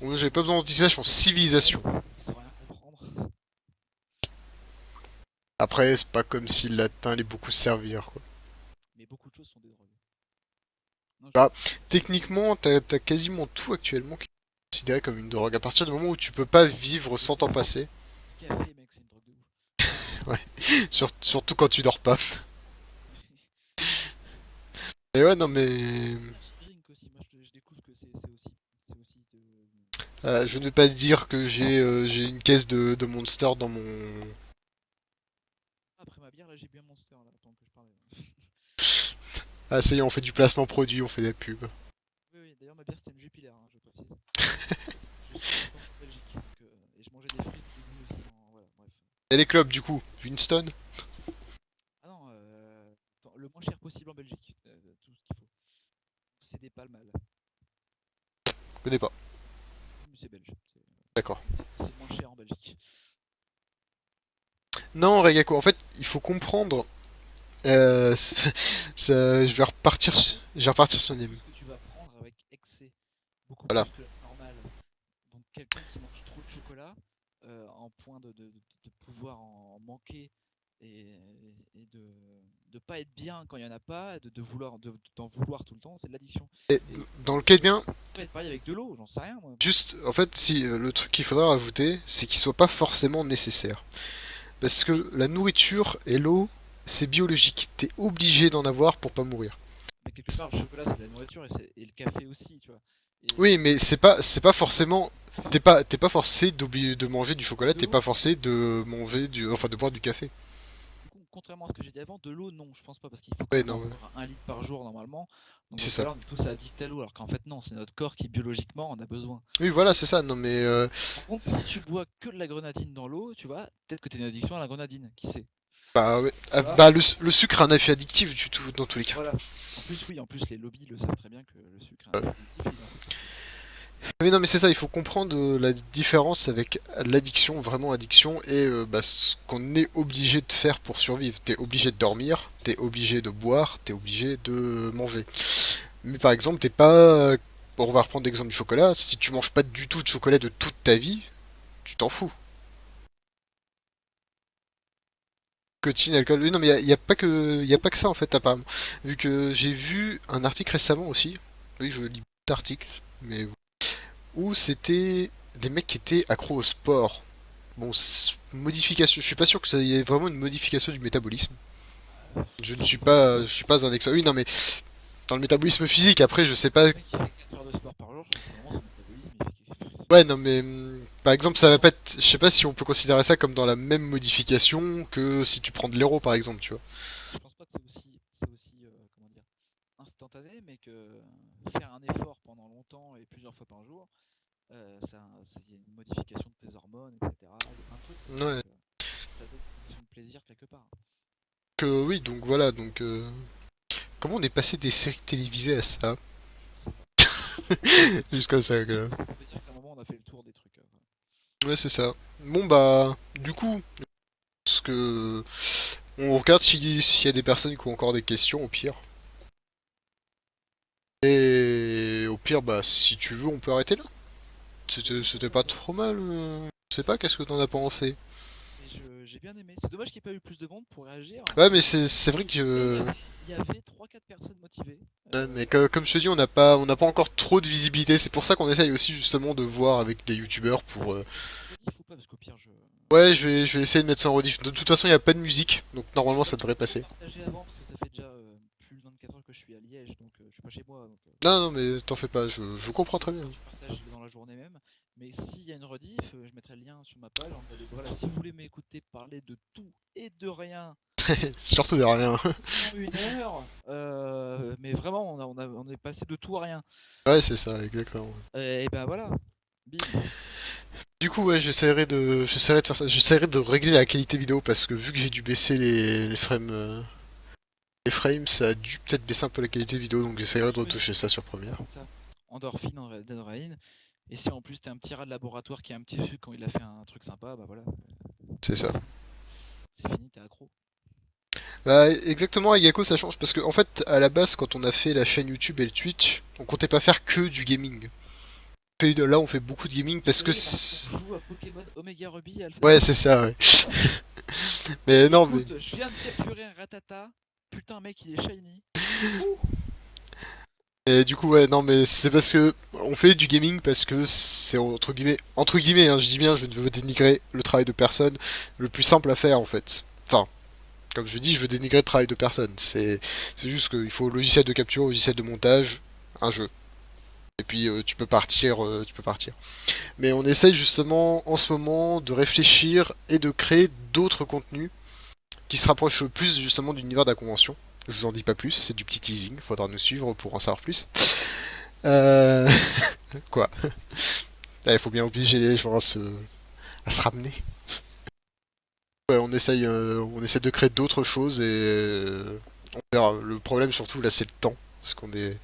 Moi j'ai pas besoin d'anticipation en civilisation. Sans rien comprendre. Après, c'est pas comme si le latin allait beaucoup servir, quoi. Mais beaucoup de choses sont des drogues. Non, Bah, techniquement, t'as quasiment tout actuellement qui est considéré comme une drogue. À partir du moment où tu peux pas vivre sans t'en passer. le café, mec, c'est une drogue de ouf. Ouais. Surtout quand tu dors pas. Et ouais, non mais. Energy drink aussi, moi je découvre que c'est aussi de... Je ne vais pas dire que j'ai une caisse de Monster dans mon. Après ma bière, là j'ai bu un Monster, là, tant que je parlais. Ah, ça y est, on fait du placement produit, on fait de la pub. Oui, oui, d'ailleurs ma bière c'était une Jupiler, hein, je précise. Je suis en vacances en Belgique, donc, et je mangeais des frites de goût aussi, voilà, bref. Et les clubs, du coup, Winston? Ah non, le moins cher possible en Belgique, tout ce qu'il faut. C'est des palmes, Je connais pas. mais c'est belge, D'accord. c'est moins cher en Belgique. Non, Regaku, en fait, il faut comprendre. Je vais repartir sur les. Ce que tu vas prendre avec excès, beaucoup Voilà. plus que la normale. Donc quelqu'un qui mange trop de chocolat, en point de pouvoir en manquer et de pas être bien quand il y en a pas, d'en vouloir tout le temps, c'est de l'addiction. Et Et dans le ça cas peut, bien, ça peut être pareil avec de l'eau, j'en sais rien moi. juste, en fait, si le truc qu'il faudra rajouter, c'est qu'il soit pas forcément nécessaire. Parce Oui, que la nourriture et l'eau, c'est biologique. T'es obligé d'en avoir pour pas mourir. mais quelque part le chocolat c'est de la nourriture et le café aussi, tu vois. Oui, Et mais c'est pas forcément. T'es pas forcé de manger du chocolat. de T'es pas l'eau, forcé de manger enfin de boire du café. du coup, contrairement à ce que j'ai dit avant, de l'eau non, je pense pas parce qu'il faut quand Ouais, même non, en ouais. boire 1 litre par jour normalement. Donc dans C'est ce ça. cas-là, on est tous addicts à l'eau, alors qu'en fait non, c'est notre corps qui biologiquement en a besoin. Oui, voilà, c'est ça. Non, mais Par contre, si tu bois que de la grenadine dans l'eau, tu vois, peut-être que tu as une addiction à la grenadine, qui sait. bah, ouais. Tu Ah, vois. bah, le sucre a un effet addictif du tout, dans tous les cas. Voilà. En plus, oui, en plus, les lobbies le savent très bien que le sucre a un effet addictif, ils en font partie. Oui, non, mais c'est ça. Il faut comprendre la différence avec l'addiction, vraiment addiction, et bah, ce qu'on est obligé de faire pour survivre. T'es obligé de dormir, t'es obligé de boire, t'es obligé de manger. Mais par exemple, t'es pas. Bon, on va reprendre l'exemple du chocolat. Si tu manges pas du tout de chocolat de toute ta vie, tu t'en fous. Nicotine, alcool. Oui, non, mais y a pas que ça en fait, apparemment. Vu que j'ai vu un article récemment aussi. Oui, je lis beaucoup d'articles, mais où c'était des mecs qui étaient accros au sport. Bon, modification. Je suis pas sûr que ça y ait vraiment une modification du métabolisme. Je sais pas. Je suis pas un expert. Oui, non, mais dans le métabolisme physique, après, je sais pas. Le mec qui fait 4 heures de sport par jour, je pense que c'est vraiment son métabolisme. Ouais, non, mais par exemple, ça va pas être. Je sais pas si on peut considérer ça comme dans la même modification que si tu prends de l'héros, par exemple, tu vois. Je pense pas que c'est aussi comment dire, instantané, mais que faire un effort pendant longtemps et plusieurs fois par jour, il y a une modification de tes hormones, etc. Il y a plein de trucs, quoi. Donc Ouais. ça donne une sensation de plaisir quelque part. Que oui, donc voilà, donc. Comment on est passé des séries télévisées à ça? Je sais pas. Juste comme ça, quoi. On peut dire qu'à un moment, on a fait le tour des trucs. Ouais, c'est ça. Bon, bah, du coup, ce que. On regarde s'il y a des personnes qui ont encore des questions, au pire. Et au pire, bah, si tu veux, on peut arrêter là. C'était pas trop mal. Je sais pas, qu'est-ce que t'en as pensé? Mais j'ai bien aimé. C'est dommage qu'il n'y ait pas eu plus de monde pour réagir. Ouais, mais c'est vrai Mais que. il y avait 3-4 personnes motivées. Ouais, mais comme je te dis, on n'a pas encore trop de visibilité. C'est pour ça qu'on essaye aussi justement de voir avec des youtubeurs pour. Rediff ou pas, parce qu'au pire, je. Ouais, je vais essayer de mettre ça en rediff. De toute façon, il n'y a pas de musique, donc normalement ça devrait passer. Partager avant, parce que ça fait déjà plus de 24 heures que je suis à Liège, donc je suis pas chez moi. Donc, Non, non, mais t'en fais pas, je si, comprends très bien. tu partages dans la journée même. Mais s'il y a une rediff, je mettrai le lien sur ma page en mode voilà, si vous voulez m'écouter parler de tout et de rien Surtout de rien. pendant 1 heure, mais vraiment, on est passé de tout à rien. Ouais, c'est ça, exactement. Et ben voilà, bim. Du coup, ouais, j'essaierai de faire ça. J'essaierai de régler la qualité vidéo parce que vu que j'ai dû baisser les frames, les frames, ça a dû peut-être baisser un peu la qualité vidéo, donc j'essaierai de Oui, retoucher ça sur Premiere. c'est ça. Endorphine, adrénaline. Et si en plus t'es un petit rat de laboratoire qui a un petit sucre quand il a fait un truc sympa, bah voilà, C'est ça. c'est fini, t'es accro. Bah, exactement, avec Gecko ça change parce que en fait, à la base, quand on a fait la chaîne YouTube et le Twitch, on comptait pas faire que du gaming. Là, on fait beaucoup de gaming parce que. Désolé, on joue à Pokémon Omega Ruby et Alpha Ouais, Sapphire. c'est ça, ouais. Mais non, mais. Écoute, je viens de capturer un Ratata. Putain, mec, il est shiny. Ouh. Et du coup, ouais, non, mais c'est parce que on fait du gaming parce que c'est entre guillemets, hein, je dis bien, je ne veux dénigrer le travail de personne, le plus simple à faire en fait. Enfin, comme je dis, je veux dénigrer le travail de personne. C'est juste qu'il faut logiciel de capture, logiciel de montage, un jeu. Et puis tu peux partir, tu peux partir. Mais on essaye justement en ce moment de réfléchir et de créer d'autres contenus qui se rapprochent plus justement de l'univers de la convention. Je vous en dis pas plus, c'est du petit teasing, faudra nous suivre pour en savoir plus. Euh... Quoi? Il faut bien obliger les gens à se ramener. Ouais, on essaie de créer d'autres choses et on verra. Le problème surtout là, c'est le temps, parce qu'on est.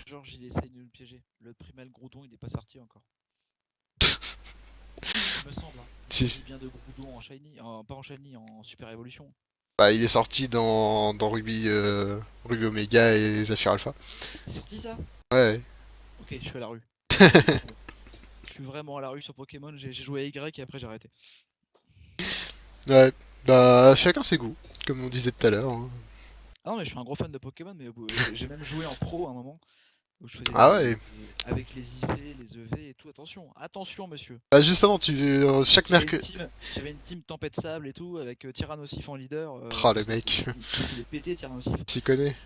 Georges, il essaye de nous piéger. Le primal Groudon, il est pas sorti encore. Il me semble, hein. Si. Il vient de Groudon en Shiny, pas en Shiny, en Super Evolution. Bah, il est sorti dans Ruby, Ruby Omega et Zephyr Alpha. C'est sorti ça? Ouais. Ok, je suis à la rue. Je suis vraiment à la rue sur Pokémon, j'ai joué à Y et après j'ai arrêté. Ouais. Bah, chacun ses goûts, comme on disait tout à l'heure, hein. Ah non, mais je suis un gros fan de Pokémon, mais j'ai même joué en pro à un moment où je faisais Ah ouais. avec les IV, les EV et tout. Attention, attention, monsieur. Bah justement, chaque mercredi. J'avais une team Tempête Sable et tout, avec Tyrannosif en leader. Ah le mec, Il est pété, Tyrannosif. s'y connaît.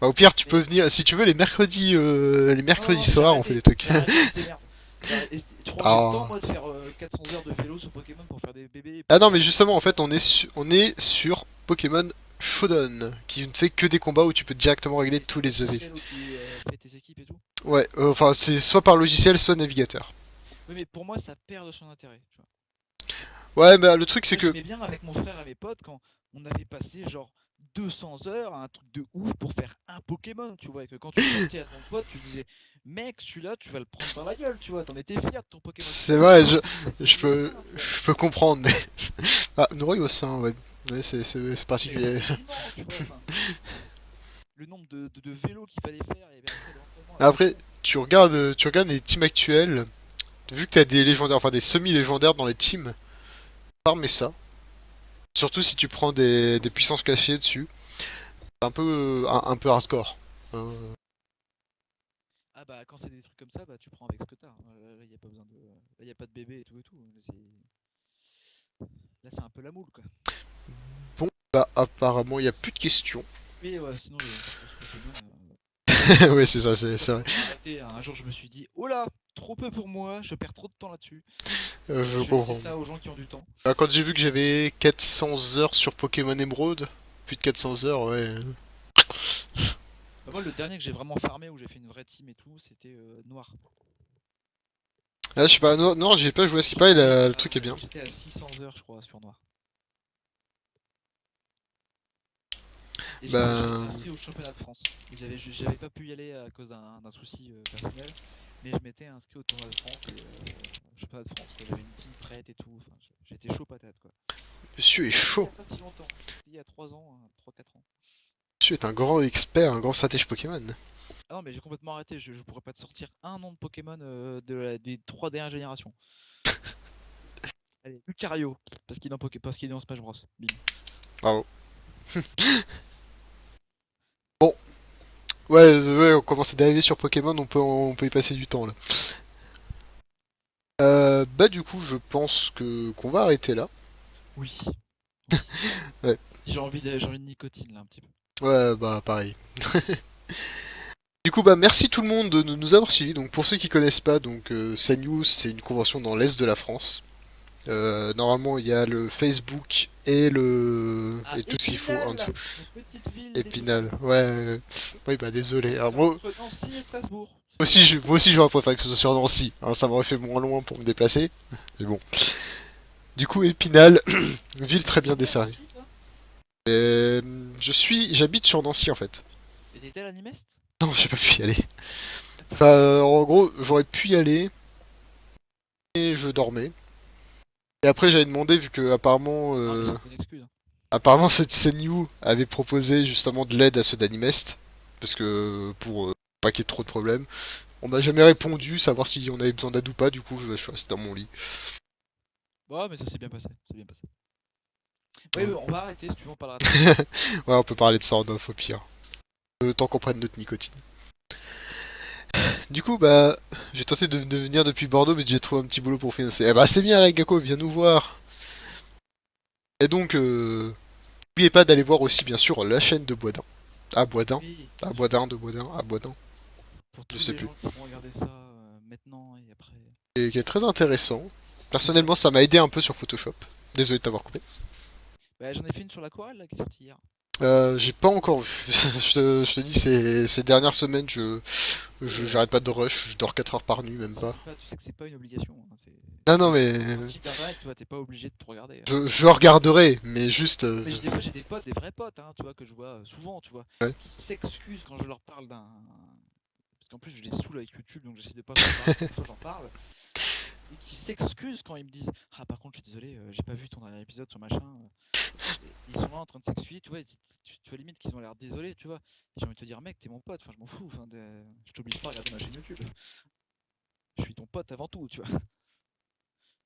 Bah au pire, tu peux Mais venir, si tu veux, les non, non, mercredis mais soirs, on fait des trucs. j'ai arrêté ces merdes. Tu crois que j'ai le temps, Ah. moi, de faire 400 heures de vélo sur Pokémon pour faire des bébés et Ah pour non, mais faire justement, en fait, on est sur Pokémon Shodown, qui ne fait que des combats où tu peux directement régler des tous les EV. logiciels où tu fais tes équipes et tout? Ouais, enfin, c'est soit par logiciel, soit navigateur. Oui, mais pour moi, ça perd de son intérêt. Tu vois. Ouais, bah le truc, c'est Moi, que. j'aimais bien avec mon frère et mes potes quand on avait passé genre 200 heures à un truc de ouf pour faire un Pokémon, tu vois, et que quand tu le sortais à ton pote, tu disais, mec, celui-là, tu vas le prendre par la gueule, tu vois, t'en étais fier de ton Pokémon. C'est vrai, Tu le sein, tu vois. je peux comprendre, mais. Ah, Nourri au sein, ouais. Ouais, c'est Mais particulier. hallucinant, tu vois, enfin, le nombre de vélos qu'il fallait faire, et bien après l'entraînement avec les Après, potes. tu regardes les teams actuelles, vu que t'as des légendaires, enfin des semi-légendaires dans les teams, farmer ça. Surtout si tu prends des puissances cachées dessus. C'est un peu hardcore. Hein. Ah bah quand c'est des trucs comme ça, bah tu prends avec ce que t'as. Là, y a pas besoin de, là, y a pas de bébé et tout et tout. Là c'est un peu la moule quoi. Bon, bah apparemment il n'y a plus de questions. Mais ouais, sinon il y a une partie sur Pokémon. Ouais, c'est ça, c'est vrai. J'ai arrêté, un jour je me suis dit, oh là, trop peu pour moi, je perds trop de temps là-dessus. Je Je vais laisser comprends. ça aux gens qui ont du temps. Bah, quand j'ai vu que j'avais 400 heures sur Pokémon Emerald, plus de 400 heures, ouais. Bah, moi le dernier que j'ai vraiment farmé où j'ai fait une vraie team et tout, c'était Noir. Là, je sais pas, non, non j'ai pas joué à Skipper, le truc est bien. J'étais à 600 heures je crois sur Noir. Et j'étais Bah, inscrit au championnat de France. Et j'avais pas pu y aller à cause d'un souci personnel. Mais je m'étais inscrit au tournoi de France et au championnat de France. Quoi. J'avais une team prête et tout. Enfin, j'étais chaud patate quoi. monsieur est C'était il y chaud. a pas si longtemps. C'était il y a 3 ans, 3-4 ans. Monsieur est un grand expert, un grand stratège Pokémon. Ah non mais j'ai complètement arrêté. Je pourrais pas te sortir un nom de Pokémon des 3 dernières générations. Allez, Lucario. Parce qu'il est dans Smash Bros. Bim. Bravo. Bon, ouais, ouais, on commence à dériver sur Pokémon, on peut y passer du temps là. Bah du coup, je pense que qu'on va arrêter là. Oui. Ouais. J'ai envie de nicotine là un petit peu. Ouais, bah pareil. Du coup, bah merci tout le monde de nous avoir suivis. Donc pour ceux qui connaissent pas, donc CNews, c'est une convention dans l'est de la France. Normalement, il y a le Facebook Ah, et tout ce qu'il faut en Épinal, dessous. une petite ville Épinal, d'Épinal. ouais. Oui, bah désolé. Alors, moi Entre Nancy et Strasbourg. aussi, moi aussi, j'aurais préféré que ce soit sur Nancy. Hein, ça m'aurait fait moins loin pour me déplacer. Mais bon. Du coup, Épinal, une ville très bien T'habites à desservie. Nancy, toi? J'habite sur Nancy en fait. Et t'étais à l'Animest? Non, j'ai pas pu y aller. Enfin, en gros, j'aurais pu y aller, mais je dormais. Et après, j'avais demandé, vu que Non, mais c'est une excuse. apparemment, ce Tsenyu avait proposé justement de l'aide à ceux d'Animest, parce que pour pas qu'il y ait trop de problèmes. On m'a jamais répondu, savoir si on avait besoin d'aide ou pas, du coup, je suis resté dans mon lit. Ouais, mais ça s'est bien passé. C'est bien passé. Oui, Ouais, on va arrêter si tu veux, on parlera de ouais, on peut parler de ça en off au pire. Tant qu'on prenne notre nicotine. Du coup, bah, j'ai tenté de venir depuis Bordeaux, mais j'ai trouvé un petit boulot pour financer. Eh bah, c'est bien, Regako, viens nous voir. Et donc, n'oubliez pas d'aller voir aussi, bien sûr, la chaîne de Boisdin. À Boisdin. Oui, bien À sûr. Boisdin, de Boisdin, à Boisdin. Pour Je tous sais les plus. gens qui vont regarder ça maintenant et après. Et qui est très intéressant. Personnellement, ça m'a aidé un peu sur Photoshop. Désolé de t'avoir coupé. Bah, j'en ai fait une sur l'aquarelle là qui est sortie hier. J'ai pas encore vu. Je te dis, ces dernières semaines, j'arrête pas de rush. Je dors 4 heures par nuit, même pas. Tu sais que c'est pas une obligation, hein, Non, non, mais le principe d'internet, tu vois, t'es pas obligé de tout regarder, hein. je regarderai, mais juste. Mais des fois j'ai des potes, des vrais potes, hein, tu vois, que je vois souvent, tu vois, Ouais. qui s'excusent quand je leur parle d'un. Parce qu'en plus je les saoule avec YouTube, donc j'essaie de pas trop en parler, mais des fois j'en parle. Et qui s'excusent quand ils me disent ah par contre je suis désolé, j'ai pas vu ton dernier épisode sur machin. Et ils sont là en train de s'excuser, tu vois, et tu vois limite qu'ils ont l'air désolés, tu vois. Et j'ai envie de te dire mec t'es mon pote, enfin je m'en fous, enfin, je t'oblige pas à regarder ma chaîne YouTube. Je suis ton pote avant tout, tu vois.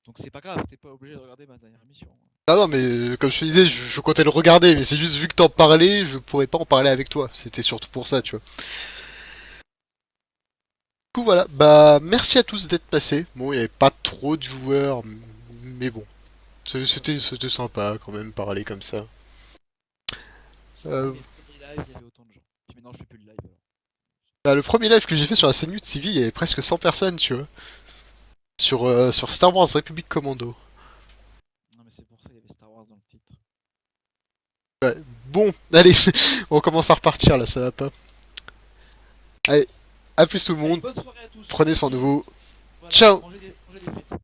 Donc c'est pas grave, t'es pas obligé de regarder ma dernière émission. Ah non, mais comme je te disais, je comptais le regarder, mais c'est juste vu que t'en parlais, je pourrais pas en parler avec toi. C'était surtout pour ça, tu vois. Du coup, voilà. Bah, merci à tous d'être passés. Bon, il y avait pas trop de joueurs, mais bon. C'était sympa quand même, parler comme ça. C'est Euh, mes premiers lives, il y avait autant de gens. Puis maintenant je fais plus de live alors. Bah, le premier live que j'ai fait sur la scène YouTube TV, il y avait presque 100 personnes, tu vois. Sur Star Wars Republic Commando. Non mais c'est pour ça qu'il y avait Star Wars dans le titre. Bon, allez, on commence à repartir là, ça va pas. Allez, à plus tout le Allez, monde. bonne soirée à tous. Prenez soin de vous. Voilà, Ciao! mangez des frites.